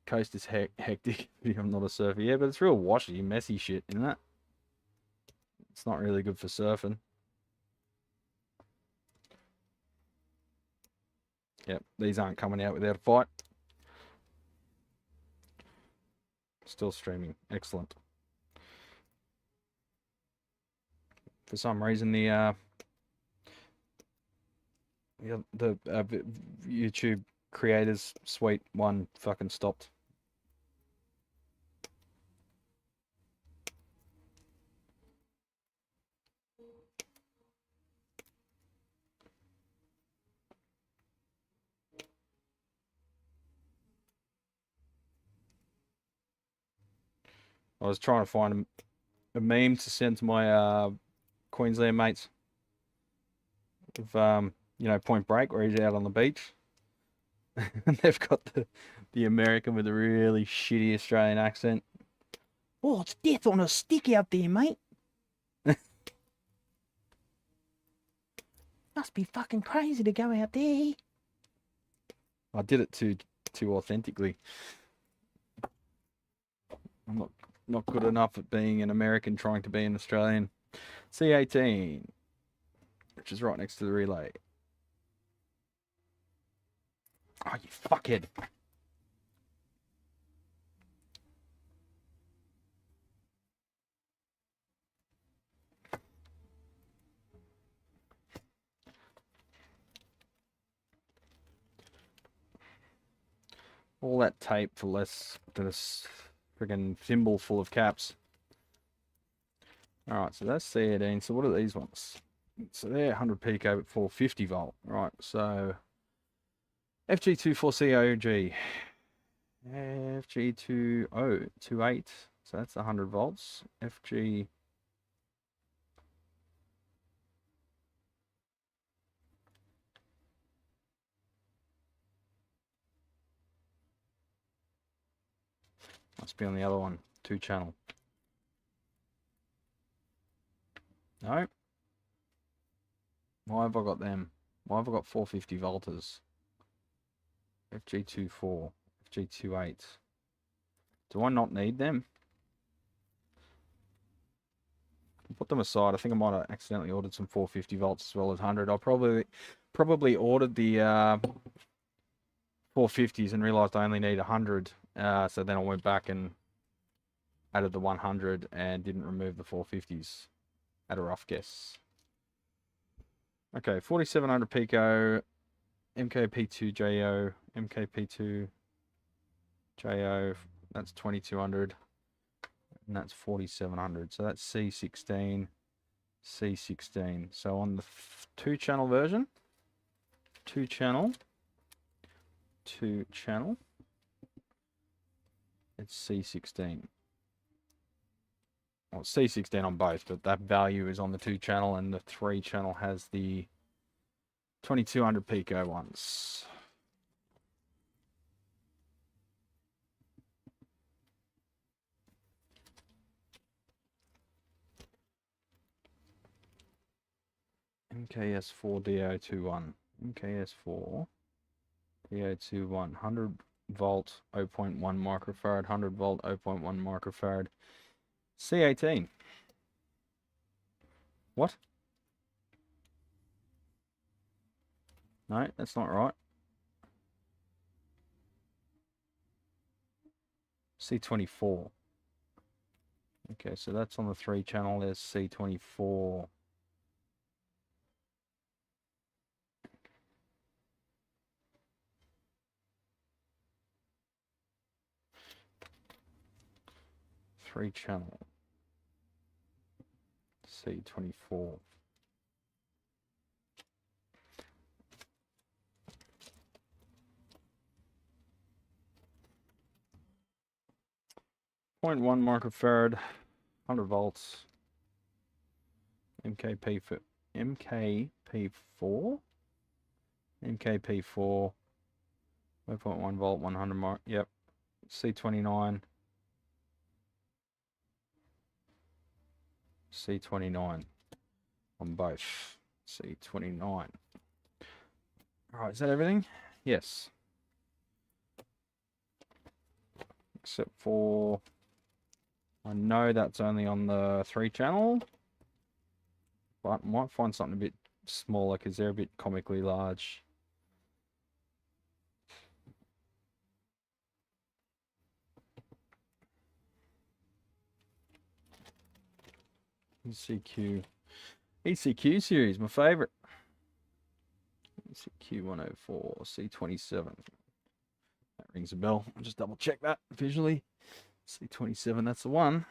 Coast is hectic. I'm not a surfer. Yeah, but it's real washy, messy shit, isn't it? It's not really good for surfing. Yep, these aren't coming out without a fight. Still streaming. Excellent. For some reason, the YouTube creators suite one fucking stopped. I was trying to find a meme to send to my Queensland mates of you know, Point Break, where he's out on the beach. And they've got the American with a really shitty Australian accent. Oh, it's death on a stick out there, mate. Must be fucking crazy to go out there. I did it too authentically. I'm Not good enough at being an American trying to be an Australian. C18, which is right next to the relay. Oh, you fuckhead. All that tape for less than a friggin' thimble full of caps. Alright, so that's C18. So what are these ones? So they're 100 pico at 450 volt. Right, so FG24COG. FG2028. So that's 100 volts. FG... Must be on the other one. 2-channel. No. Why have I got them? Why have I got 450 volters? FG24, FG28. Do I not need them? I'll put them aside. I think I might have accidentally ordered some 450 volts as well as 100. I probably ordered the 450s and realized I only need 100. So then I went back and added the 100 and didn't remove the 450s. At a rough guess. Okay, 4700 pico, MKP2JO, MKP2JO, that's 2200, and that's 4700. So that's C16, C16. So on the 2-channel version, 2-channel, it's C16. Well, C16 on both, but that value is on the 2-channel, and the 3-channel has the 2200 pico ones. MKS4DO21. MKS4 DO21. 100 volt 0.1 microfarad. 100 volt 0.1 microfarad. C18. What? No, that's not right. C24. Okay, so that's on the 3-channel. There's C24. Three-channel. C24. .1 microfarad, 100 volts. MKP for MKP4. MKP4. 0.1 volt, 100 mark. Yep. C29. C29 on both. C29. Alright, is that everything? Yes. Except for, I know that's only on the 3-channel, but might find something a bit smaller because they're a bit comically large. ECQ series, my favorite. ECQ 104, C27. That rings a bell. I'll just double check that visually. C27, that's the one.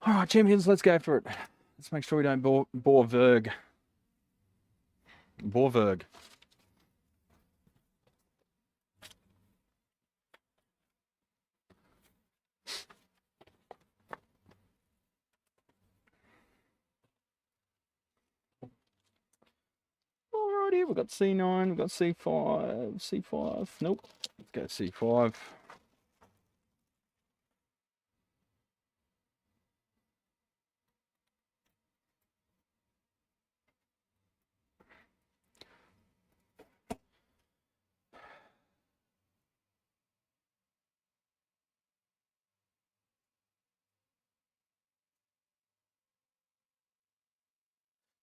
All right, champions, let's go for it. Let's make sure we don't bore Verg. Bore Verg. Alrighty, we've got C9, we've got C5, C5. Nope. Let's go C5.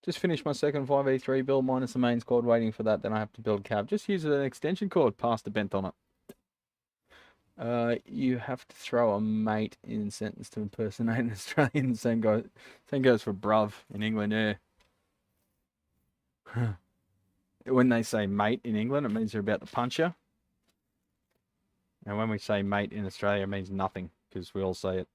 Just finished my second 5E3 build minus the mains cord, waiting for that. Then I have to build cab. Just use an extension cord. Past the bent on it. You have to throw a mate in sentence to impersonate an Australian. Same goes for bruv in England. Yeah. When they say mate in England, it means they're about to punch you. And when we say mate in Australia, it means nothing because we all say it.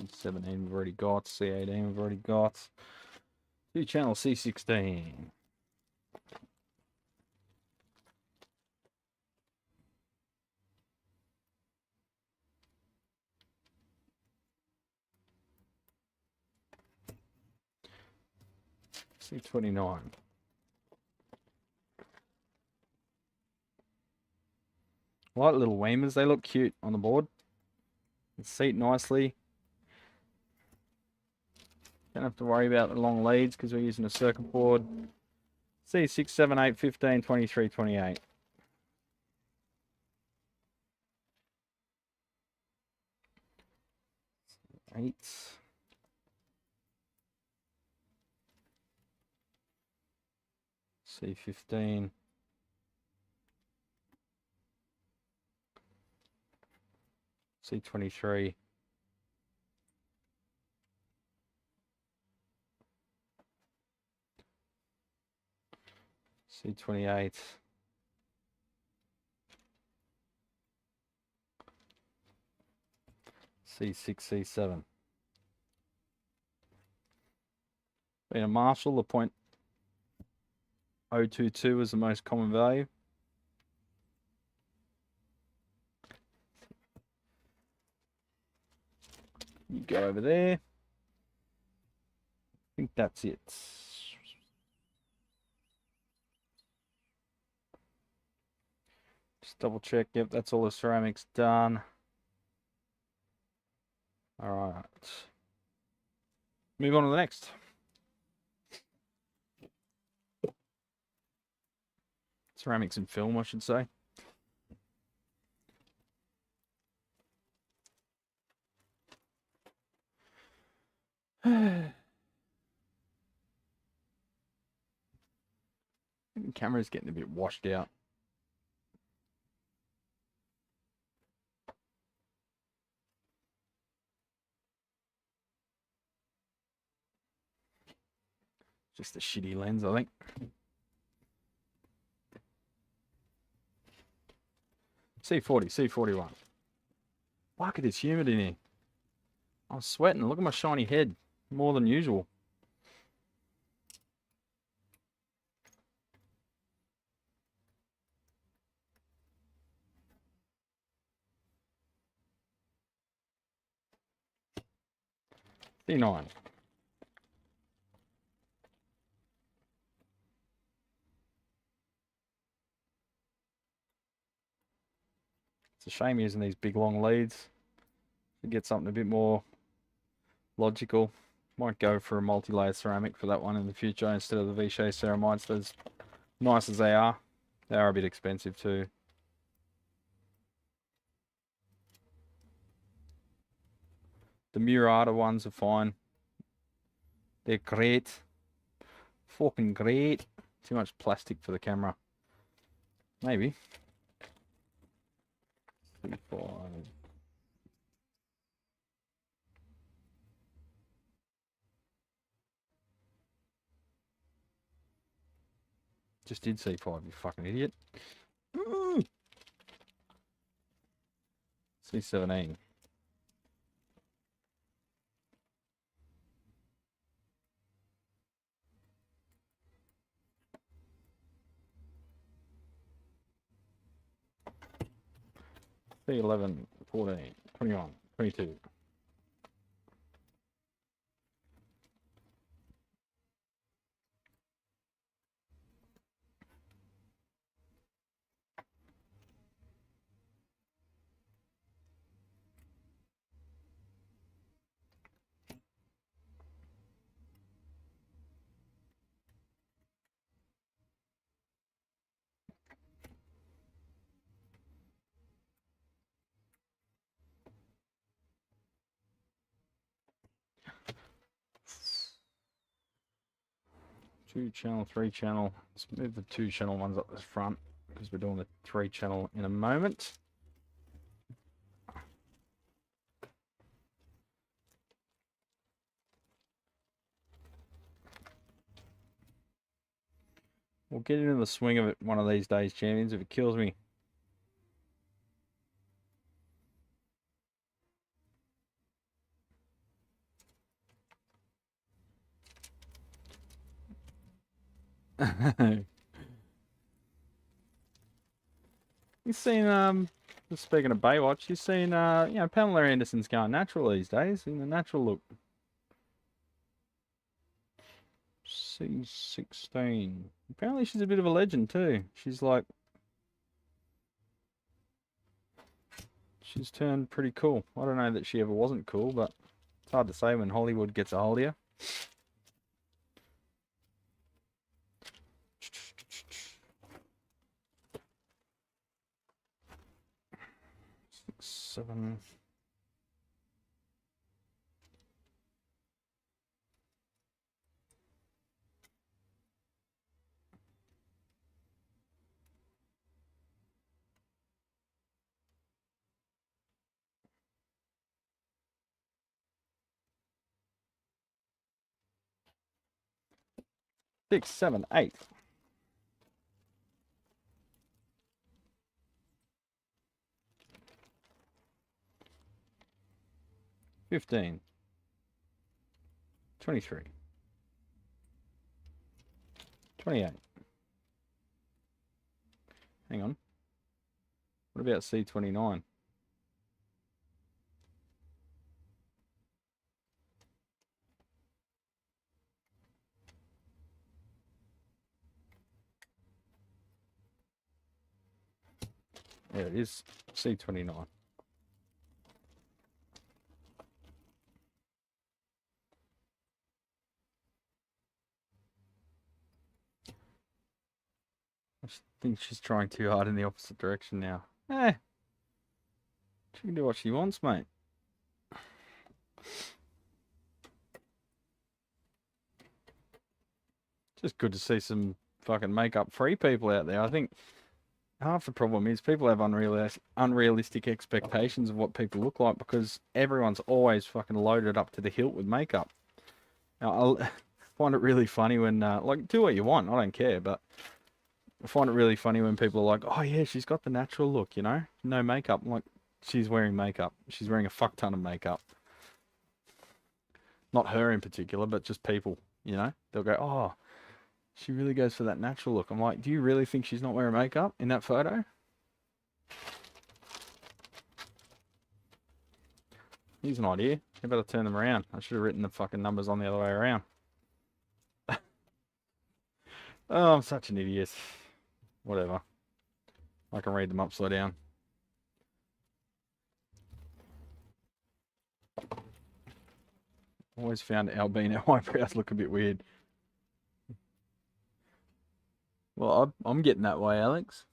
C17 we've already got, C18 we've already got. Two channel C16. C29. Light little Weimers, they look cute on the board. They seat nicely. Don't have to worry about the long leads because we're using a circuit board. C6, 7, 8, 15, 23, 28. Eights. C15. C23. C28. C6, C7. Being a Marshall, the .022 is the most common value. You go over there. I think that's it. Just double check. Yep, that's all the ceramics done. All right. Move on to the next. Ceramics and film, I should say. The camera's getting a bit washed out. Just a shitty lens, I think. C40, C41. Fuck, it is humid in here. I'm sweating. Look at my shiny head. More than usual. C9. It's a shame using these big long leads to get something a bit more logical. Might go for a multi-layer ceramic for that one in the future instead of the V-shaped ceramides. As nice as they are a bit expensive too. The Murata ones are fine. They're great. Fucking great. Too much plastic for the camera. Maybe. C5. Just did C5, you fucking idiot. C17. C11, 14, 21, 22. 2-channel, 3-channel. Let's move the 2-channel ones up the front because we're doing the 3-channel in a moment. We'll get into the swing of it one of these days, champions, if it kills me. You've seen, just speaking of Baywatch, you've seen, you know, Pamela Anderson's going natural these days, in the natural look. C16. Apparently she's a bit of a legend too. She's like, she's turned pretty cool. I don't know that she ever wasn't cool, but it's hard to say when Hollywood gets a hold of you. Seven. Six, 7, 8. $15, $23, $28. Hang on. What about C29? There it is, C29. I think she's trying too hard in the opposite direction now. Eh, she can do what she wants, mate. Just good to see some fucking makeup-free people out there. I think half the problem is people have unrealistic expectations of what people look like because everyone's always fucking loaded up to the hilt with makeup. Now, I find it really funny when, like, do what you want. I don't care, but I find it really funny when people are like, oh yeah, she's got the natural look, you know? No makeup. I'm like, she's wearing makeup. She's wearing a fuck ton of makeup. Not her in particular, but just people, you know? They'll go, oh, she really goes for that natural look. I'm like, do you really think she's not wearing makeup in that photo? Here's an idea. How about I turn them around? I should have written the fucking numbers on the other way around. Oh, I'm such an idiot. Whatever. I can read them upside down. Always found albino eyebrows look a bit weird. Well, I'm getting that way, Alex.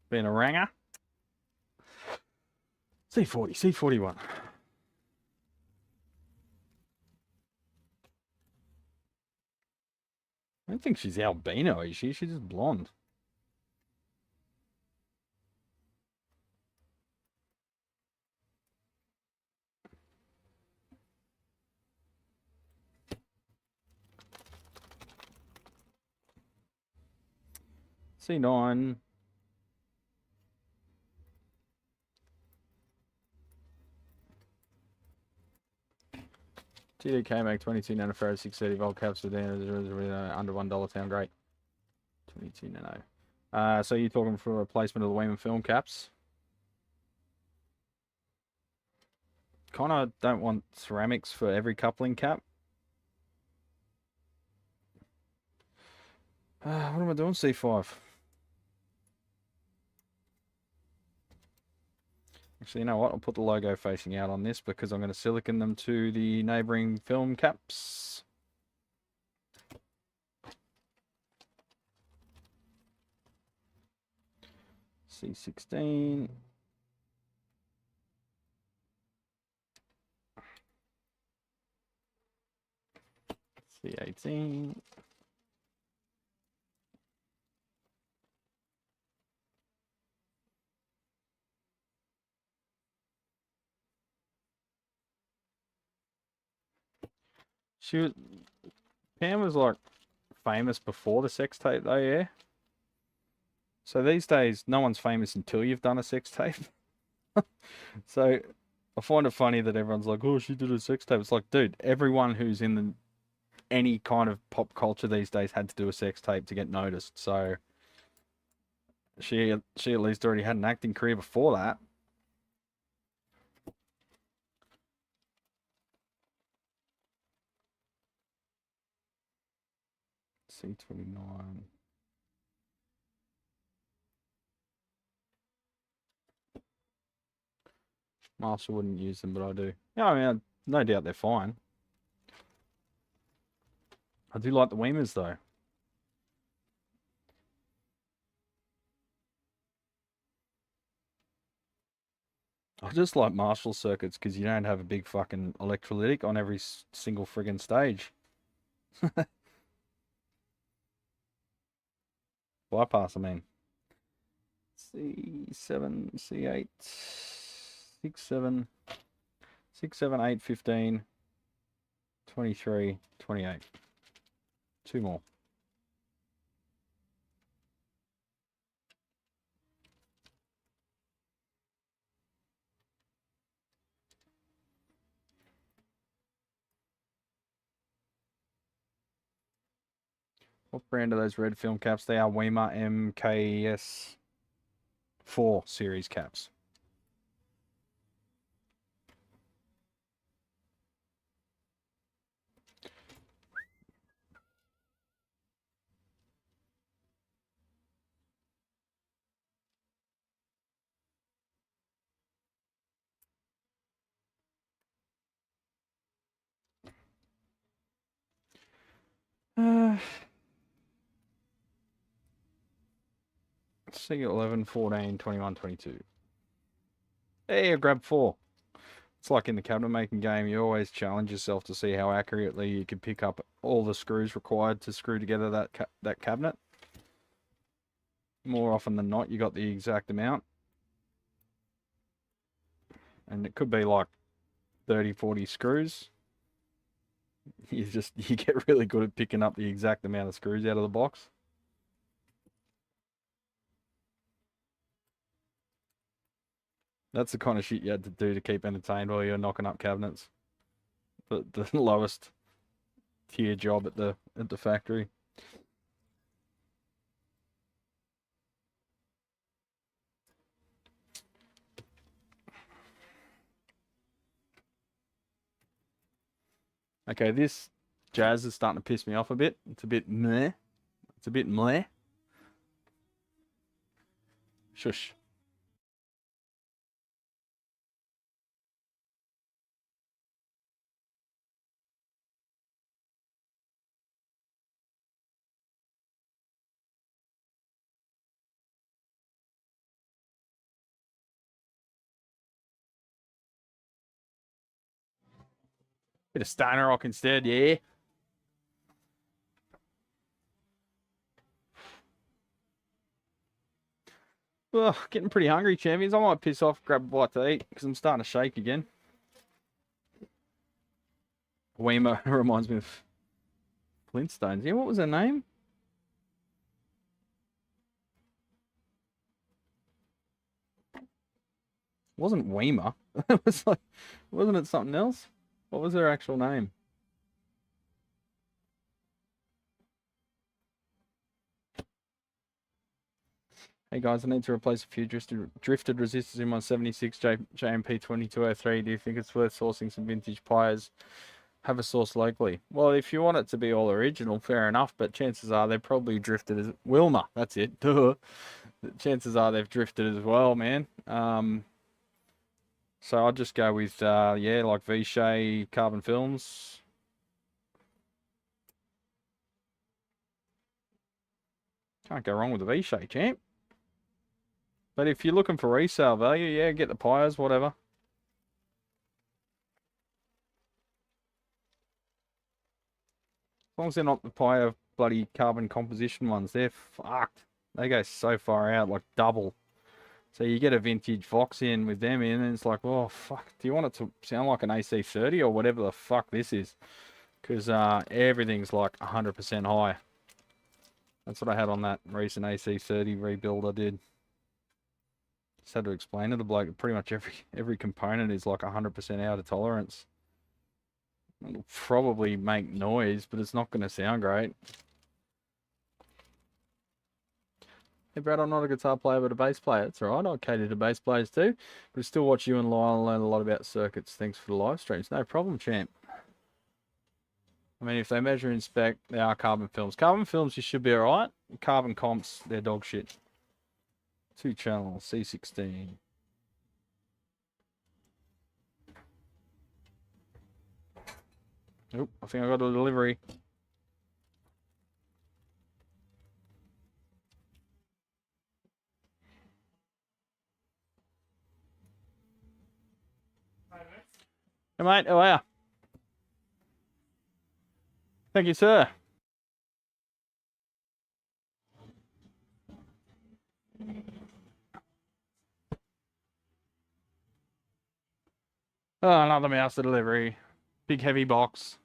Being a ranger. C40, C41. I don't think she's albino, is she? She's just blonde. C9. TDK make 22 nanofarad 630 volt caps with under $1 sound great. 22 nano. So you're talking for a replacement of the Weiman film caps? Kind of don't want ceramics for every coupling cap. What am I doing? C5. Actually, you know what? I'll put the logo facing out on this because I'm going to silicon them to the neighboring film caps. C16. C18. Pam was like famous before the sex tape though, yeah. So these days, no one's famous until you've done a sex tape. So I find it funny that everyone's like, "Oh, she did a sex tape." It's like, dude, everyone who's in any kind of pop culture these days had to do a sex tape to get noticed. So she at least already had an acting career before that. C29. Marshall wouldn't use them, but I do. Yeah, I mean, no doubt they're fine. I do like the Weemers though. I just like Marshall circuits because you don't have a big fucking electrolytic on every single friggin' stage. Bypass, I mean. C7, C8, 6, 7, 8, 15, 23, 28. Two more. What brand are those red film caps? They are Weemer MKS 4 series caps. See 11, 14, 21, 22. Hey, I grabbed 4. It's like in the cabinet making game, you always challenge yourself to see how accurately you can pick up all the screws required to screw together that cabinet. More often than not, you got the exact amount. And it could be like 30, 40 screws. You get really good at picking up the exact amount of screws out of the box. That's the kind of shit you had to do to keep entertained while you're knocking up cabinets. The lowest tier job at the factory. Okay, this jazz is starting to piss me off a bit. It's a bit meh. It's a bit meh. Shush. Bit of stoner rock instead, yeah. Well, getting pretty hungry, champions. I might piss off, grab a bite to eat, because I'm starting to shake again. Weemer reminds me of Flintstones. Yeah, what was her name? It wasn't Weemer. It was like, wasn't it something else? What was her actual name? Hey guys, I need to replace a few drifted resistors in my 76 JMP 2203. Do you think it's worth sourcing some vintage pliers? Have a source locally. Well, if you want it to be all original, fair enough, but chances are they're probably drifted as Wilma. That's it. Duh. Chances are they've drifted as well, man. So I'll just go with, yeah, like Vichy carbon films. Can't go wrong with the Vichy, champ. But if you're looking for resale value, yeah, get the pliers, whatever. long as they're not the Pio bloody carbon composition ones, they're fucked. They go so far out, like double. So you get a vintage Vox in with them in, and it's like, oh, fuck, do you want it to sound like an AC30 or whatever the fuck this is? Because everything's like 100% high. That's what I had on that recent AC30 rebuild I did. Just had to explain to the bloke, pretty much every component is like 100% out of tolerance. It'll probably make noise, but it's not going to sound great. Hey Brad, I'm not a guitar player but a bass player. It's alright, I cater to bass players too. But I still watch you and Lyle and learn a lot about circuits. Thanks for the live streams. No problem, champ. I mean, if they measure and spec, they are carbon films. Carbon films, you should be alright. Carbon comps, they're dog shit. 2 channel, C16. Oop, I think I got a delivery. Hey mate, how are you? Thank you, sir. Oh, another mouse delivery. Big heavy box.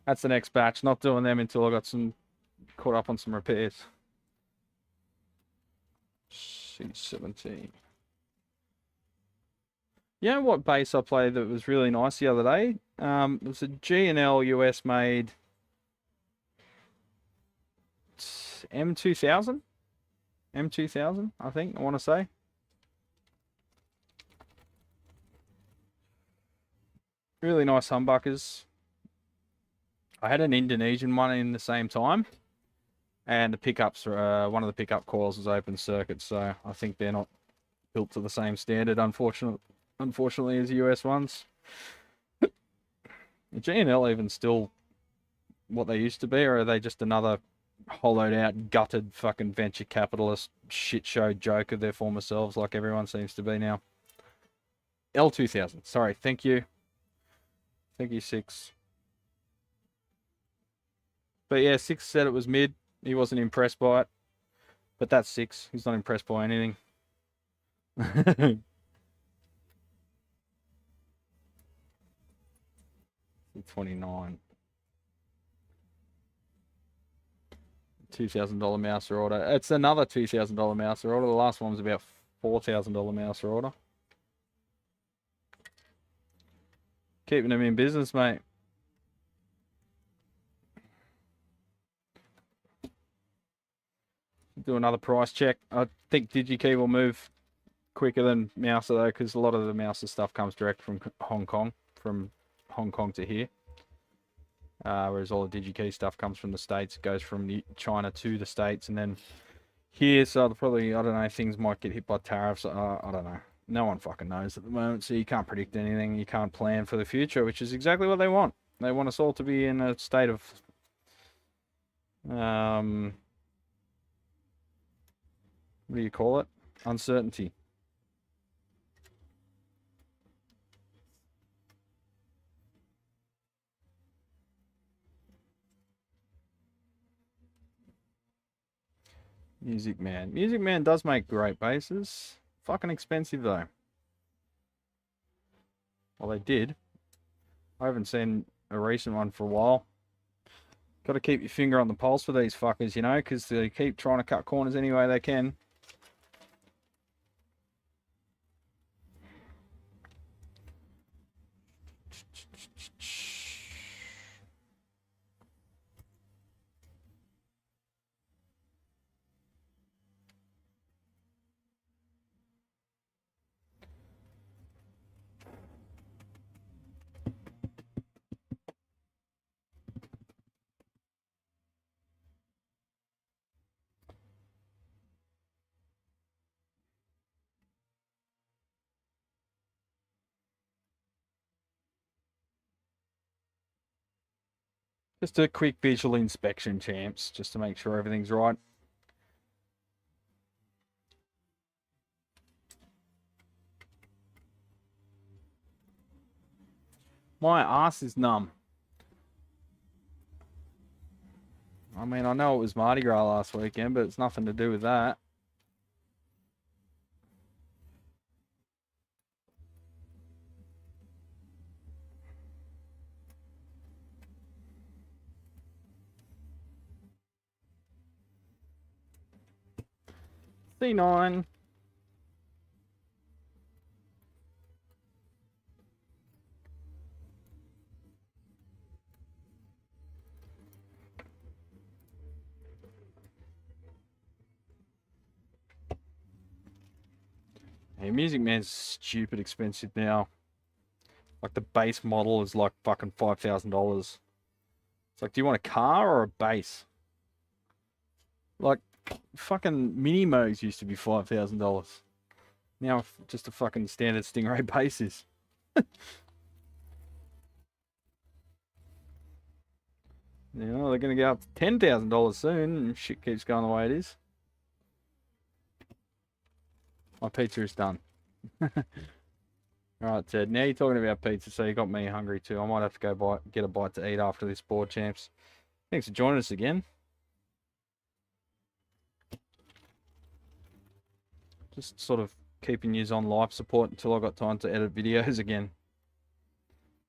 That's the next batch. Not doing them until I got caught up on some repairs. C17. You know what bass I played that was really nice the other day? It was a G&L US made M2000? M2000, I think, I want to say. Really nice humbuckers. I had an Indonesian one in the same time. And the pickups, one of the pickup coils was open circuit, so I think they're not built to the same standard, unfortunately, as the US ones. The G&L even still what they used to be, or are they just another hollowed out, gutted fucking venture capitalist shit show joke of their former selves, like everyone seems to be now? L2000, sorry, thank you. Thank you, Six. But yeah, Six said it was mid. He wasn't impressed by it. But that's Six. He's not impressed by anything. 29. $2,000 mouse order. It's another $2,000 mouse order. The last one was about $4,000 mouse order. Keeping them in business, mate. Do another price check. I think DigiKey will move quicker than Mouser though, because a lot of the Mouser stuff comes direct from Hong Kong to here. Whereas all the DigiKey stuff comes from the States, it goes from China to the States and then here. So probably, I don't know, things might get hit by tariffs. I don't know. No one fucking knows at the moment, so you can't predict anything. You can't plan for the future, which is exactly what they want. They want us all to be in a state of what do you call it? Uncertainty. Music Man. Music Man does make great basses. Fucking expensive though. Well, they did. I haven't seen a recent one for a while. Got to keep your finger on the pulse for these fuckers, you know, because they keep trying to cut corners any way they can. Just a quick visual inspection, champs, just to make sure everything's right. My ass is numb. I mean, I know it was Mardi Gras last weekend, but it's nothing to do with that. C9. Hey, Music Man's stupid expensive now. Like the base model is like fucking $5,000. It's like, do you want a car or a base? Like, fucking Mini Moogs used to be $5,000. Now, just a fucking standard Stingray base is. You know, they're going to go up to $10,000 soon, and shit keeps going the way it is. My pizza is done. Alright, Ted, now you're talking about pizza, so you got me hungry too. I might have to go get a bite to eat after this board, champs. Thanks for joining us again. Just sort of keeping you on life support until I got time to edit videos again.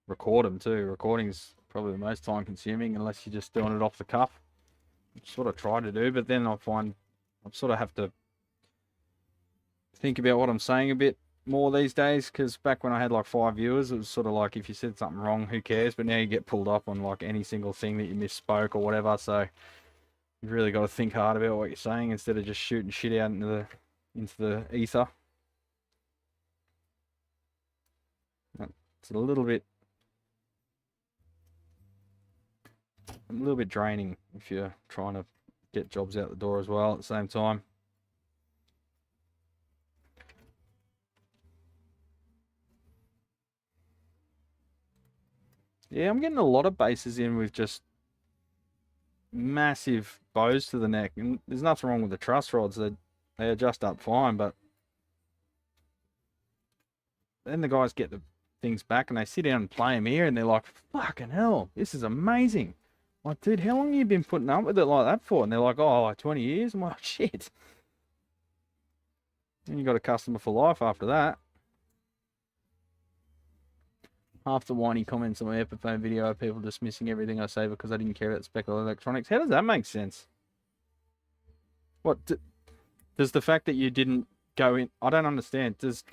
Record them too. Recording's probably the most time consuming unless you're just doing it off the cuff. Which sort of try to do, but then I find I sort of have to think about what I'm saying a bit more these days, because back when I had like 5 viewers, it was sort of like if you said something wrong, who cares? But now you get pulled up on like any single thing that you misspoke or whatever, so you've really got to think hard about what you're saying instead of just shooting shit out into the ether. It's a little bit draining if you're trying to get jobs out the door as well at the same time. Yeah, I'm getting a lot of bases in with just massive bows to the neck, and there's nothing wrong with the truss rods. They adjust up fine, but then the guys get the things back and they sit down and play them here, and they're like, "Fucking hell, this is amazing!" I'm like, dude, how long have you been putting up with it like that for? And they're like, "Oh, like 20 years." I'm like, shit. And you got a customer for life after that. Half the whiny comments on my Epiphone video are people dismissing everything I say because I didn't care about speculative electronics. How does that make sense? What does the fact that you didn't go in? I don't understand. Does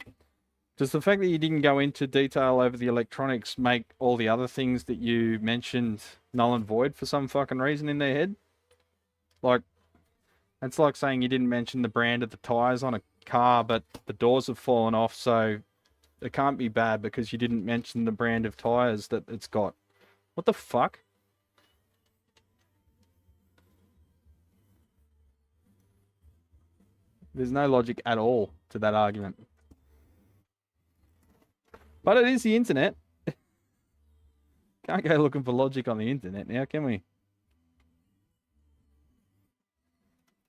the fact that you didn't go into detail over the electronics make all the other things that you mentioned null and void for some fucking reason in their head? Like, it's like saying you didn't mention the brand of the tires on a car, but the doors have fallen off, so it can't be bad because you didn't mention the brand of tires that it's got. What the fuck? There's no logic at all to that argument. But it is the internet. Can't go looking for logic on the internet now, can we?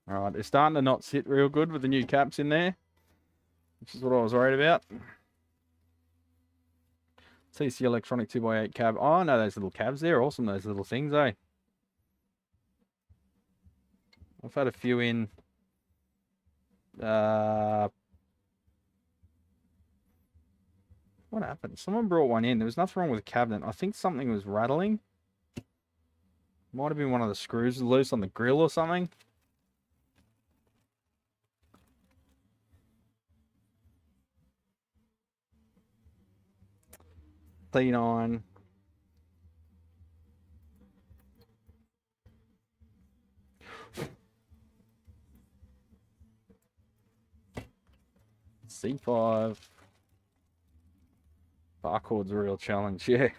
Alright, they're starting to not sit real good with the new caps in there, which is what I was worried about. TC Electronic 2x8 cab. Oh, I know those little cabs. They're awesome, those little things, eh? I've had a few in. What happened? Someone brought one in. There was nothing wrong with the cabinet. I think something was rattling. Might have been one of the screws loose on the grill or something. C9. C5. Barcord's a real challenge, yeah.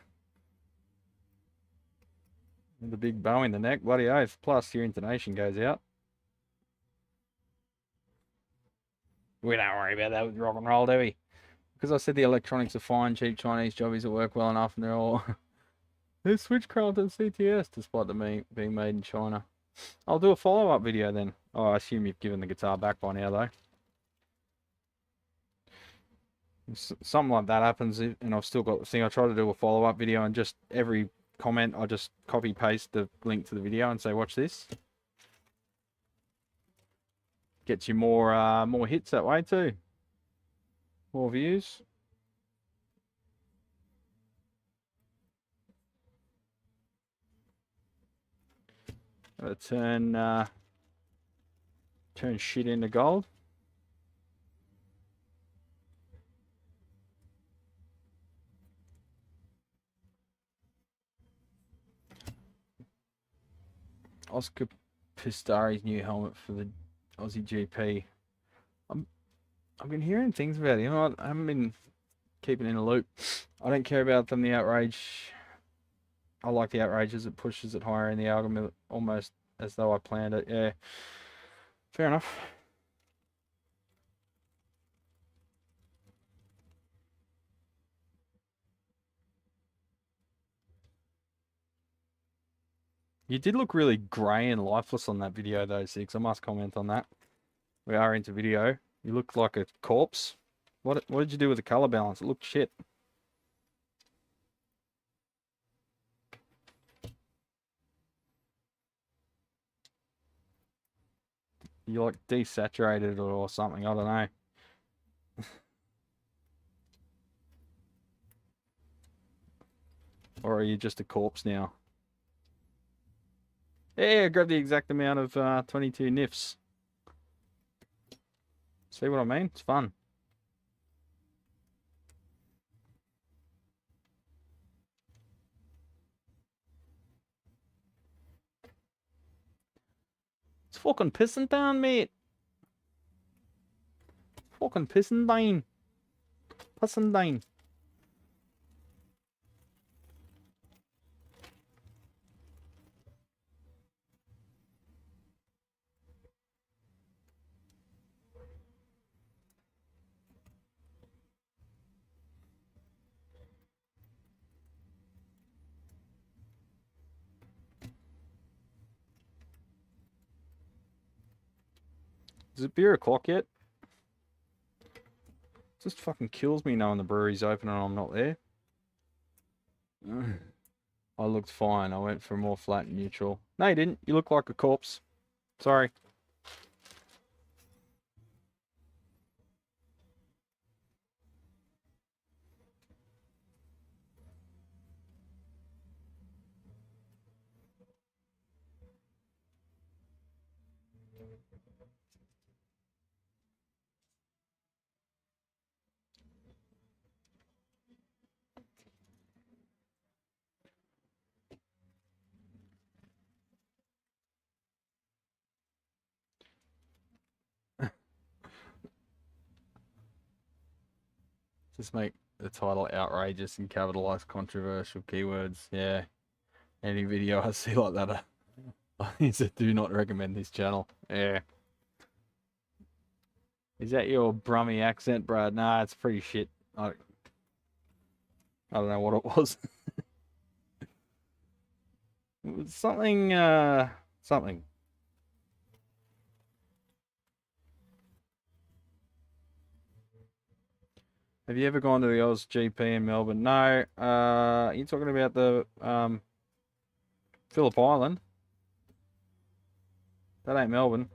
The big bow in the neck, bloody oath. Plus your intonation goes out. We don't worry about that with rock and roll, do we? Because I said the electronics are fine, cheap Chinese jobbies that work well enough, and they're all... They're switchcraft and CTS, despite them being made in China. I'll do a follow-up video then. Oh, I assume you've given the guitar back by now, though. Something like that happens, and I've still got the thing. I try to do a follow-up video, and just every comment, I just copy paste the link to the video and say, watch this. Gets you more hits that way too. More views. Gotta turn shit into gold. Oscar Pistari's new helmet for the Aussie GP. I've been hearing things about him. I haven't been keeping in a loop. I don't care about them, the outrage. I like the outrage as it pushes it higher in the algorithm, almost as though I planned it. Yeah, fair enough. You did look really grey and lifeless on that video though, Six. I must comment on that. We are into video. You look like a corpse. What did you do with the colour balance? It looked shit. You like desaturated or something, I don't know. Or are you just a corpse now? Yeah, grab the exact amount of 22 nifs. See what I mean? It's fun. It's fucking pissing down, mate. Fucking pissing down. Pissing down. Is it beer o'clock yet? It just fucking kills me knowing the brewery's open and I'm not there. I looked fine. I went for more flat and neutral. No, you didn't. You look like a corpse. Sorry. Just make the title outrageous and capitalize controversial keywords. Yeah. Any video I see like that, I do not recommend this channel. Yeah. Is that your Brummy accent, Brad? Nah, it's pretty shit. I don't know what it was. It was something, something. Have you ever gone to the Oz GP in Melbourne? No. Are you talking about the Phillip Island? That ain't Melbourne.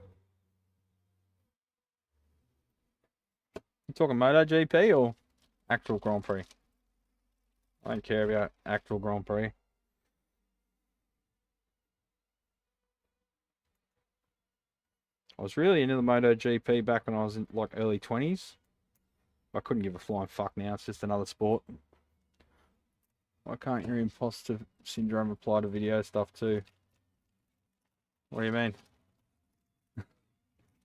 You talking MotoGP or actual Grand Prix? I don't care about actual Grand Prix. I was really into the MotoGP back when I was in like early 20s. I couldn't give a flying fuck now. It's just another sport. Why can't your imposter syndrome apply to video stuff too? What do you mean?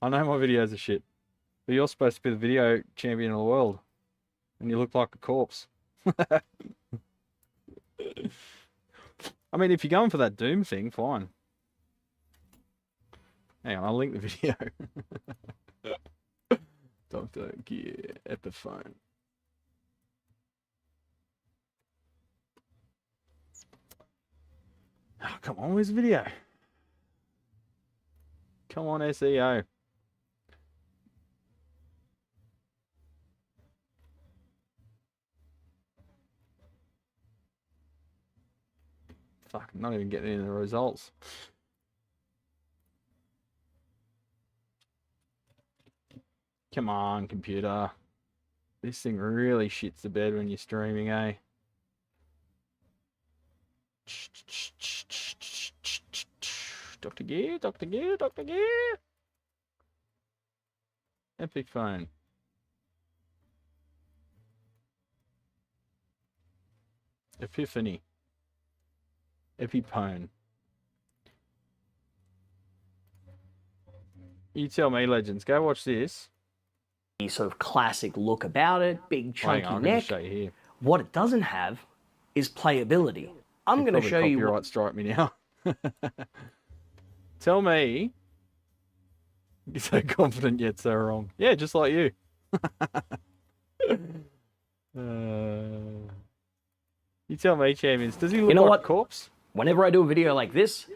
I know my videos are shit. But you're supposed to be the video champion of the world. And you look like a corpse. I mean, if you're going for that Doom thing, fine. Hang on, I'll link the video. Dr. Gear Epiphone. Oh, come on, where's the video? Come on, SEO. Fuck, not even getting any of the results. Come on, computer. This thing really shits the bed when you're streaming, eh? Dr. Gear, Dr. Gear, Dr. Gear. Epic phone. Epiphany. Epipone. You tell me, legends. Go watch this. Sort of classic look about it, big chunky I'm neck. Gonna show you here. What it doesn't have is playability. I'm going to show you. Copyright strike me now. Tell me. You're so confident yet so wrong. Yeah, just like you. You tell me, champions. Does he look know like what? a corpse? Whenever I do a video like this,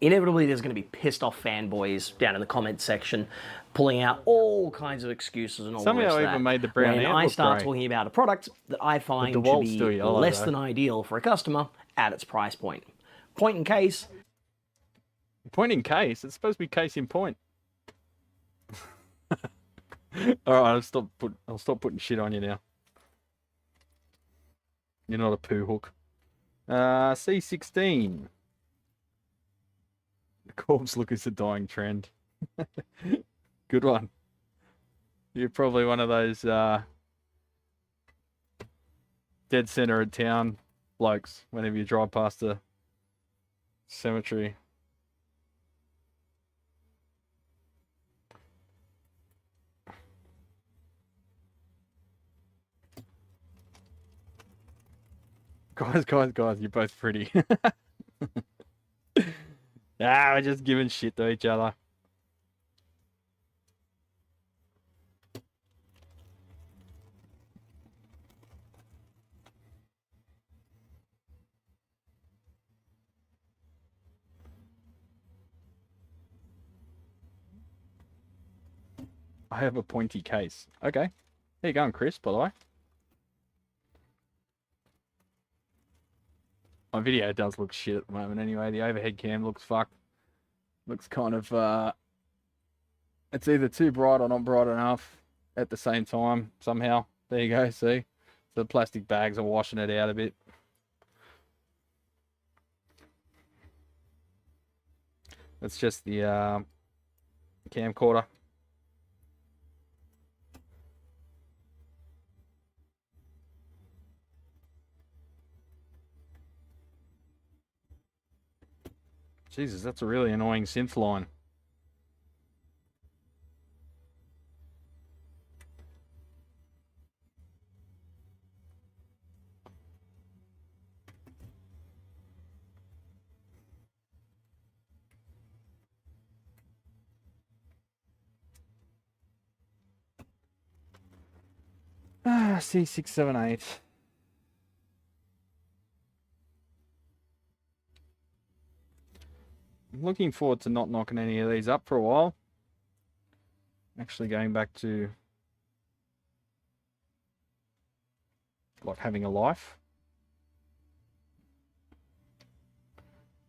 inevitably there's going to be pissed off fanboys down in the comment section pulling out all kinds of excuses and all Somehow the rest of even that. made the brown when ant I look start grey. talking about a product that I find to DeWalt's be still yellow, less though. than ideal for a customer at its price point. Point in case, Point in case. It's supposed to be case in point. All right, I'll stop putting shit on you now. You're not a poo hook. C16. The corpse look is a dying trend. Good one. You're probably one of those dead center of town blokes whenever you drive past a cemetery. Guys, you're both pretty. We're just giving shit to each other. I have a pointy case. Okay. There you going, Chris, by the way. My video does look shit at the moment anyway. The overhead cam looks fucked. Looks kind of, it's either too bright or not bright enough at the same time, somehow. There you go, see? The plastic bags are washing it out a bit. That's just the camcorder. Jesus, that's a really annoying synth line. C678. I'm looking forward to not knocking any of these up for a while. Actually going back to like having a life.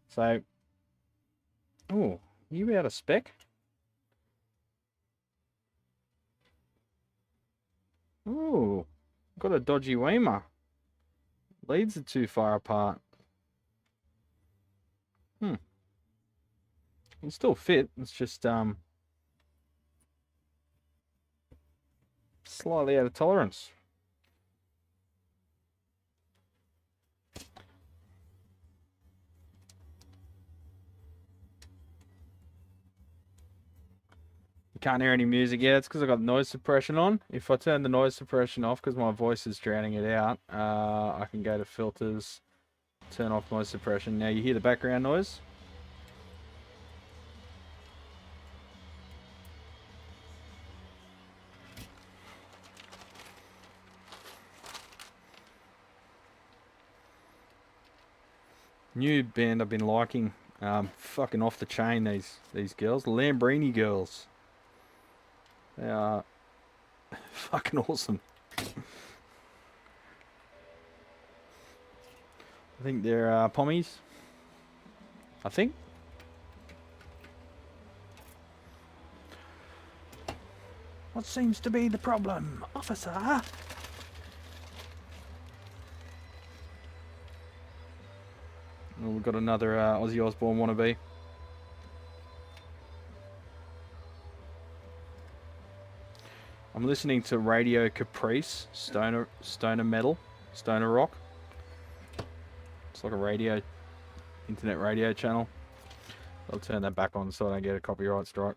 So, oh, you out of spec? Oh, got a dodgy Weemer. Leads are too far apart. Can still fit. It's just slightly out of tolerance. You can't hear any music yet. It's because I've got noise suppression on. If I turn the noise suppression off because my voice is drowning it out, I can go to filters, turn off noise suppression. Now you hear the background noise. New band I've been liking, fucking off the chain. These girls, Lambrini girls. They are fucking awesome. I think they're pommies. I think. What seems to be the problem, officer? Oh, we've got another Ozzy Osbourne wannabe. I'm listening to Radio Caprice, stoner metal, stoner rock. It's like a radio, internet radio channel. I'll turn that back on so I don't get a copyright strike.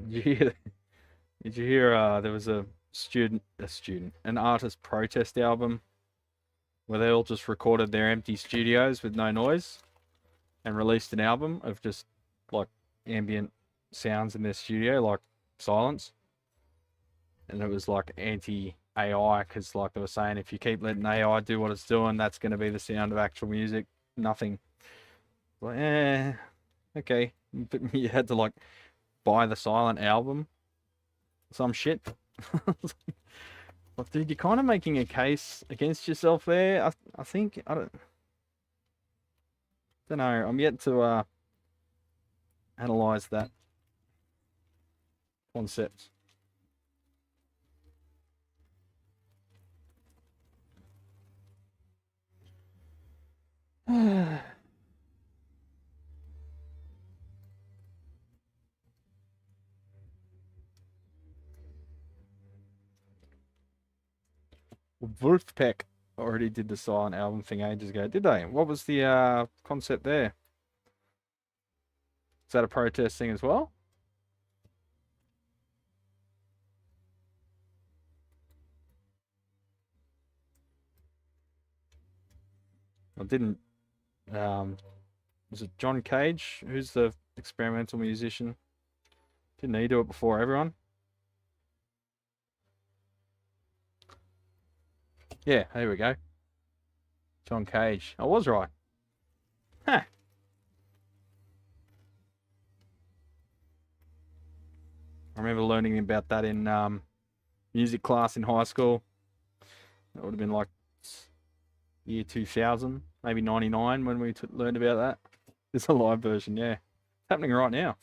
Did you hear there was an artist protest album where they all just recorded their empty studios with no noise and released an album of just like ambient sounds in their studio, like silence. And it was like anti-AI because like they were saying if you keep letting AI do what it's doing, that's going to be the sound of actual music. Nothing. Like, okay. But you had to like buy the silent album, some shit. But dude, you're kind of making a case against yourself there. I think I don't know. I'm yet to analyze that concept. Wolfpack already did the silent album thing ages ago, did they? What was the concept there? Is that a protest thing as well? I didn't. Was it John Cage? Who's the experimental musician? Didn't he do it before everyone? Yeah, there we go. John Cage. I was right. Huh. I remember learning about that in music class in high school. That would have been like year 2000, maybe 99 when we learned about that. There's a live version, yeah. It's happening right now.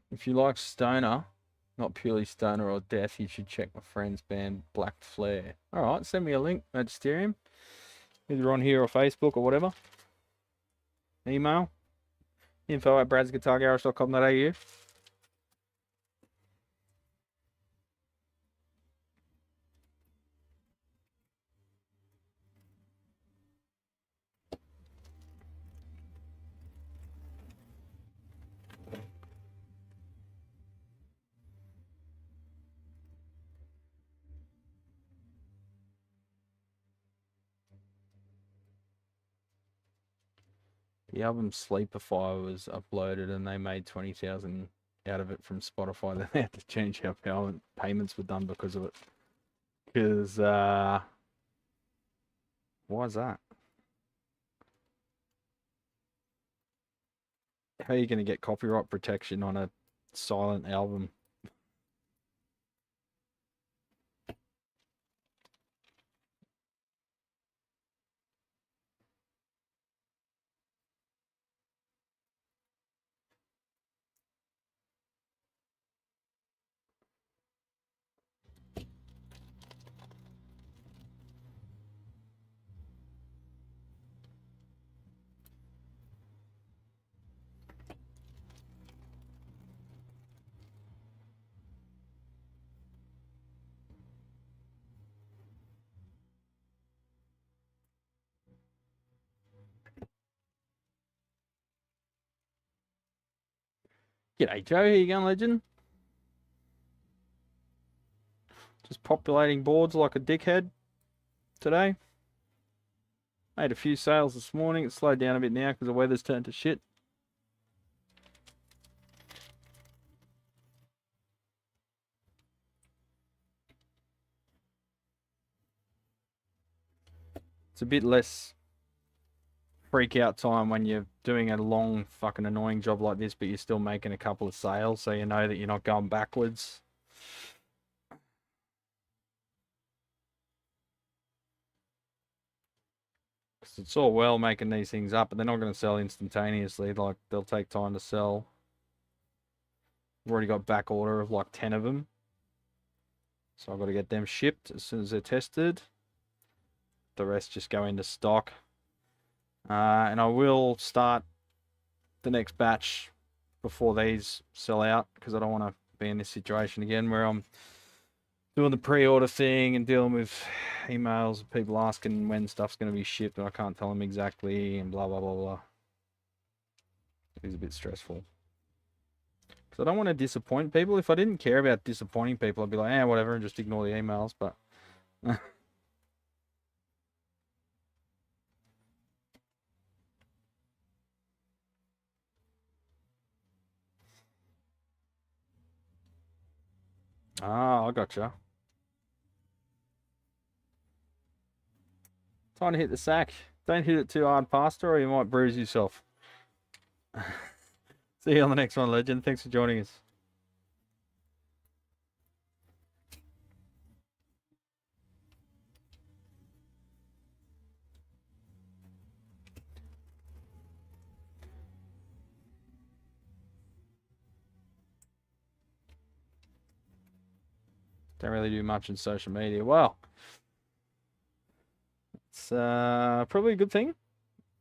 If you like stoner, not purely stoner or death, you should check my friend's band Black Flare. Alright, send me a link, Magisterium. Either on here or Facebook or whatever. Email. info@bradsguitargarage.com.au. The album Sleepify was uploaded and they made 20,000 out of it from Spotify. Then they had to change how payments were done because of it. Because, why is that? How are you going to get copyright protection on a silent album? G'day, Joe. How you going, legend? Just populating boards like a dickhead today. Made a few sales this morning. It's slowed down a bit now because the weather's turned to shit. It's a bit less freak out time when you're doing a long fucking annoying job like this, but you're still making a couple of sales, so you know that you're not going backwards. Because it's all well making these things up, but they're not going to sell instantaneously. Like, they'll take time to sell. I've already got back order of like 10 of them, so I've got to get them shipped as soon as they're tested. The rest just go into stock. And I will start the next batch before these sell out, because I don't want to be in this situation again where I'm doing the pre-order thing and dealing with emails of people asking when stuff's going to be shipped and I can't tell them exactly and blah, blah, blah, blah. It is a bit stressful. Because I don't want to disappoint people. If I didn't care about disappointing people, I'd be like, whatever, and just ignore the emails, but... I gotcha. Time to hit the sack. Don't hit it too hard, Pastor, or you might bruise yourself. See you on the next one, legend. Thanks for joining us. Don't really do much in social media. Well, it's probably a good thing.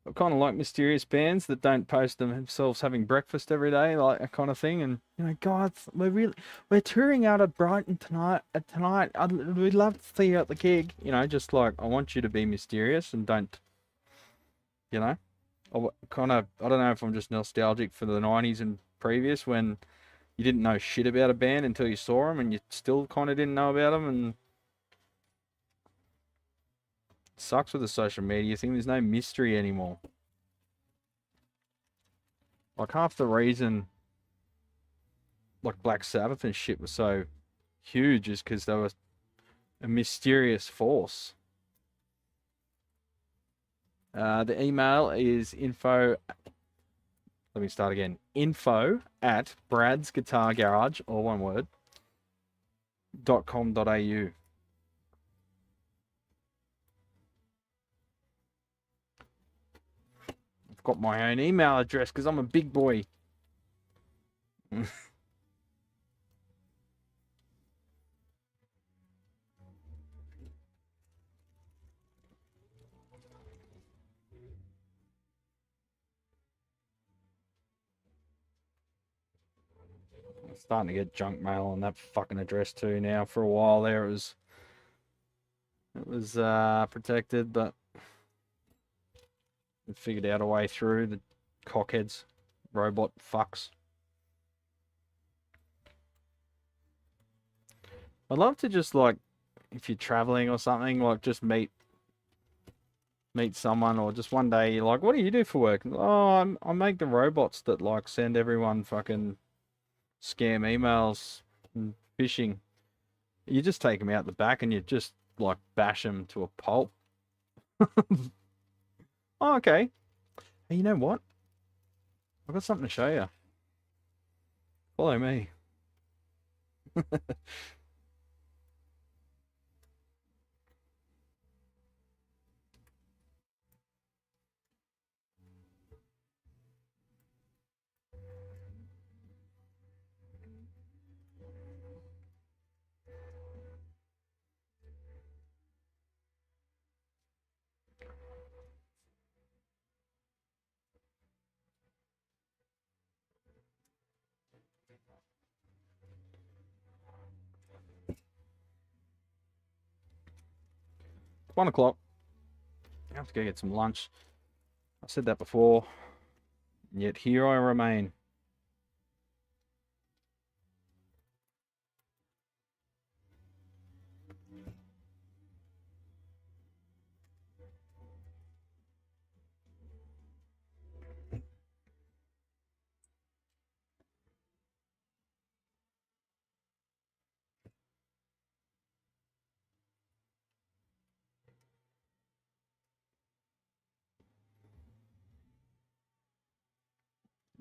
I kind of like mysterious bands that don't post themselves having breakfast every day, like that kind of thing. And you know, guys, we're touring out at Brighton tonight. We'd love to see you at the gig. You know, just like I want you to be mysterious and don't. You know, I don't know if I'm just nostalgic for the 90s and previous when you didn't know shit about a band until you saw them, and you still kind of didn't know about them, and it sucks with the social media thing. There's no mystery anymore. Like, half the reason like Black Sabbath and shit was so huge is because they were a mysterious force. The email is info... Let me start again. Info at Brad's Guitar Garage, all one word, .com.au. I've got my own email address because I'm a big boy. Starting to get junk mail on that fucking address too now. For a while there it was protected, but we figured out a way through. The cockheads, robot fucks. I'd love to just, like, if you're traveling or something, like, just meet someone, or just one day you're like, what do you do for work? Oh, I make the robots that, like, send everyone fucking scam emails and phishing. You just take them out the back and you just, like, bash them to a pulp. Oh, okay. Hey, you know what? I've got something to show you. Follow me. 1 o'clock. I have to go get some lunch. I said that before, and yet here I remain.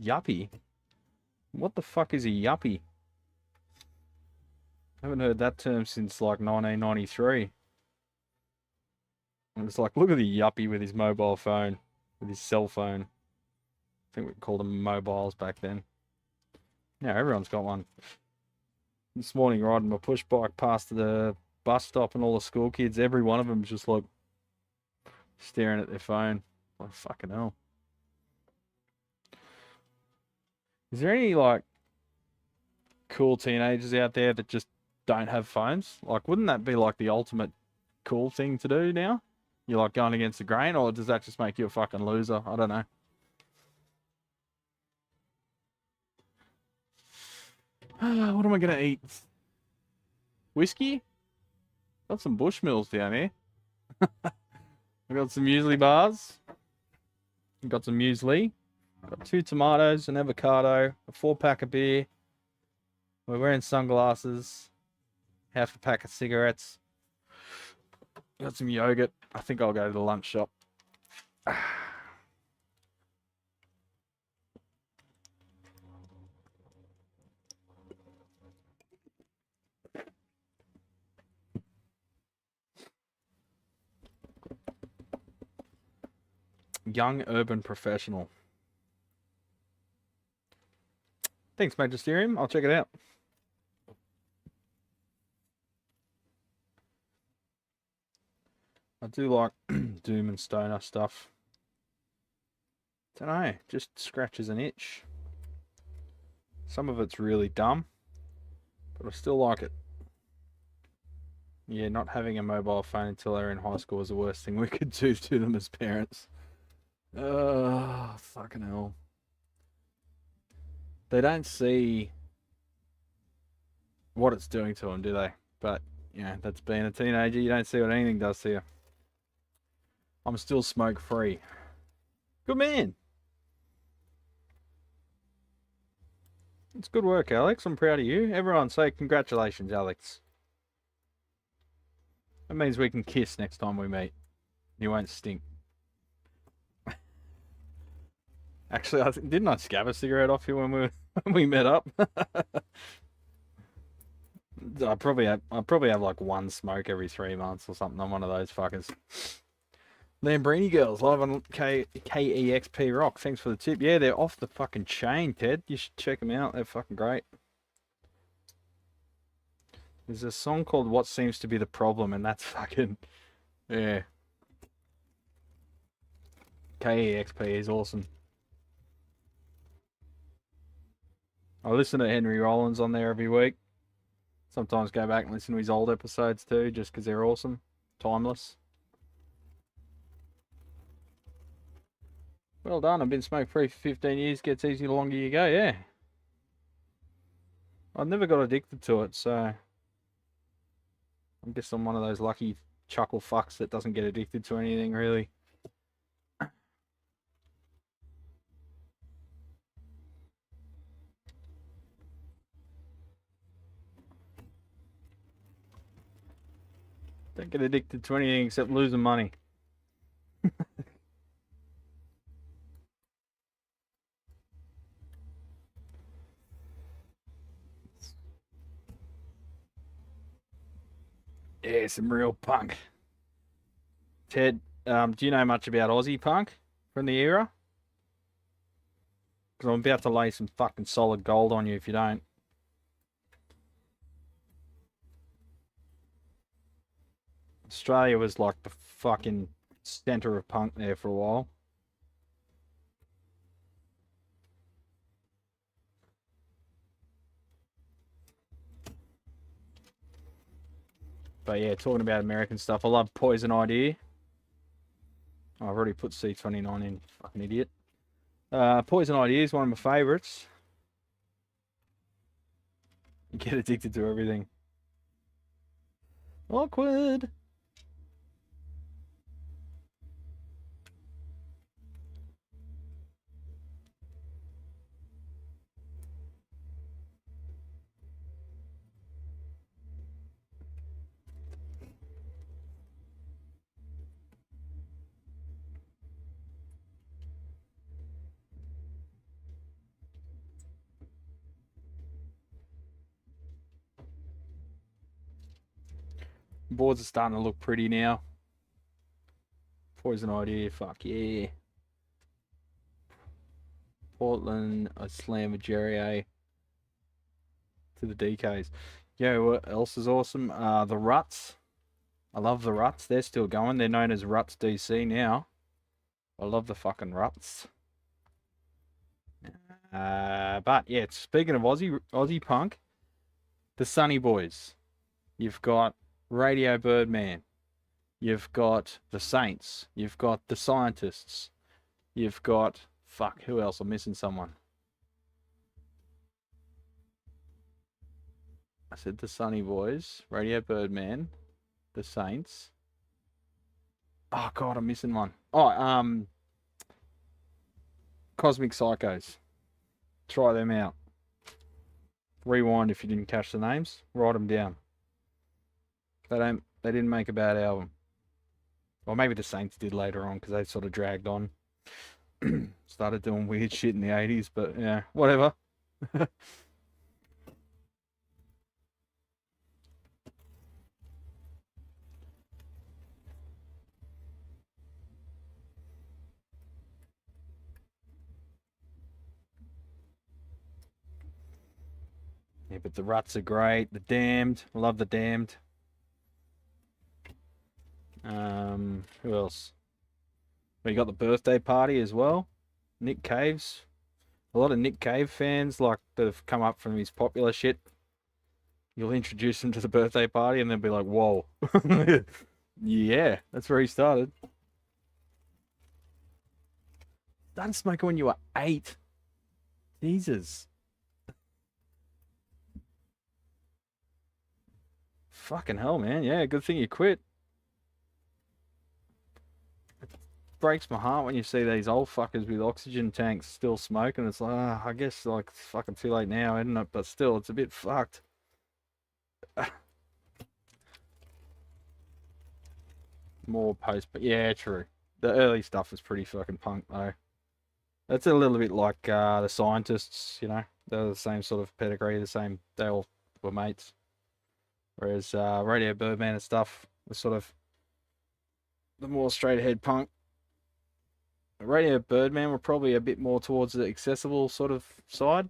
Yuppie? What the fuck is a yuppie? I haven't heard that term since like 1993. And it's like, look at the yuppie with his mobile phone, with his cell phone. I think we called them mobiles back then. Yeah, everyone's got one. This morning, riding my push bike past the bus stop and all the school kids, every one of them just like staring at their phone. Like, fucking hell. Is there any like cool teenagers out there that just don't have phones? Like, wouldn't that be like the ultimate cool thing to do now? You're like going against the grain, or does that just make you a fucking loser? I don't know. What am I gonna eat? Whiskey? Got some Bushmills down here. I got some muesli bars. Got some muesli. Got 2 tomatoes, an avocado, a 4-pack of beer. We're wearing sunglasses. Half a pack of cigarettes. Got some yogurt. I think I'll go to the lunch shop. Young urban professional. Thanks, Magisterium. I'll check it out. I do like Doom and Stoner stuff. Don't know, just scratches an itch. Some of it's really dumb, but I still like it. Yeah, not having a mobile phone until they were in high school was the worst thing we could do to them as parents. Fucking hell. They don't see what it's doing to them, do they? But, yeah, that's being a teenager. You don't see what anything does to you. I'm still smoke-free. Good man. It's good work, Alex. I'm proud of you. Everyone say congratulations, Alex. That means we can kiss next time we meet. You won't stink. Actually, didn't I scab a cigarette off you when when we met up? I probably have like one smoke every 3 months or something. I'm one of those fuckers. Lambrini girls, live on KEXP Rock. Thanks for the tip. Yeah, they're off the fucking chain, Ted. You should check them out. They're fucking great. There's a song called What Seems to Be the Problem, and that's fucking... Yeah. KEXP is awesome. I listen to Henry Rollins on there every week. Sometimes go back and listen to his old episodes too, just because they're awesome. Timeless. Well done. I've been smoke-free for 15 years. Gets easier the longer you go, yeah. I've never got addicted to it, so... I guess I'm one of those lucky chuckle fucks that doesn't get addicted to anything, really. Don't get addicted to anything except losing money. Yeah, some real punk. Ted, do you know much about Aussie punk from the era? Because I'm about to lay some fucking solid gold on you if you don't. Australia was like the fucking center of punk there for a while. But yeah, talking about American stuff, I love Poison Idea. Oh, I've already put C29 in, fucking idiot. Poison Idea is one of my favourites. You get addicted to everything. Awkward. Boards are starting to look pretty now. Poison idea, fuck yeah. Portland, I slam a Jerry A to the DKs. Yeah, what else is awesome? The Ruts. I love the Ruts. They're still going. They're known as Ruts DC now. I love the fucking Ruts. But yeah, speaking of Aussie punk, the Sunny Boys. You've got Radio Birdman. You've got the Saints. You've got the Scientists. You've got, fuck, who else? I'm missing someone. I said the Sunny Boys, Radio Birdman, the Saints. Oh god, I'm missing one. Oh, Cosmic Psychos. Try them out. Rewind if you didn't catch the names. Write them down. They didn't make a bad album. Well, maybe the Saints did later on because they sort of dragged on. Started doing weird shit in the 80s, but yeah, whatever. Yeah, but the Ruts are great. The Damned. I love the Damned. Who else? Well, you got the Birthday Party as well. Nick Cave's. A lot of Nick Cave fans like that have come up from his popular shit. You'll introduce them to the Birthday Party and they'll be like, whoa. Yeah, that's where he started. Started smoking when you were 8. Jesus. Fucking hell, man. Yeah, good thing you quit. It breaks my heart when you see these old fuckers with oxygen tanks still smoking. It's like, I guess like it's fucking too late now, isn't it? But still, it's a bit fucked. More post, but yeah, true. The early stuff was pretty fucking punk though. That's a little bit like the Scientists, you know. They're the same sort of pedigree, they all were mates. Whereas Radio Birdman and stuff was sort of the more straight ahead punk. Radio Birdman were probably a bit more towards the accessible sort of side.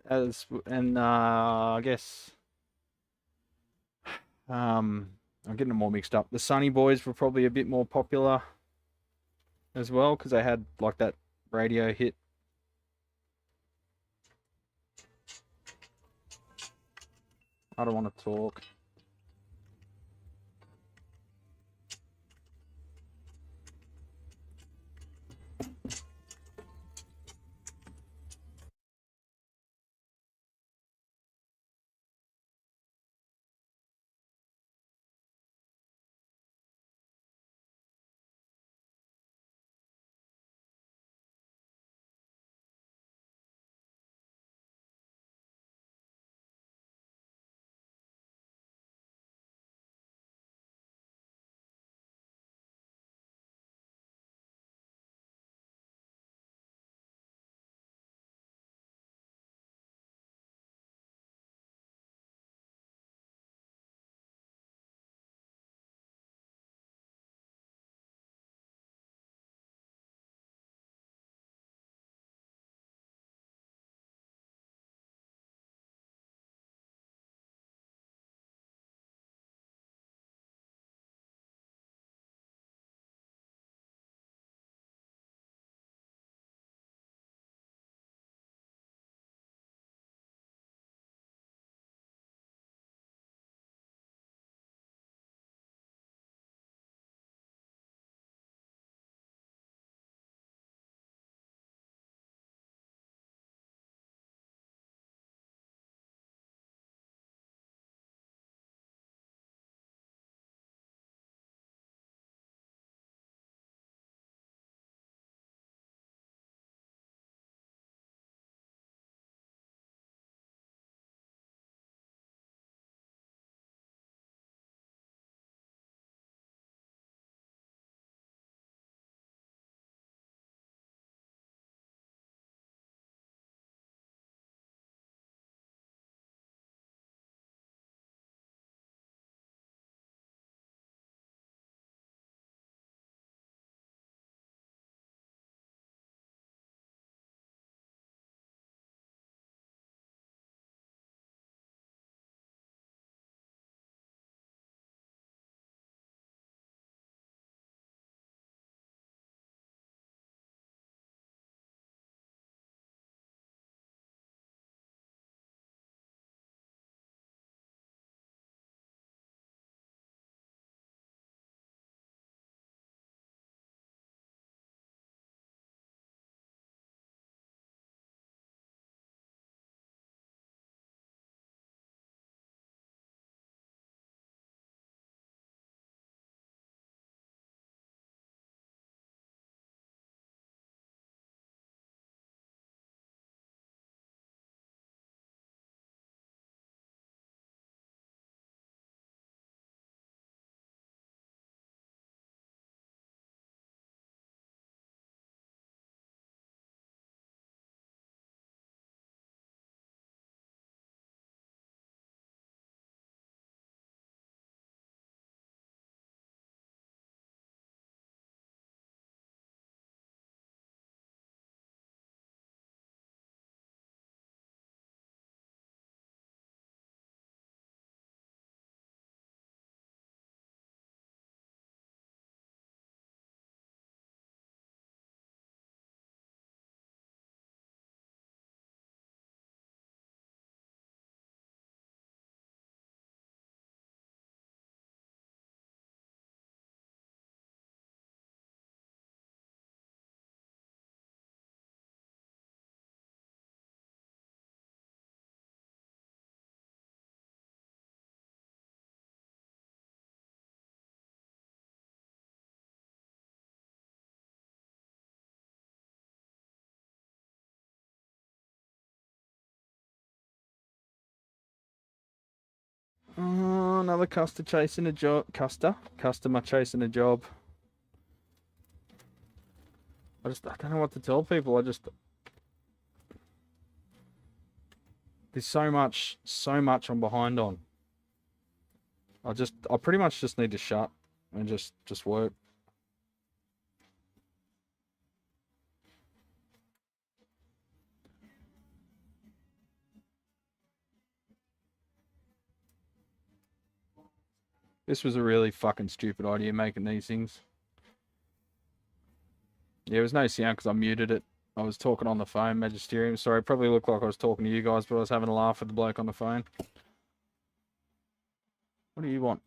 I guess I'm getting them all mixed up. The Sunny Boys were probably a bit more popular as well because they had like that radio hit. I don't want to talk. Oh, another customer chasing a job. Customer chasing a job. I don't know what to tell people. There's so much I'm behind on. I pretty much just need to shut and just work. This was a really fucking stupid idea, making these things. Yeah, there was no sound because I muted it. I was talking on the phone, Magisterium. Sorry, it probably looked like I was talking to you guys, but I was having a laugh at the bloke on the phone. What do you want?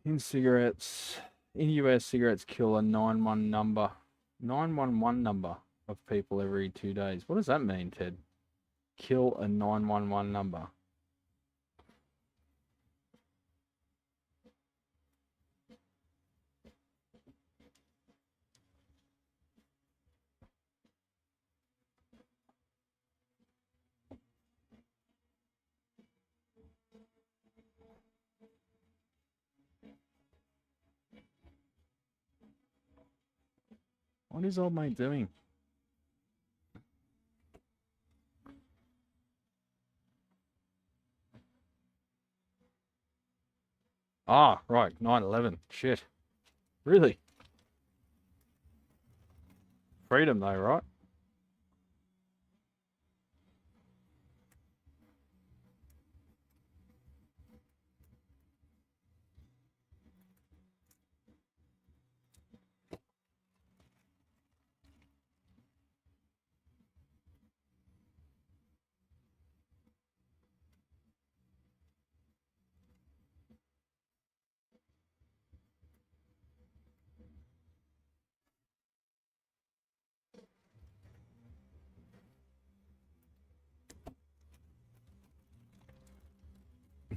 In US, cigarettes kill a 911 number of people every 2 days. What does that mean, Ted? Kill a 911 number. What is old mate doing? Ah, right, 9/11. Shit. Really? Freedom though, right?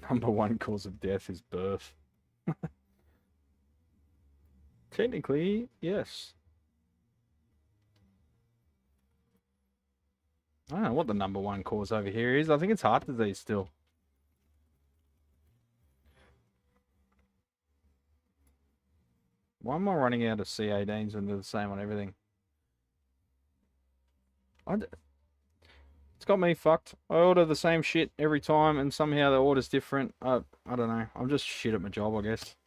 Number one cause of death is birth. Technically, yes. I don't know what the number one cause over here is. I think it's heart disease still. Why am I running out of C18s when they're the same on everything? It's got me fucked. I order the same shit every time and somehow the order's different. I don't know. I'm just shit at my job, I guess.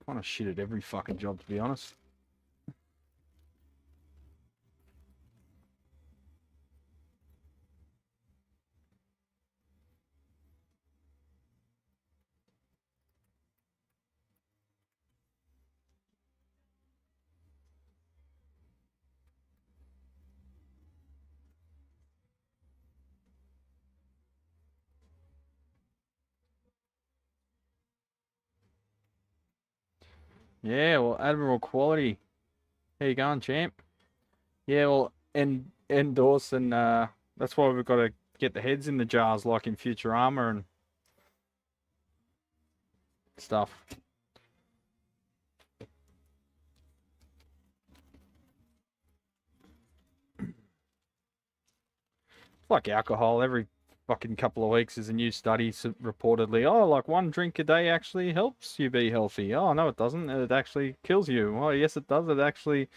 Kind of shit at every fucking job, to be honest. Yeah, well, Admiral Quality. How you going, champ? Yeah, well, endorse and that's why we've got to get the heads in the jars like in Futurama and stuff. It's like alcohol. Every fucking couple of weeks there's a new study reportedly. Oh, like one drink a day actually helps you be healthy. Oh, no, it doesn't. It actually kills you. Oh, yes, it does. It actually,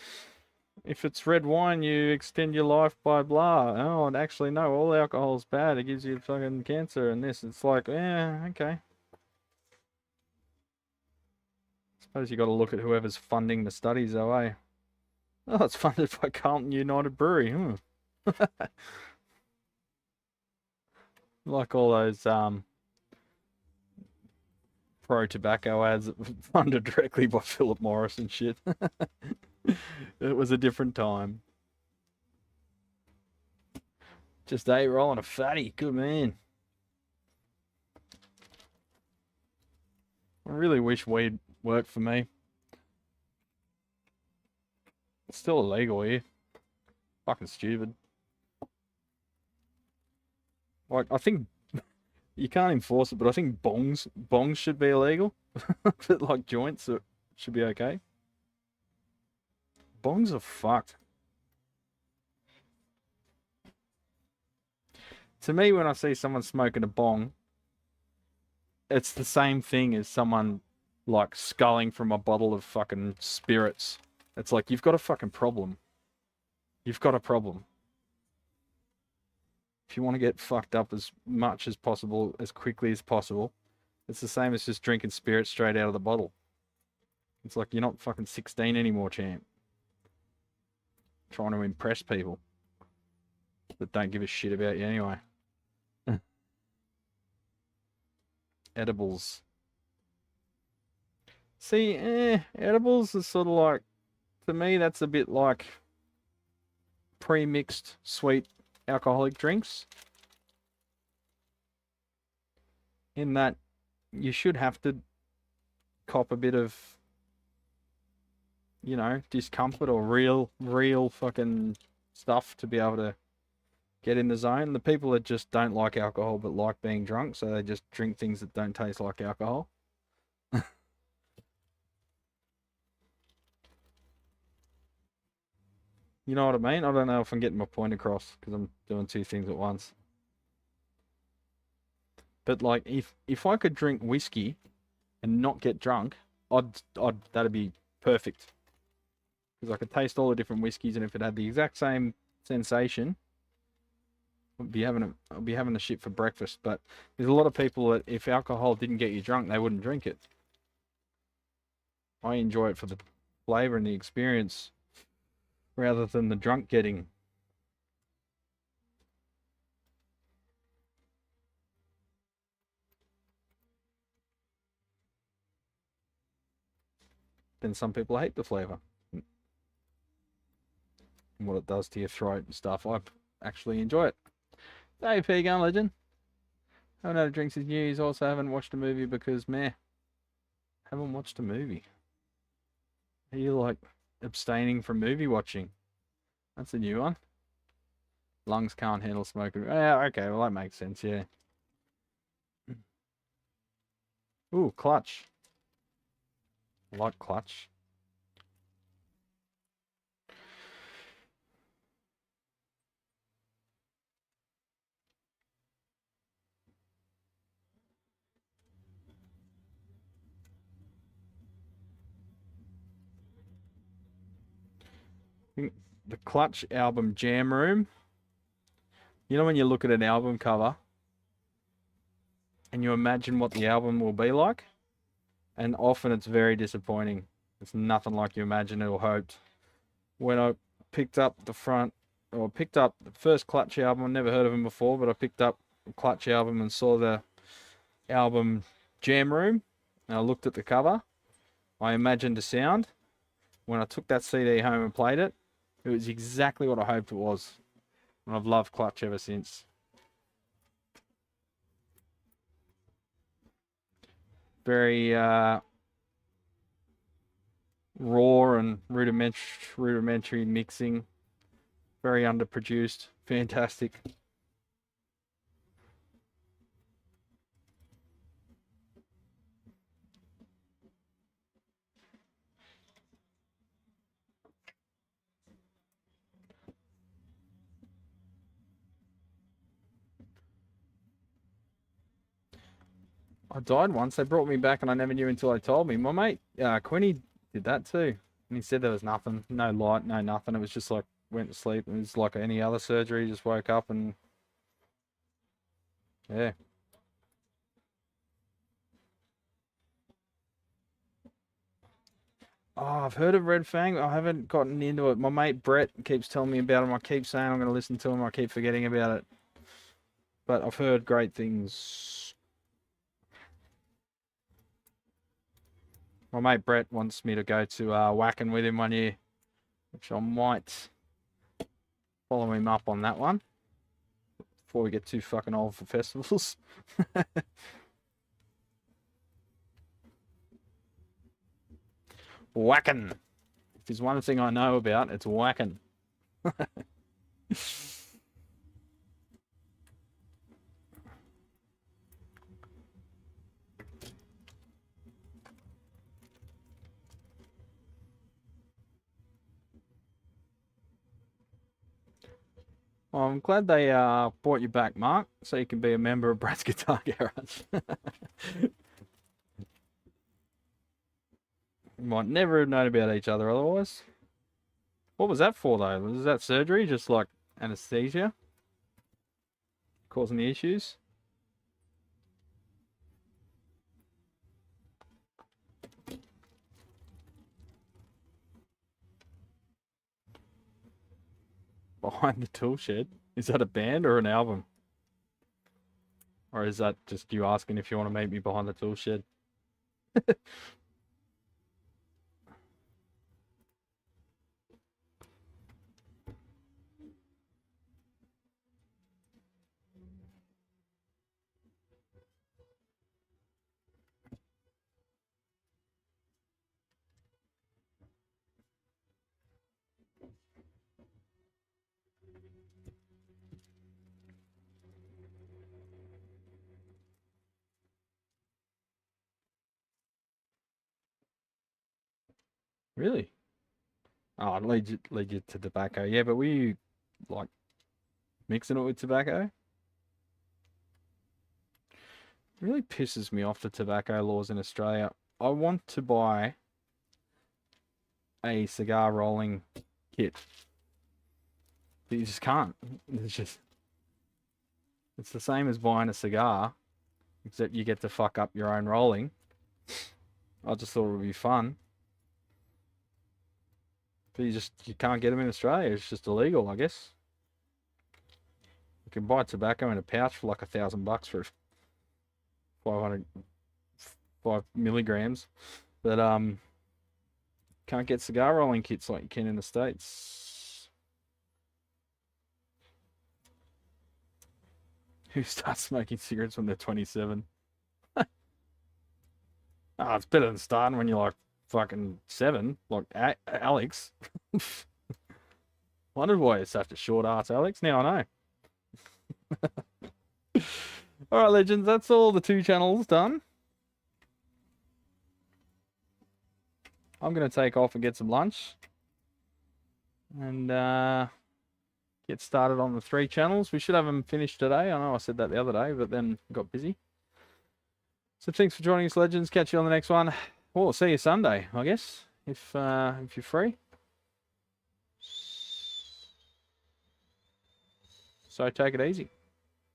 if it's red wine, you extend your life by blah. Oh, and actually, no, all alcohol's bad. It gives you fucking cancer and this. It's like, yeah, okay. Suppose you got to look at whoever's funding the studies, though, eh? Oh, it's funded by Carlton United Brewery. Like all those pro tobacco ads that were funded directly by Philip Morris and shit. It was a different time. Just rolling a fatty. Good man. I really wish weed worked for me. It's still illegal here. Fucking stupid. Like, I think you can't enforce it, but I think bongs should be illegal. But like joints should be okay. Bongs are fucked. To me, when I see someone smoking a bong, it's the same thing as someone like sculling from a bottle of fucking spirits. It's like, you've got a fucking problem. You've got a problem. If you want to get fucked up as much as possible, as quickly as possible, it's the same as just drinking spirits straight out of the bottle. It's like, you're not fucking 16 anymore, champ. Trying to impress people that don't give a shit about you anyway. Edibles. See, edibles is sort of like, to me, that's a bit like pre-mixed sweet alcoholic drinks. In that you should have to cop a bit of, you know, discomfort or real fucking stuff to be able to get in the zone. The people that just don't like alcohol but like being drunk, so they just drink things that don't taste like alcohol. You know what I mean? I don't know if I'm getting my point across because I'm doing two things at once. But like, if I could drink whiskey and not get drunk, that'd be perfect. Because I could taste all the different whiskeys, and if it had the exact same sensation, I'd be having the shit for breakfast. But there's a lot of people that if alcohol didn't get you drunk, they wouldn't drink it. I enjoy it for the flavor and the experience, rather than the drunk getting. Then some people hate the flavor and what it does to your throat and stuff. I actually enjoy it. Dave P. Gun Legend. Haven't had a drink since New Year's. Also haven't watched a movie because meh. Haven't watched a movie. Are you like abstaining from movie watching? That's a new one. Lungs can't handle smoking. Yeah, okay, well that makes sense, yeah. Ooh, clutch. I like clutch. The Clutch album Jam Room. You know when you look at an album cover and you imagine what the album will be like? And often it's very disappointing. It's nothing like you imagined or hoped. When I picked up the first Clutch album, I never heard of them before, but I picked up the Clutch album and saw the album Jam Room, and I looked at the cover. I imagined a sound. When I took that CD home and played it, it was exactly what I hoped it was. And I've loved Clutch ever since. Very raw and rudimentary mixing. Very underproduced. Fantastic. I died once. They brought me back and I never knew until they told me. My mate, Quinny, did that too. And he said there was nothing. No light, no nothing. It was just like, went to sleep. It was like any other surgery. Just woke up and... yeah. Oh, I've heard of Red Fang. I haven't gotten into it. My mate Brett keeps telling me about him. I keep saying I'm going to listen to him. I keep forgetting about it. But I've heard great things. My mate Brett wants me to go to Wacken with him one year. which I might follow him up on that one before we get too fucking old for festivals. Whacking. If there's one thing I know about, it's whacking. Well, I'm glad they brought you back, Mark, so you can be a member of Brad's Guitar Garage. We might never have known about each other otherwise. What was that for, though? Was that surgery? Just like anesthesia? Causing the issues? Behind the Tool Shed? Is that a band or an album? Or is that just you asking if you want to meet me behind the Tool Shed? Really? Oh, I'd lead you to tobacco. Yeah, but were you, like, mixing it with tobacco? It really pisses me off, the tobacco laws in Australia. I want to buy a cigar rolling kit. But you just can't. It's the same as buying a cigar, except you get to fuck up your own rolling. I just thought it would be fun. But you can't get them in Australia. It's just illegal, I guess. You can buy tobacco in a pouch for like $1,000 for 5 milligrams, but can't get cigar rolling kits like you can in the States. Who starts smoking cigarettes when they're 27? Oh, it's better than starting when you're like fucking 7, like Alex. Wondered why you're such a short ass, Alex. Now I know. All right, legends. That's all the 2 channels done. I'm gonna take off and get some lunch, and get started on the 3 channels. We should have them finished today. I know I said that the other day, but then got busy. So thanks for joining us, legends. Catch you on the next one. Well, see you Sunday, I guess, if you're free. So take it easy.